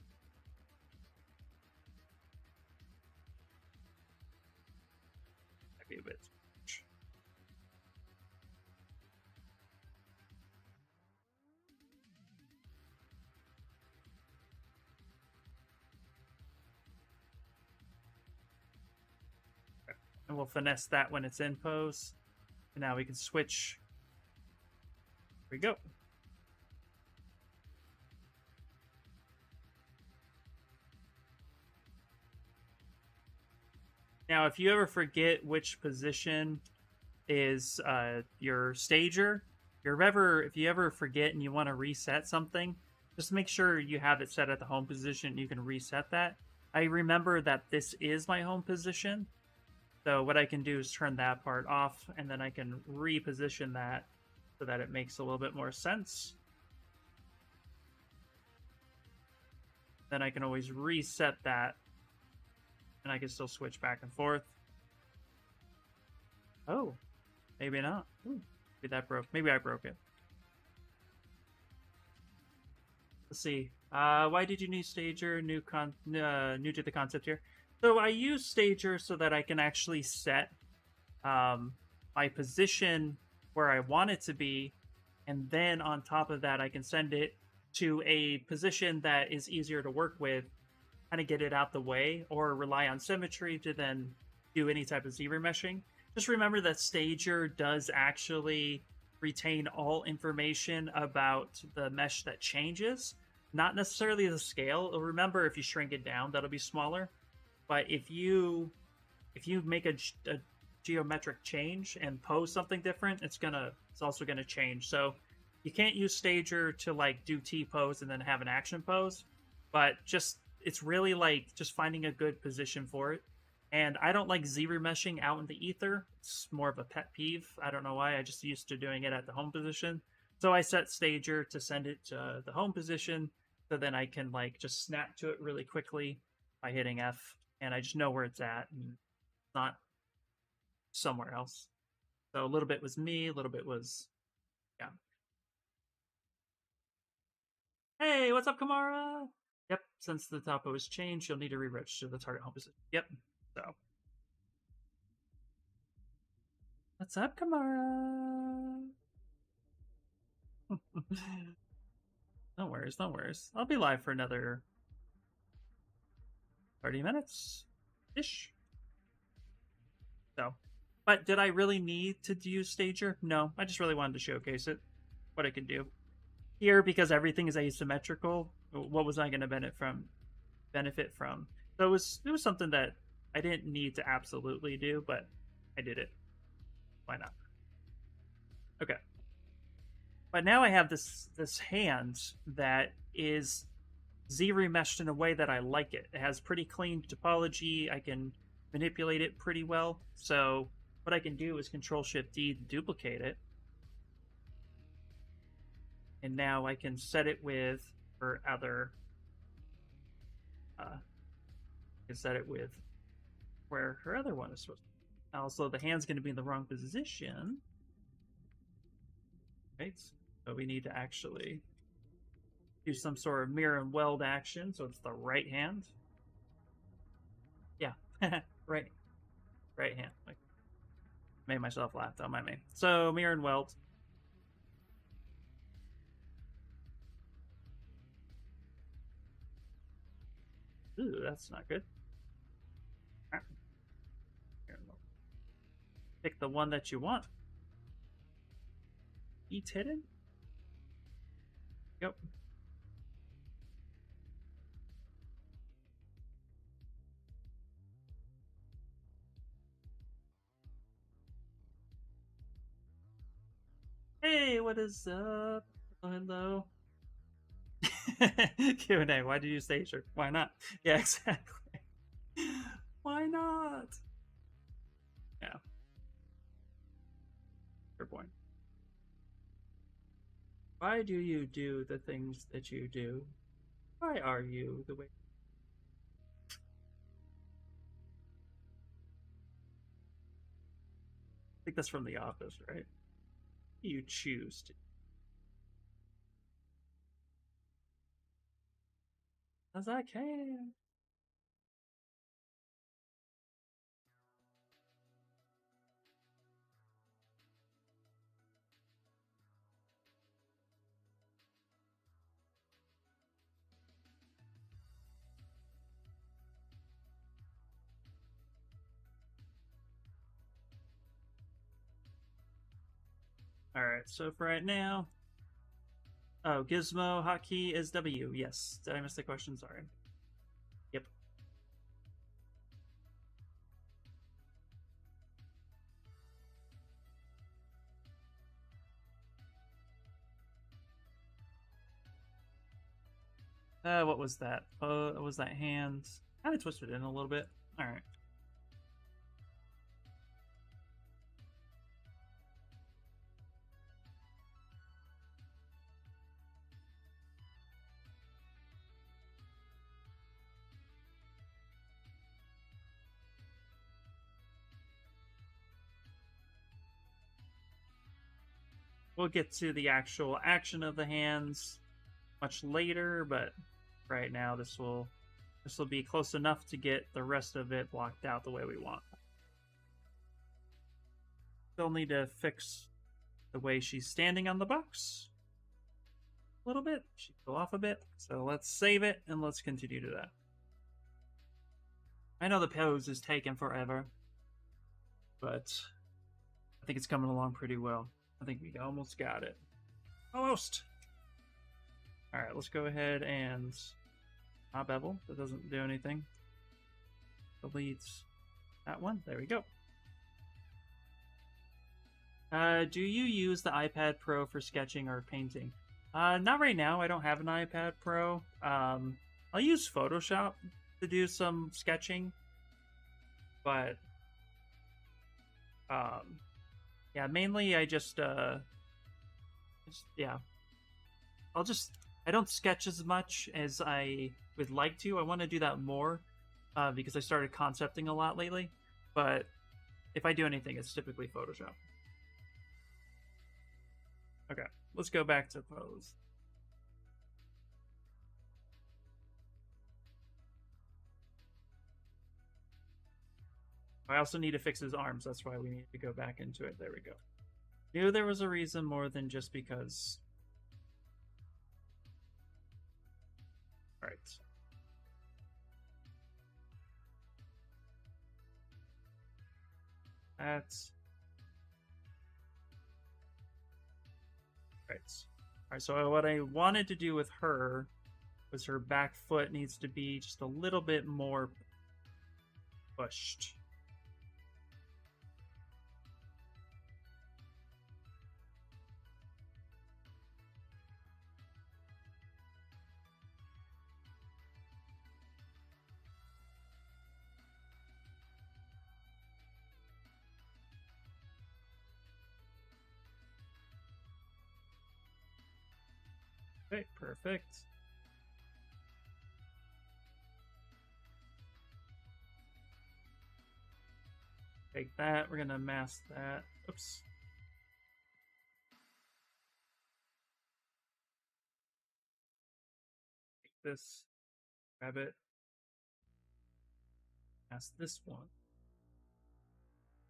Might be a bit. And we'll finesse that when it's in pose. And now we can switch. Here we go. Now, if you ever forget which position is your stager, if you ever forget and you want to reset something, just make sure you have it set at the home position. You can reset that. I remember that this is my home position. So what I can do is turn that part off, and then I can reposition that so that it makes a little bit more sense. Then I can always reset that, and I can still switch back and forth. Oh, maybe not. Ooh, maybe that broke. Maybe I broke it. Let's see. Why did you need Stager? New to the concept here. So I use Stager so that I can actually set my position where I want it to be, and then on top of that, I can send it to a position that is easier to work with, kind of get it out the way, or rely on symmetry to then do any type of Z-remeshing. Just remember that Stager does actually retain all information about the mesh that changes, not necessarily the scale. Remember, if you shrink it down, that'll be smaller. But if you make a geometric change and pose something different, it's also gonna change. So you can't use Stager to like do T pose and then have an action pose, but it's really like just finding a good position for it. And I don't like Z-remeshing out in the ether. It's more of a pet peeve. I don't know why. I just used to doing it at the home position. So I set Stager to send it to the home position, so then I can like just snap to it really quickly by hitting F, and I just know where it's at and not somewhere else. So a little bit was me, a little bit was, yeah. Hey, what's up, Kamara? Yep, since the topo is changed, you'll need to re-register the target home position. Yep, so. What's up, Kamara? No worries, no worries. I'll be live for another 30 minutes-ish. So, but did I really need to use Stager? No, I just really wanted to showcase it, what I can do. Here, because everything is asymmetrical, what was I going to benefit from? So it was something that I didn't need to absolutely do, but I did it. Why not? Okay. But now I have this hand that is Z-remeshed in a way that I like it. It has pretty clean topology. I can manipulate it pretty well. So what I can do is Control-Shift-D to duplicate it. And now I can set it with her other. I can set it with where her other one is supposed to be. Also, the hand's going to be in the wrong position. Right? So we need to actually do some sort of mirror and weld action. So it's the right hand. Yeah, right hand. Like, made myself laugh. Don't mind me. So mirror and weld. Ooh, that's not good. Pick the one that you want. Eat hidden? Yep. Hey, what is up? Hello. Q&A, why did you say sure? Why not? Yeah, exactly. Why not? Yeah. Fair point. Why do you do the things that you do? Why are you the way? I think that's from The Office, right? You choose to. As I can. Alright, so for right now. Oh, Gizmo hotkey is W. Yes. Did I miss the question? Sorry. Yep. What was that? Was that hand? Kind of twisted in a little bit. Alright. We'll get to the actual action of the hands much later, but right now this will be close enough to get the rest of it blocked out the way we want. Still need to fix the way she's standing on the box a little bit. She fell off a bit. So let's save it and let's continue to that. I know the pose is taking forever, but I think it's coming along pretty well. I think we almost got it. Almost! Alright, let's go ahead and not bevel. That doesn't do anything. Delete that one. There we go. Do you use the iPad Pro for sketching or painting? Not right now. I don't have an iPad Pro. I'll use Photoshop to do some sketching, but yeah, mainly I yeah, I don't sketch as much as I would like to. I want to do that more because I started concepting a lot lately, but if I do anything, it's typically Photoshop. Okay, let's go back to pose. I also need to fix his arms. That's why we need to go back into it. There we go. Knew there was a reason more than just because. All right. That's right. All right. So what I wanted to do with her was her back foot needs to be just a little bit more pushed. Okay, perfect. Take that. We're gonna mask that. Oops. Take this. Grab it. Mask this one.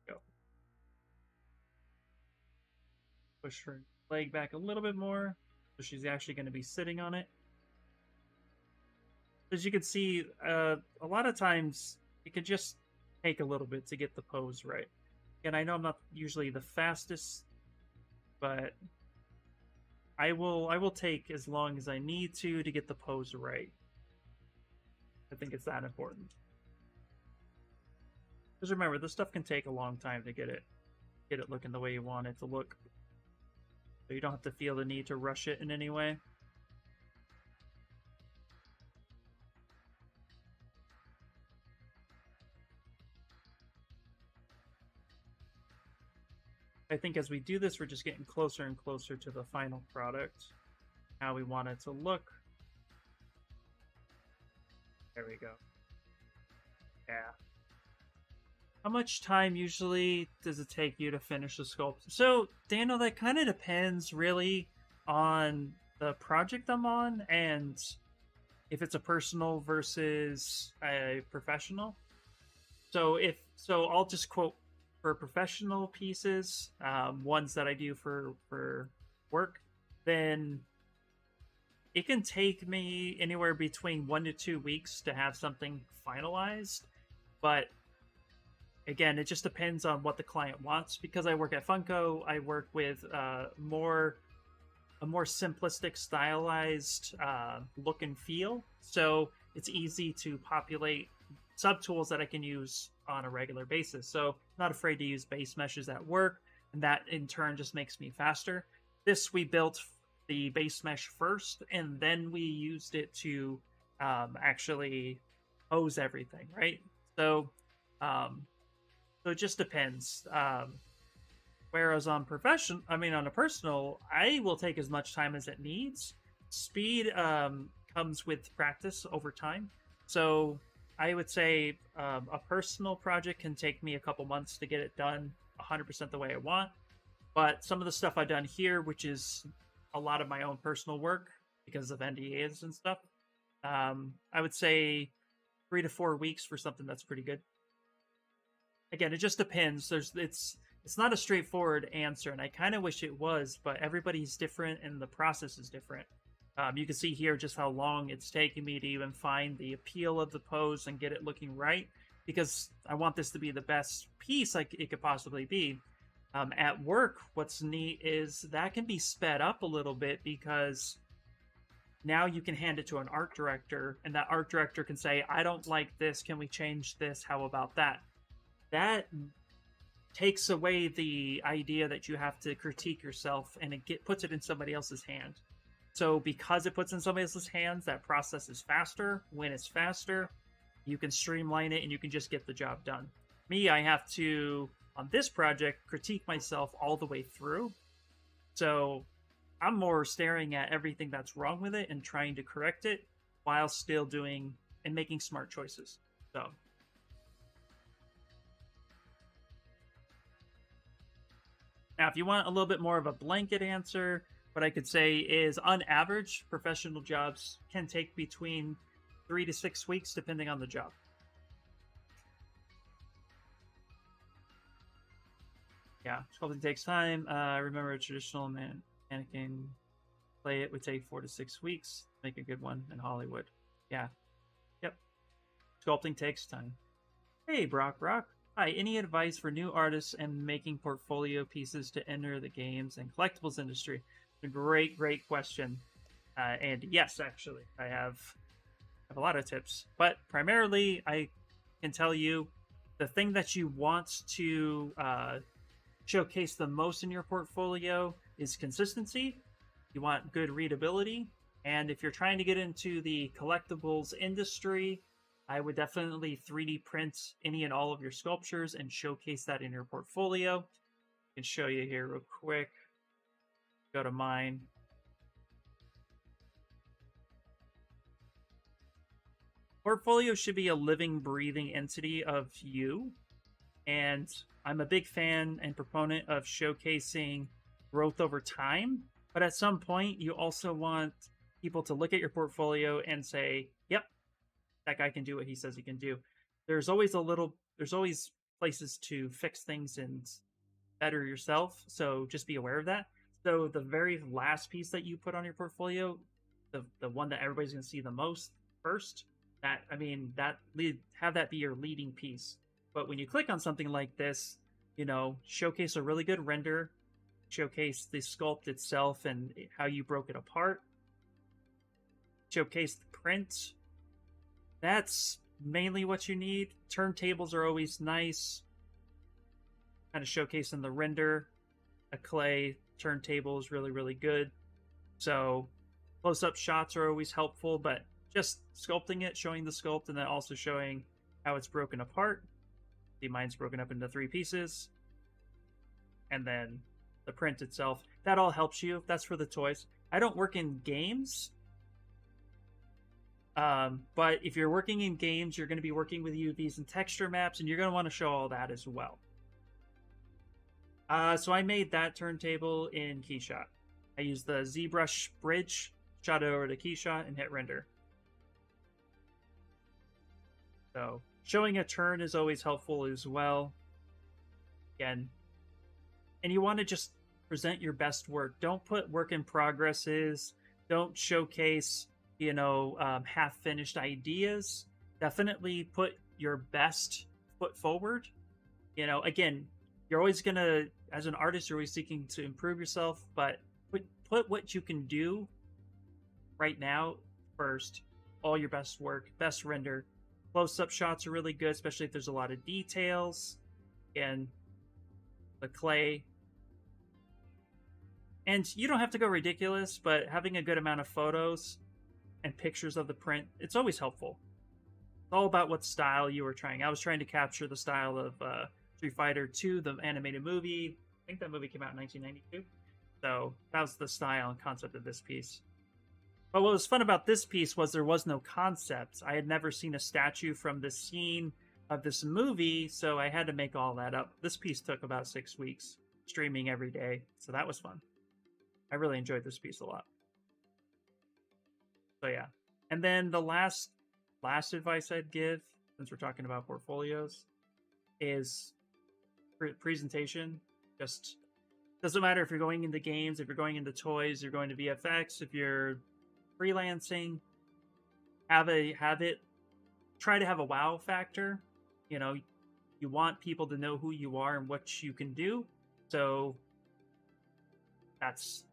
Go. Push her leg back a little bit more, so she's actually going to be sitting on it. As you can see, a lot of times it could just take a little bit to get the pose right. And I know I'm not usually the fastest, but I will take as long as I need to get the pose right. I think it's that important. Because remember, this stuff can take a long time to get it looking the way you want it to look. So you don't have to feel the need to rush it in any way. I think as we do this, we're just getting closer and closer to the final product. How we want it to look. There we go. Yeah. How much time usually does it take you to finish the sculpt? So, Daniel, that kind of depends really on the project I'm on and if it's a personal versus a professional. So I'll just quote for professional pieces, ones that I do for work, then it can take me anywhere between 1 to 2 weeks to have something finalized. But again, it just depends on what the client wants. Because I work at Funko, I work with a more simplistic, stylized look and feel. So it's easy to populate subtools that I can use on a regular basis. So not afraid to use base meshes at work, and that in turn just makes me faster. This, we built the base mesh first, and then we used it to actually pose everything, right? So it just depends. Whereas on a personal, I will take as much time as it needs. Speed comes with practice over time. So I would say a personal project can take me a couple months to get it done 100% the way I want. But some of the stuff I've done here, which is a lot of my own personal work because of NDAs and stuff, I would say 3 to 4 weeks for something that's pretty good. Again, it just depends. it's not a straightforward answer, and I kind of wish it was, but everybody's different and the process is different. You can see here just how long it's taking me to even find the appeal of the pose and get it looking right, because I want this to be the best piece like it could possibly be. At work, what's neat is that can be sped up a little bit, because now you can hand it to an art director, and that art director can say, I don't like this, can we change this, how about that? That takes away the idea that you have to critique yourself, and it puts it in somebody else's hand. So because it puts in somebody else's hands, that process is faster. When it's faster, you can streamline it and you can just get the job done. Me, I have to, on this project, critique myself all the way through. So I'm more staring at everything that's wrong with it and trying to correct it while still doing and making smart choices. So now, if you want a little bit more of a blanket answer, what I could say is, on average, professional jobs can take between 3 to 6 weeks, depending on the job. Yeah, sculpting takes time. I remember a traditional mannequin play it would take 4 to 6 weeks. Make a good one in Hollywood. Yeah. Yep. Sculpting takes time. Hey, Brock. Hi, any advice for new artists and making portfolio pieces to enter the games and collectibles industry? A great question. And yes, actually, I have a lot of tips. But primarily, I can tell you the thing that you want to showcase the most in your portfolio is consistency. You want good readability. And if you're trying to get into the collectibles industry, I would definitely 3D print any and all of your sculptures and showcase that in your portfolio. I can show you here real quick. Go to mine. Portfolio should be a living, breathing entity of you. And I'm a big fan and proponent of showcasing growth over time. But at some point, you also want people to look at your portfolio and say, yep, that guy can do what he says he can do. There's always places to fix things and better yourself. So just be aware of that. So the very last piece that you put on your portfolio, the one that everybody's going to see the most first, have that be your leading piece. But when you click on something like this, showcase a really good render, showcase the sculpt itself and how you broke it apart, showcase the print. That's mainly what you need. Turntables are always nice, kind of showcasing the render. A clay turntable is really good. So close-up shots are always helpful, but just sculpting it, showing the sculpt, and then also showing how it's broken apart. See, mine's broken up into 3 pieces. And then the print itself. That all helps you. That's for the toys. I don't work in games. But if you're working in games, you're going to be working with UVs and texture maps, and you're going to want to show all that as well. So I made that turntable in Keyshot. I used the ZBrush bridge, shot it over to Keyshot, and hit render. So showing a turn is always helpful as well. Again, and you want to just present your best work. Don't put work in progresses. Don't showcase, half-finished ideas. Definitely put your best foot forward. Again, you're always gonna, as an artist, you're always seeking to improve yourself, but put what you can do right now first. All your best work, best render. Close-up shots are really good, especially if there's a lot of details. Again, the clay. And you don't have to go ridiculous, but having a good amount of photos and pictures of the print, it's always helpful. It's all about what style you were trying. I was trying to capture the style of Street Fighter 2, the animated movie. I think that movie came out in 1992. So that was the style and concept of this piece. But what was fun about this piece was there was no concept. I had never seen a statue from the scene of this movie, so I had to make all that up. This piece took about 6 weeks, streaming every day, so that was fun. I really enjoyed this piece a lot. So yeah. And then the last advice I'd give, since we're talking about portfolios, is presentation. Just doesn't matter if you're going into games, if you're going into toys, you're going to VFX, if you're freelancing, have it try to have a wow factor. You know, you want people to know who you are and what you can do. So that's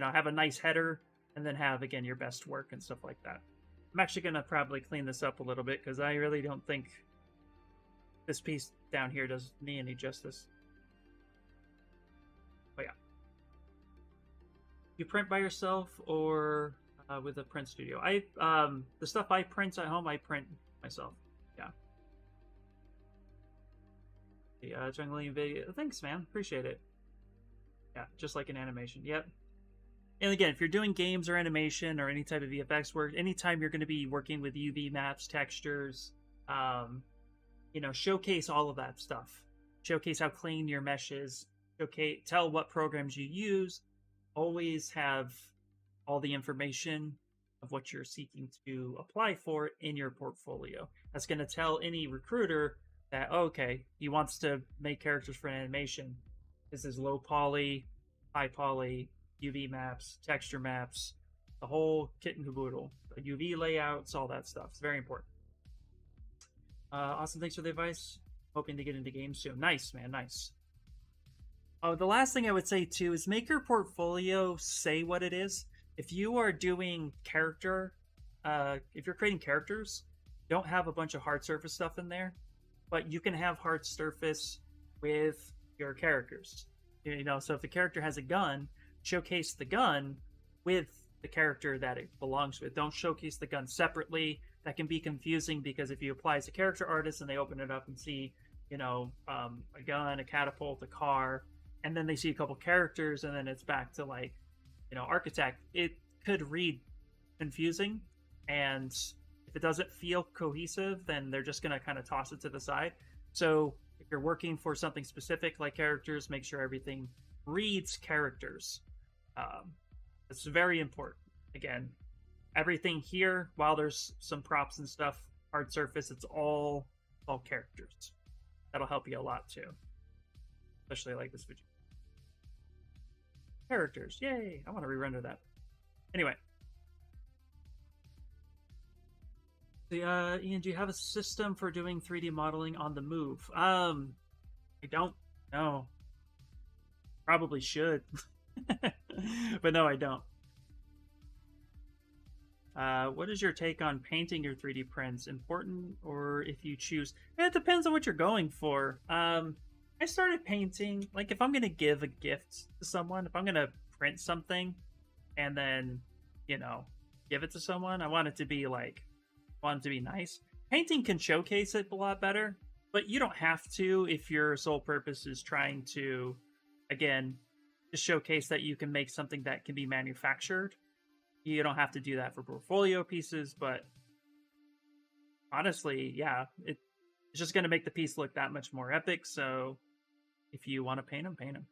have a nice header, and then have, again, your best work and stuff like that. I'm actually going to probably clean this up a little bit because I really don't think this piece down here does me any justice. But yeah. You print by yourself or with a print studio? The stuff I print at home, I print myself. Yeah. The jungling video. Thanks, man. Appreciate it. Yeah, just like an animation. Yep. And again, if you're doing games or animation or any type of VFX work, anytime you're going to be working with UV maps, textures, showcase all of that stuff. Showcase how clean your mesh is. Tell what programs you use. Always have all the information of what you're seeking to apply for in your portfolio. That's going to tell any recruiter that, okay, he wants to make characters for an animation. This is low poly, high poly, UV maps, texture maps, the whole kit and caboodle. UV layouts, all that stuff. It's very important. Awesome, thanks for the advice. Hoping to get into games soon. Nice, man, nice. Oh, the last thing I would say too is make your portfolio say what it is. If you are doing if you're creating characters, don't have a bunch of hard surface stuff in there, but you can have hard surface with your characters. So if the character has a gun, showcase the gun with the character that it belongs with. Don't showcase the gun separately. That can be confusing because if you apply as a character artist and they open it up and see, a gun, a catapult, a car, and then they see a couple characters and then it's back to architect, it could read confusing. And if it doesn't feel cohesive, then they're just going to kind of toss it to the side. So if you're working for something specific like characters, make sure everything reads characters. It's very important. Again, everything here, while there's some props and stuff, hard surface, it's all characters. That'll help you a lot too. Especially like this video. Characters, yay! I want to re-render that. Anyway. Ian, do you have a system for doing 3D modeling on the move? I don't know. Probably should. But no, I don't. What is your take on painting your 3D prints? Important, or if you choose? It depends on what you're going for. I started painting, like if I'm going to give a gift to someone, if I'm going to print something and then, give it to someone, I want it to be nice. Painting can showcase it a lot better, but you don't have to if your sole purpose is trying to, again, just showcase that you can make something that can be manufactured. You don't have to do that for portfolio pieces, but honestly, yeah, it's just going to make the piece look that much more epic. So if you want to paint them, paint them.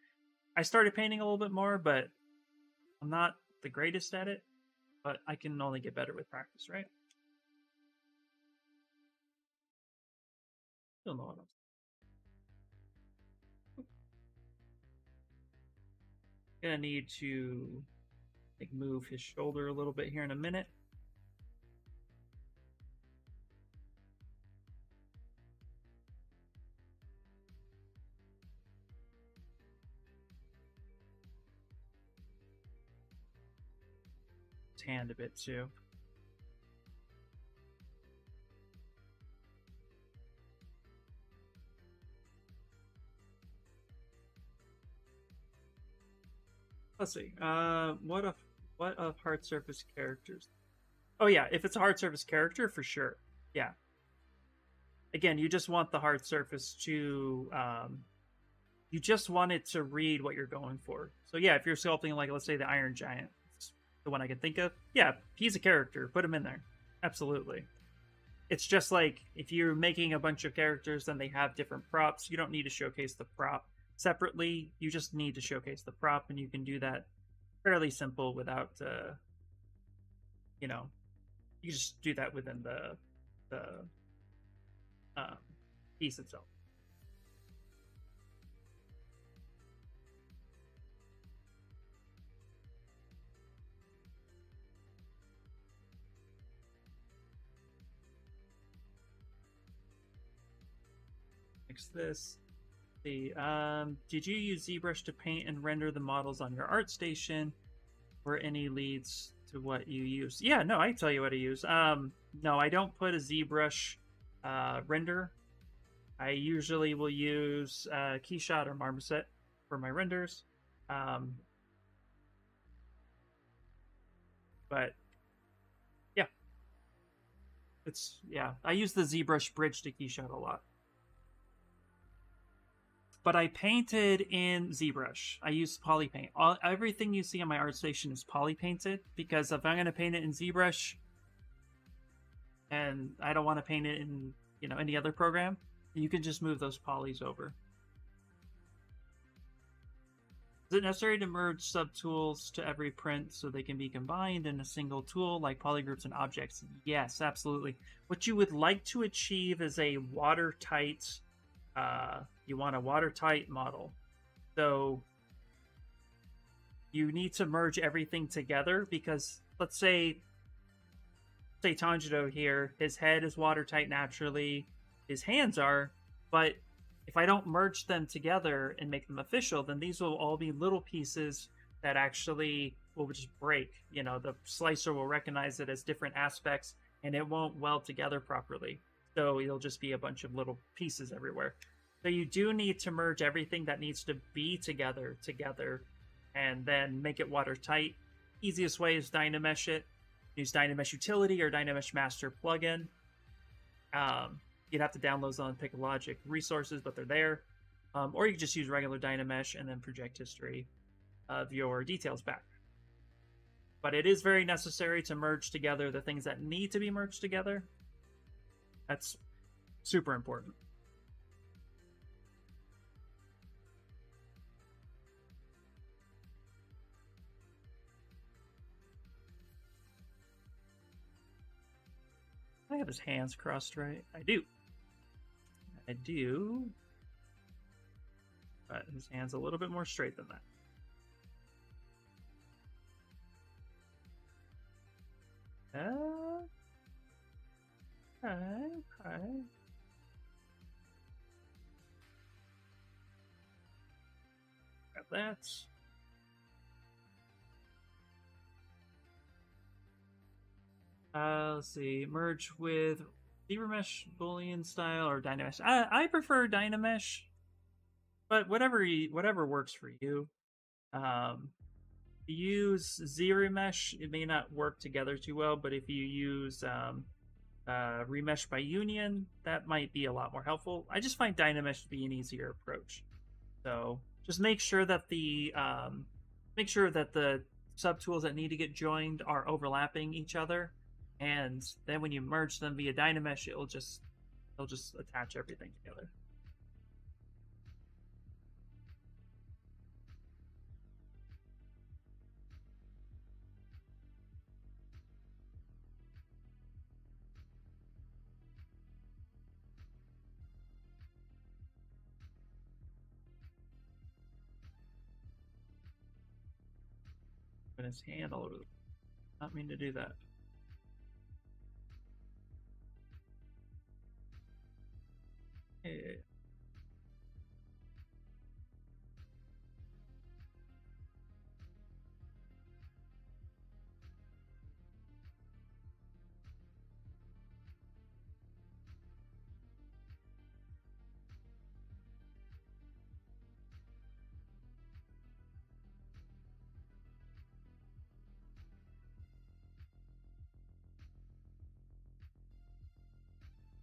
I started painting a little bit more, but I'm not the greatest at it, but I can only get better with practice, right? Still know what I'm gonna need to move his shoulder a little bit here in a minute. His hand a bit too. Let's see. What of hard surface characters? Oh yeah, if it's a hard surface character, for sure. Yeah. Again, you just want the hard surface to you just want it to read what you're going for. So yeah, if you're sculpting like, let's say, the Iron Giant, the one I can think of, yeah, he's a character. Put him in there. Absolutely. It's just like if you're making a bunch of characters, then they have different props. You don't need to showcase the prop separately. You just need to showcase the prop, and you can do that fairly simple without, you just do that within the piece itself. fix this. Did you use ZBrush to paint and render the models on your art station? Or any leads to what you use? Yeah, no, I can tell you what I use. No, I don't put a ZBrush render. I usually will use Keyshot or Marmoset for my renders. But yeah, I use the ZBrush bridge to Keyshot a lot. But I painted in ZBrush. I use poly paint. Everything you see on my art station is poly painted, because if I'm going to paint it in ZBrush and I don't want to paint it in any other program, you can just move those polys over. Is it necessary to merge subtools to every print so they can be combined in a single tool like polygroups and objects? Yes, absolutely. What you would like to achieve is a watertight, you want a watertight model. So you need to merge everything together, because let's say Tanjiro here, his head is watertight naturally, his hands are, but if I don't merge them together and make them official, then these will all be little pieces that actually will just break. The slicer will recognize it as different aspects and it won't weld together properly. So it'll just be a bunch of little pieces everywhere. So you do need to merge everything that needs to be together, and then make it watertight. Easiest way is Dynamesh it. Use Dynamesh Utility or Dynamesh Master plugin. You'd have to download those on Pixologic resources, but they're there. Or you can just use regular Dynamesh and then project history of your details back. But it is very necessary to merge together the things that need to be merged together. That's super important. I have his hands crossed, right? I do. But his hand's a little bit more straight than that. Okay. Got that. Let's see. Merge with ZBrush Boolean style or Dynamesh. I prefer Dynamesh, but whatever works for you. Use ZBrush, it may not work together too well, but if you use remesh by union, that might be a lot more helpful. I just find Dynamesh to be an easier approach. So just make sure that the subtools that need to get joined are overlapping each other, and then when you merge them via Dynamesh, it'll just attach everything together. Put his hand all over the... Not mean to do that. Hey.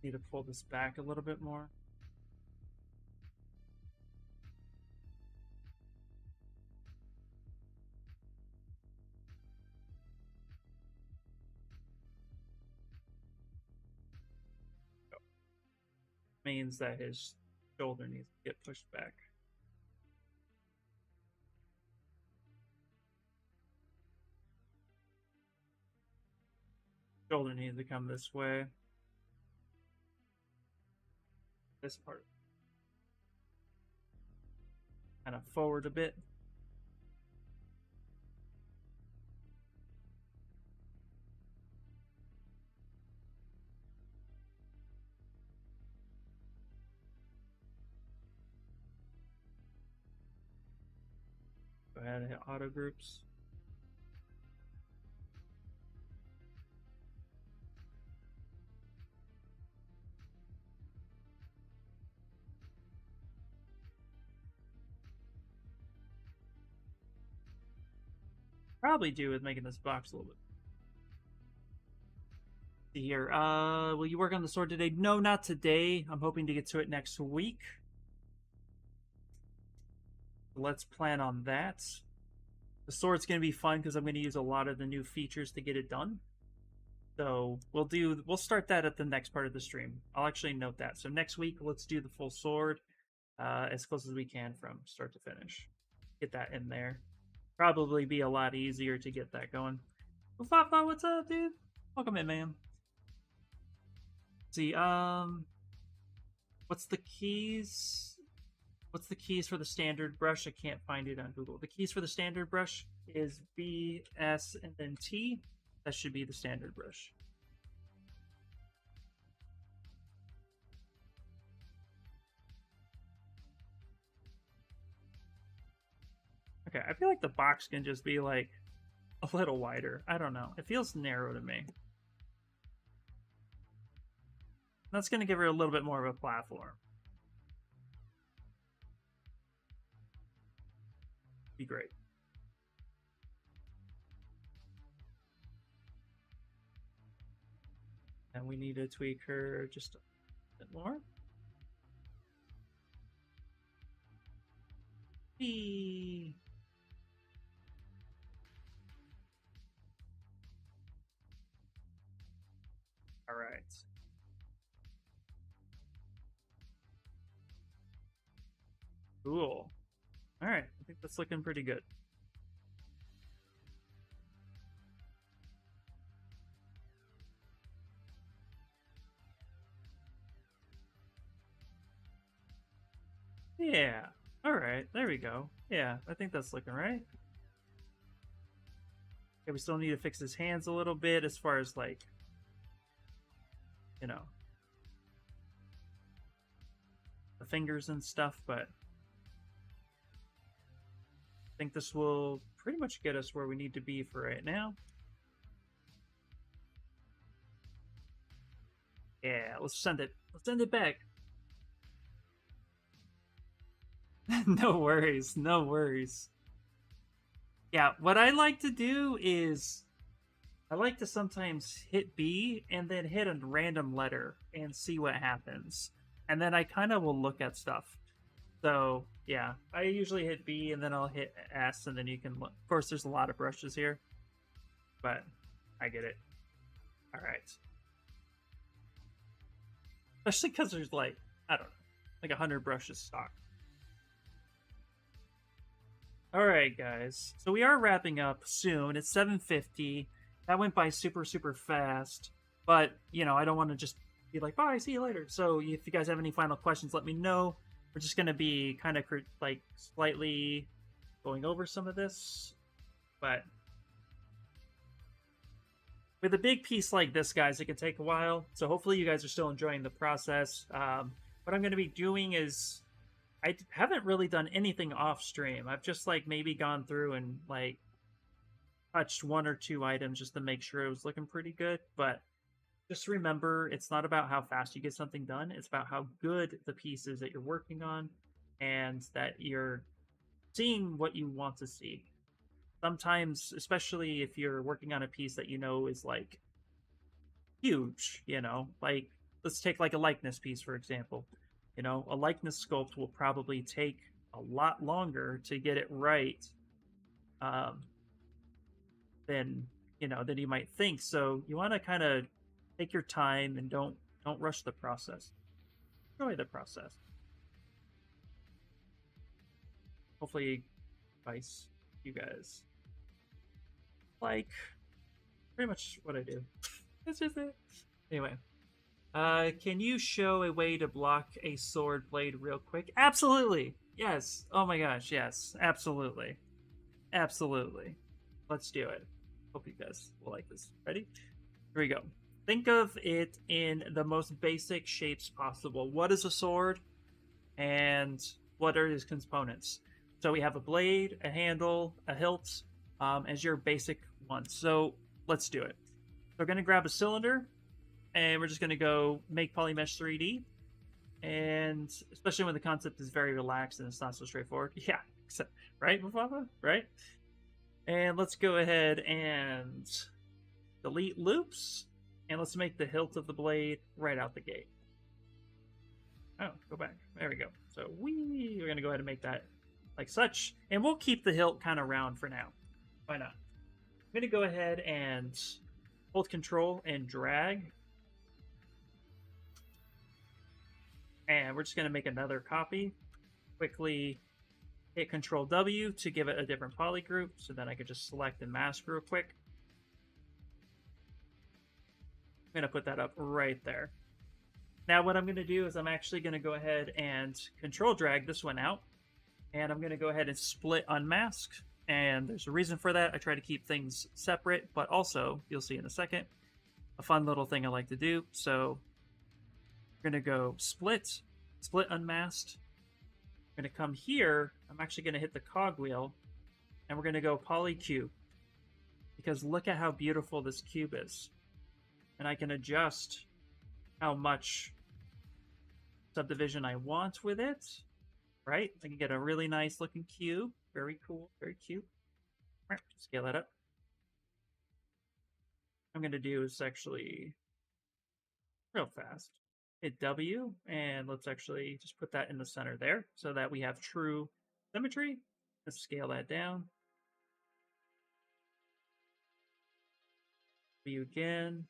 Need to pull this back a little bit more. Means that his shoulder needs to get pushed back. Shoulder needs to come this way. This part. Kind of forward a bit. And hit auto groups. Probably do with making this box a little bit. See here. Will you work on the sword today? No, not today. I'm hoping to get to it next week. Let's plan on that. The sword's going to be fun because I'm going to use a lot of the new features to get it done. So we'll start that at the next part of the stream. I'll actually note that. So next week, let's do the full sword as close as we can from start to finish. Get that in there. Probably be a lot easier to get that going. Well, Fafa, what's up, dude? Welcome in, man. Let's see, what's the keys? What's the keys for the standard brush? I can't find it on Google. The keys for the standard brush is B, S, and then T. That should be the standard brush. Okay, I feel like the box can just be like a little wider. I don't know. It feels narrow to me. That's going to give her a little bit more of a platform. Be great. And we need to tweak her just a bit more. Whee! All right. Cool. All right, I think that's looking pretty good. Yeah. All right, there we go. Yeah, I think that's looking right. Okay, we still need to fix his hands a little bit as far as like, you know, the fingers and stuff, but I think this will pretty much get us where we need to be for right now. Yeah, let's send it. Let's send it back. No worries, no worries. Yeah, what I like to do is I like to sometimes hit B and then hit a random letter and see what happens. And then I kind of will look at stuff. So, yeah, I usually hit B and then I'll hit S and then you can look. Of course, there's a lot of brushes here, but I get it. All right. Especially because there's like, I don't know, like 100 brushes stock. All right, guys. So we are wrapping up soon. It's 7:50. That went by super, super fast. But, you know, I don't want to just be like, bye, see you later. So if you guys have any final questions, let me know. We're just going to be kind of like slightly going over some of this. But with a big piece like this, guys, it can take a while. So hopefully you guys are still enjoying the process. What I'm going to be doing is I haven't really done anything off stream. I've just like maybe gone through and like touched one or two items just to make sure it was looking pretty good. But just remember, it's not about how fast you get something done. It's about how good the piece is that you're working on and that you're seeing what you want to see. Sometimes, especially if you're working on a piece that you know is like huge, you know, like let's take like a likeness piece, for example. You know, a likeness sculpt will probably take a lot longer to get it right than you might think. So you want to kind of take your time and don't rush the process. Enjoy the process. Hopefully, advice you guys like pretty much what I do. That's just it. Anyway. Can you show a way to block a sword blade real quick? Absolutely. Yes. Oh my gosh. Yes. Absolutely. Absolutely. Let's do it. Hope you guys will like this. Ready? Here we go. Think of it in the most basic shapes possible. What is a sword? And what are its components? So we have a blade, a handle, a hilt as your basic ones. So let's do it. We're going to grab a cylinder, and we're just going to go make Polymesh 3D. And especially when the concept is very relaxed and it's not so straightforward. Yeah, right, Mufasa? Right? And let's go ahead and delete loops. And let's make the hilt of the blade right out the gate. Oh, go back. There we go. So we're going to go ahead and make that like such. And we'll keep the hilt kind of round for now. Why not? I'm going to go ahead and hold control and drag. And we're just going to make another copy. Quickly hit Control W to give it a different poly group. So then I could just select and mask real quick. I'm going to put that up right there. Now what I'm going to do is I'm actually going to go ahead and control drag this one out. And I'm going to go ahead and split unmask. And there's a reason for that. I try to keep things separate, but also, you'll see in a second, a fun little thing I like to do. So we're going to go split unmasked. I'm going to come here. I'm actually going to hit the cogwheel. And we're going to go poly cube. Because look at how beautiful this cube is. And I can adjust how much subdivision I want with it, right? I can get a really nice looking cube. Very cool, very cute. Scale that up. I'm going to do is actually real fast. Hit W, and let's actually just put that in the center there so that we have true symmetry. Let's scale that down. W again.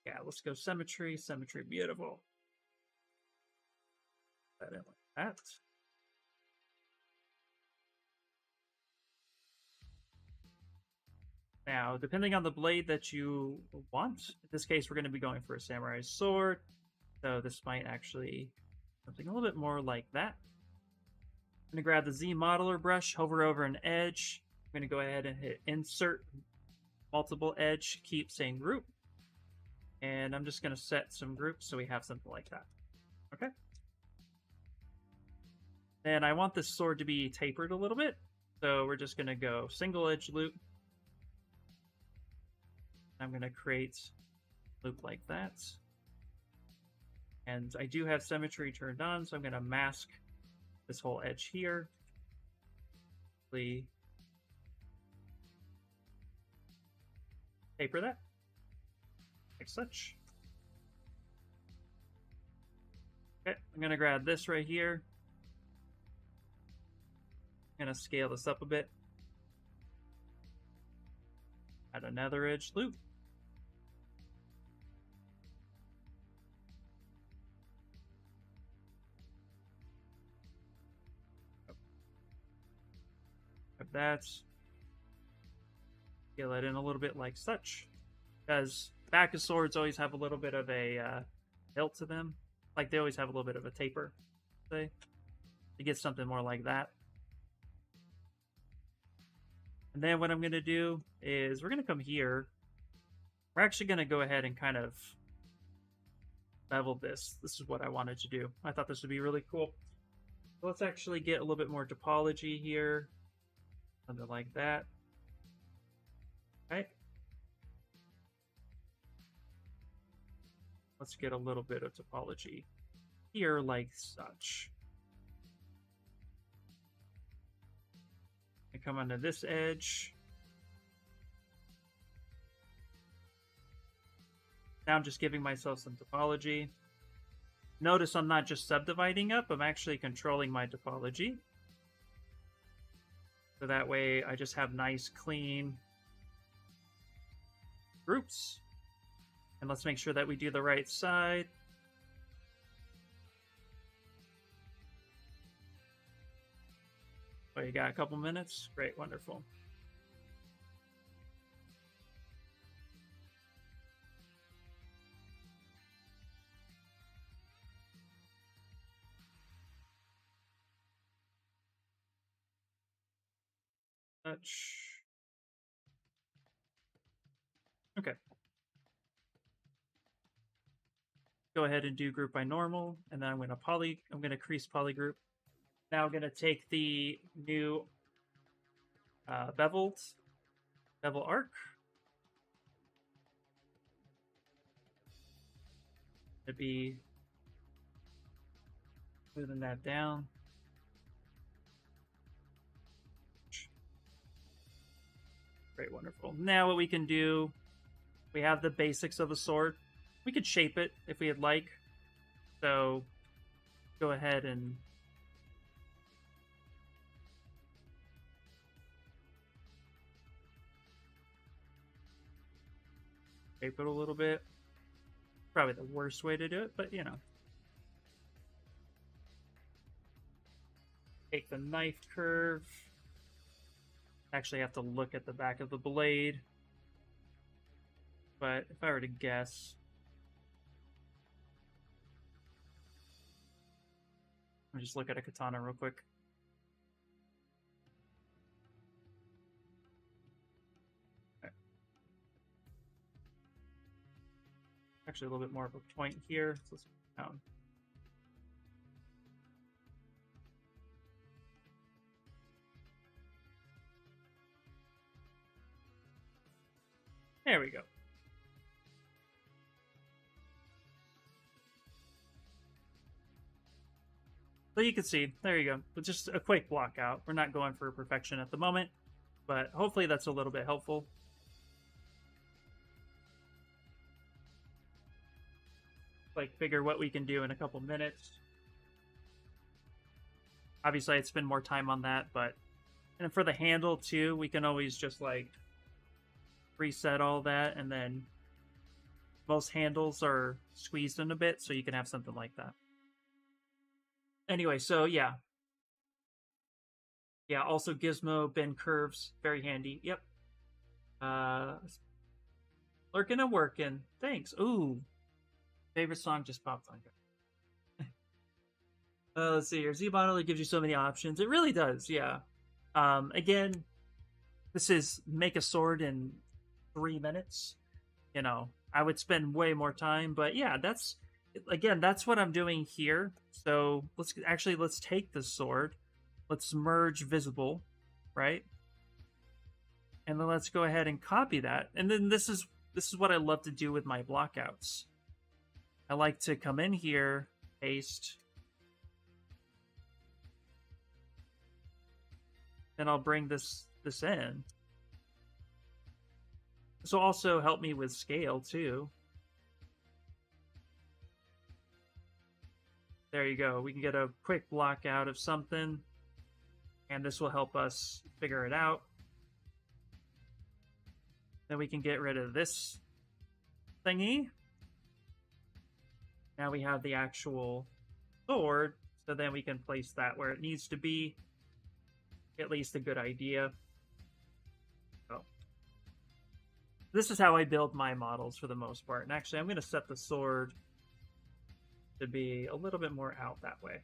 Yeah, let's go symmetry, beautiful. Put that in like that. Now, depending on the blade that you want, in this case, we're going to be going for a samurai sword. So this might actually something a little bit more like that. I'm going to grab the Z modeler brush, hover over an edge. I'm going to go ahead and hit insert multiple edge, keep same group. And I'm just going to set some groups so we have something like that. Okay. And I want this sword to be tapered a little bit. So we're just going to go single edge loop. I'm going to create a loop like that. And I do have symmetry turned on, so I'm going to mask this whole edge here. Taper that. Like such. Okay, I'm going to grab this right here. I'm going to scale this up a bit. Add another edge loop. Grab that. Scale that in a little bit like such. Because back of swords always have a little bit of a hilt to them. Like they always have a little bit of a taper. Say, to get something more like that. And then what I'm going to do is we're going to come here. We're actually going to go ahead and kind of bevel this. This is what I wanted to do. I thought this would be really cool. So let's actually get a little bit more topology here. Something like that. Okay. Let's get a little bit of topology here like such. I come onto this edge. Now I'm just giving myself some topology. Notice I'm not just subdividing up, I'm actually controlling my topology. So that way I just have nice, clean groups. And let's make sure that we do the right side. Oh, you got a couple minutes? Great, wonderful. Touch. Okay. Go ahead and do group by normal, and then I'm going to crease poly group. Now I'm going to take the new bevel arc. To be moving that down. Great, wonderful. Now what we can do, we have the basics of a sword. We could shape it if we'd like. So go ahead and shape it a little bit. Probably the worst way to do it, but you know. Take the knife curve. Actually have to look at the back of the blade. But if I were to guess, I'll just look at a katana real quick. Okay. Actually, a little bit more of a point here. So let's go down. There we go. So you can see, there you go. But just a quick block out. We're not going for perfection at the moment, but hopefully that's a little bit helpful. Like, figure what we can do in a couple minutes. Obviously, I'd spend more time on that, but... And for the handle, too, we can always just, like, reset all that, and then most handles are squeezed in a bit, so you can have something like that. Anyway, so yeah. Yeah, also gizmo, bend curves, very handy. Yep. Lurking and working. Thanks. Ooh. Favorite song just popped on. Let's see here. ZBrush gives you so many options. It really does, yeah. Again, this is make a sword in 3 minutes. You know, I would spend way more time, but yeah, that's what I'm doing here. So let's take the sword, let's merge visible, right? And then let's go ahead and copy that. And then this is what I love to do with my blockouts. I like to come in here, paste, then I'll bring this in. This will also help me with scale too. There you go. We can get a quick block out of something, and this will help us figure it out. Then we can get rid of this thingy. Now we have the actual sword, so then we can place that where it needs to be. At least a good idea. So this is how I build my models for the most part. And actually, I'm going to set the sword to be a little bit more out that way. I'm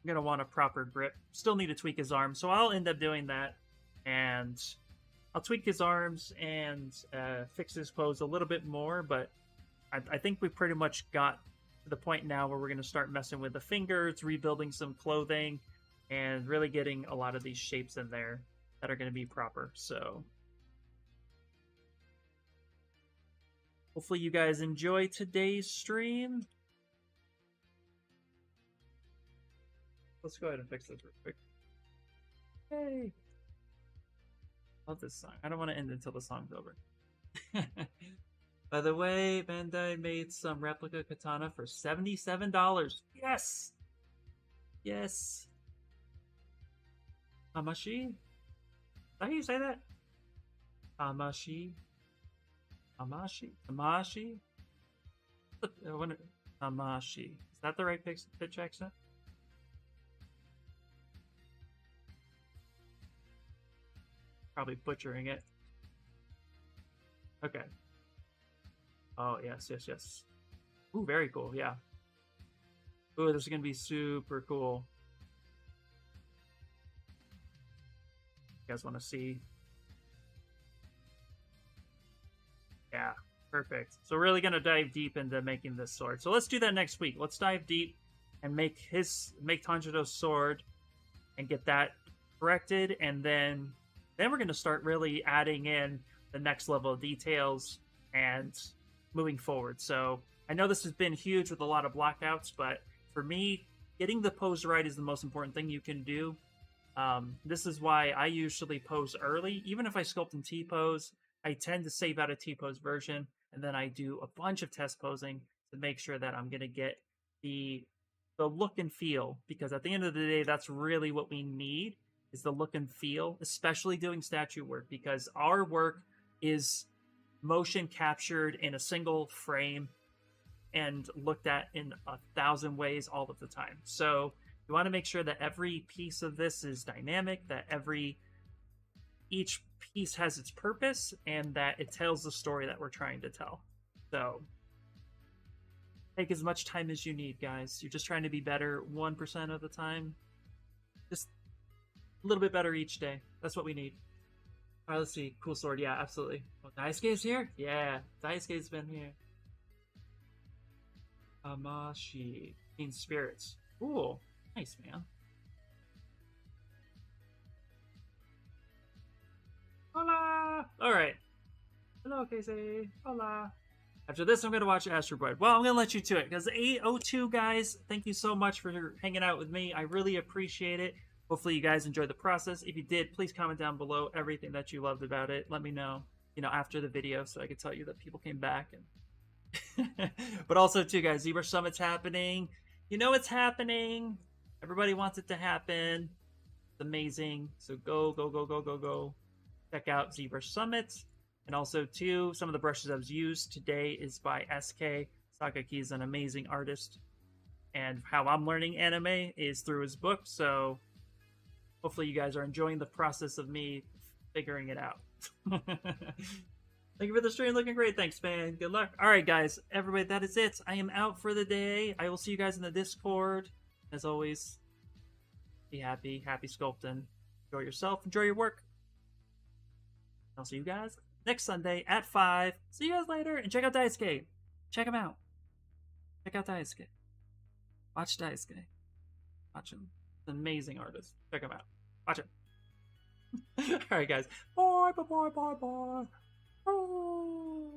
going to want a proper grip. Still need to tweak his arms, so I'll end up doing that. And I'll tweak his arms and fix his pose a little bit more, but I think we pretty much got to the point now where we're going to start messing with the fingers, rebuilding some clothing, and really getting a lot of these shapes in there that are going to be proper. So hopefully you guys enjoy today's stream. Let's go ahead and fix this real quick. Hey! Love this song. I don't want to end until the song's over. By the way, Bandai made some replica katana for $77. Yes! Yes! Amashi? Is that how you say that? Amashi? Amashi? Amashi? Amashi. Is that the right pitch accent? Probably butchering it. Okay. Oh, yes, yes, yes. Ooh, very cool, yeah. Ooh, this is going to be super cool. You guys want to see? Yeah, perfect. So we're really going to dive deep into making this sword. So let's do that next week. Let's dive deep and make Tanjiro's sword and get that corrected, and then we're going to start really adding in the next level of details and moving forward. So I know this has been huge with a lot of blockouts, but for me, getting the pose right is the most important thing you can do. This is why I usually pose early. Even if I sculpt in T-pose, I tend to save out a T-pose version, and then I do a bunch of test posing to make sure that I'm going to get the look and feel, because at the end of the day, that's really what we need, is the look and feel, especially doing statue work, because our work is motion captured in a single frame and looked at in 1,000 ways all of the time. So you want to make sure that every piece of this is dynamic, that each piece has its purpose, and that it tells the story that we're trying to tell. So take as much time as you need, guys. You're just trying to be better 1% of the time. Just a little bit better each day. That's what we need. All right, let's see. Cool sword. Yeah, absolutely. Oh, Daisuke's here? Yeah, Daisuke's been here. Amashi. Means spirits. Cool. Nice, man. Hola! Alright. Hello, Casey. Hola. After this, I'm going to watch Astro Boy. Well, I'm going to let you to it, because 802, guys, thank you so much for hanging out with me. I really appreciate it. Hopefully you guys enjoyed the process. If you did, please comment down below everything that you loved about it. Let me know, after the video, so I can tell you that people came back. And but also, too, guys, ZBrush Summit's happening. You know it's happening. Everybody wants it to happen. It's amazing. So go. Check out ZBrush Summit. And also, too, some of the brushes I've used today is by SK. Sakaki is an amazing artist. And how I'm learning anime is through his book. So hopefully you guys are enjoying the process of me figuring it out. Thank you for the stream. Looking great. Thanks, man. Good luck. All right, guys. Everybody, that is it. I am out for the day. I will see you guys in the Discord. As always, be happy. Happy sculpting. Enjoy yourself. Enjoy your work. I'll see you guys next Sunday at 5. See you guys later. And check out Daisuke. Check him out. Check out Daisuke. Watch Daisuke. Watch him. He's an amazing artist. Check him out. Watch him. All right, guys. Bye. Oh.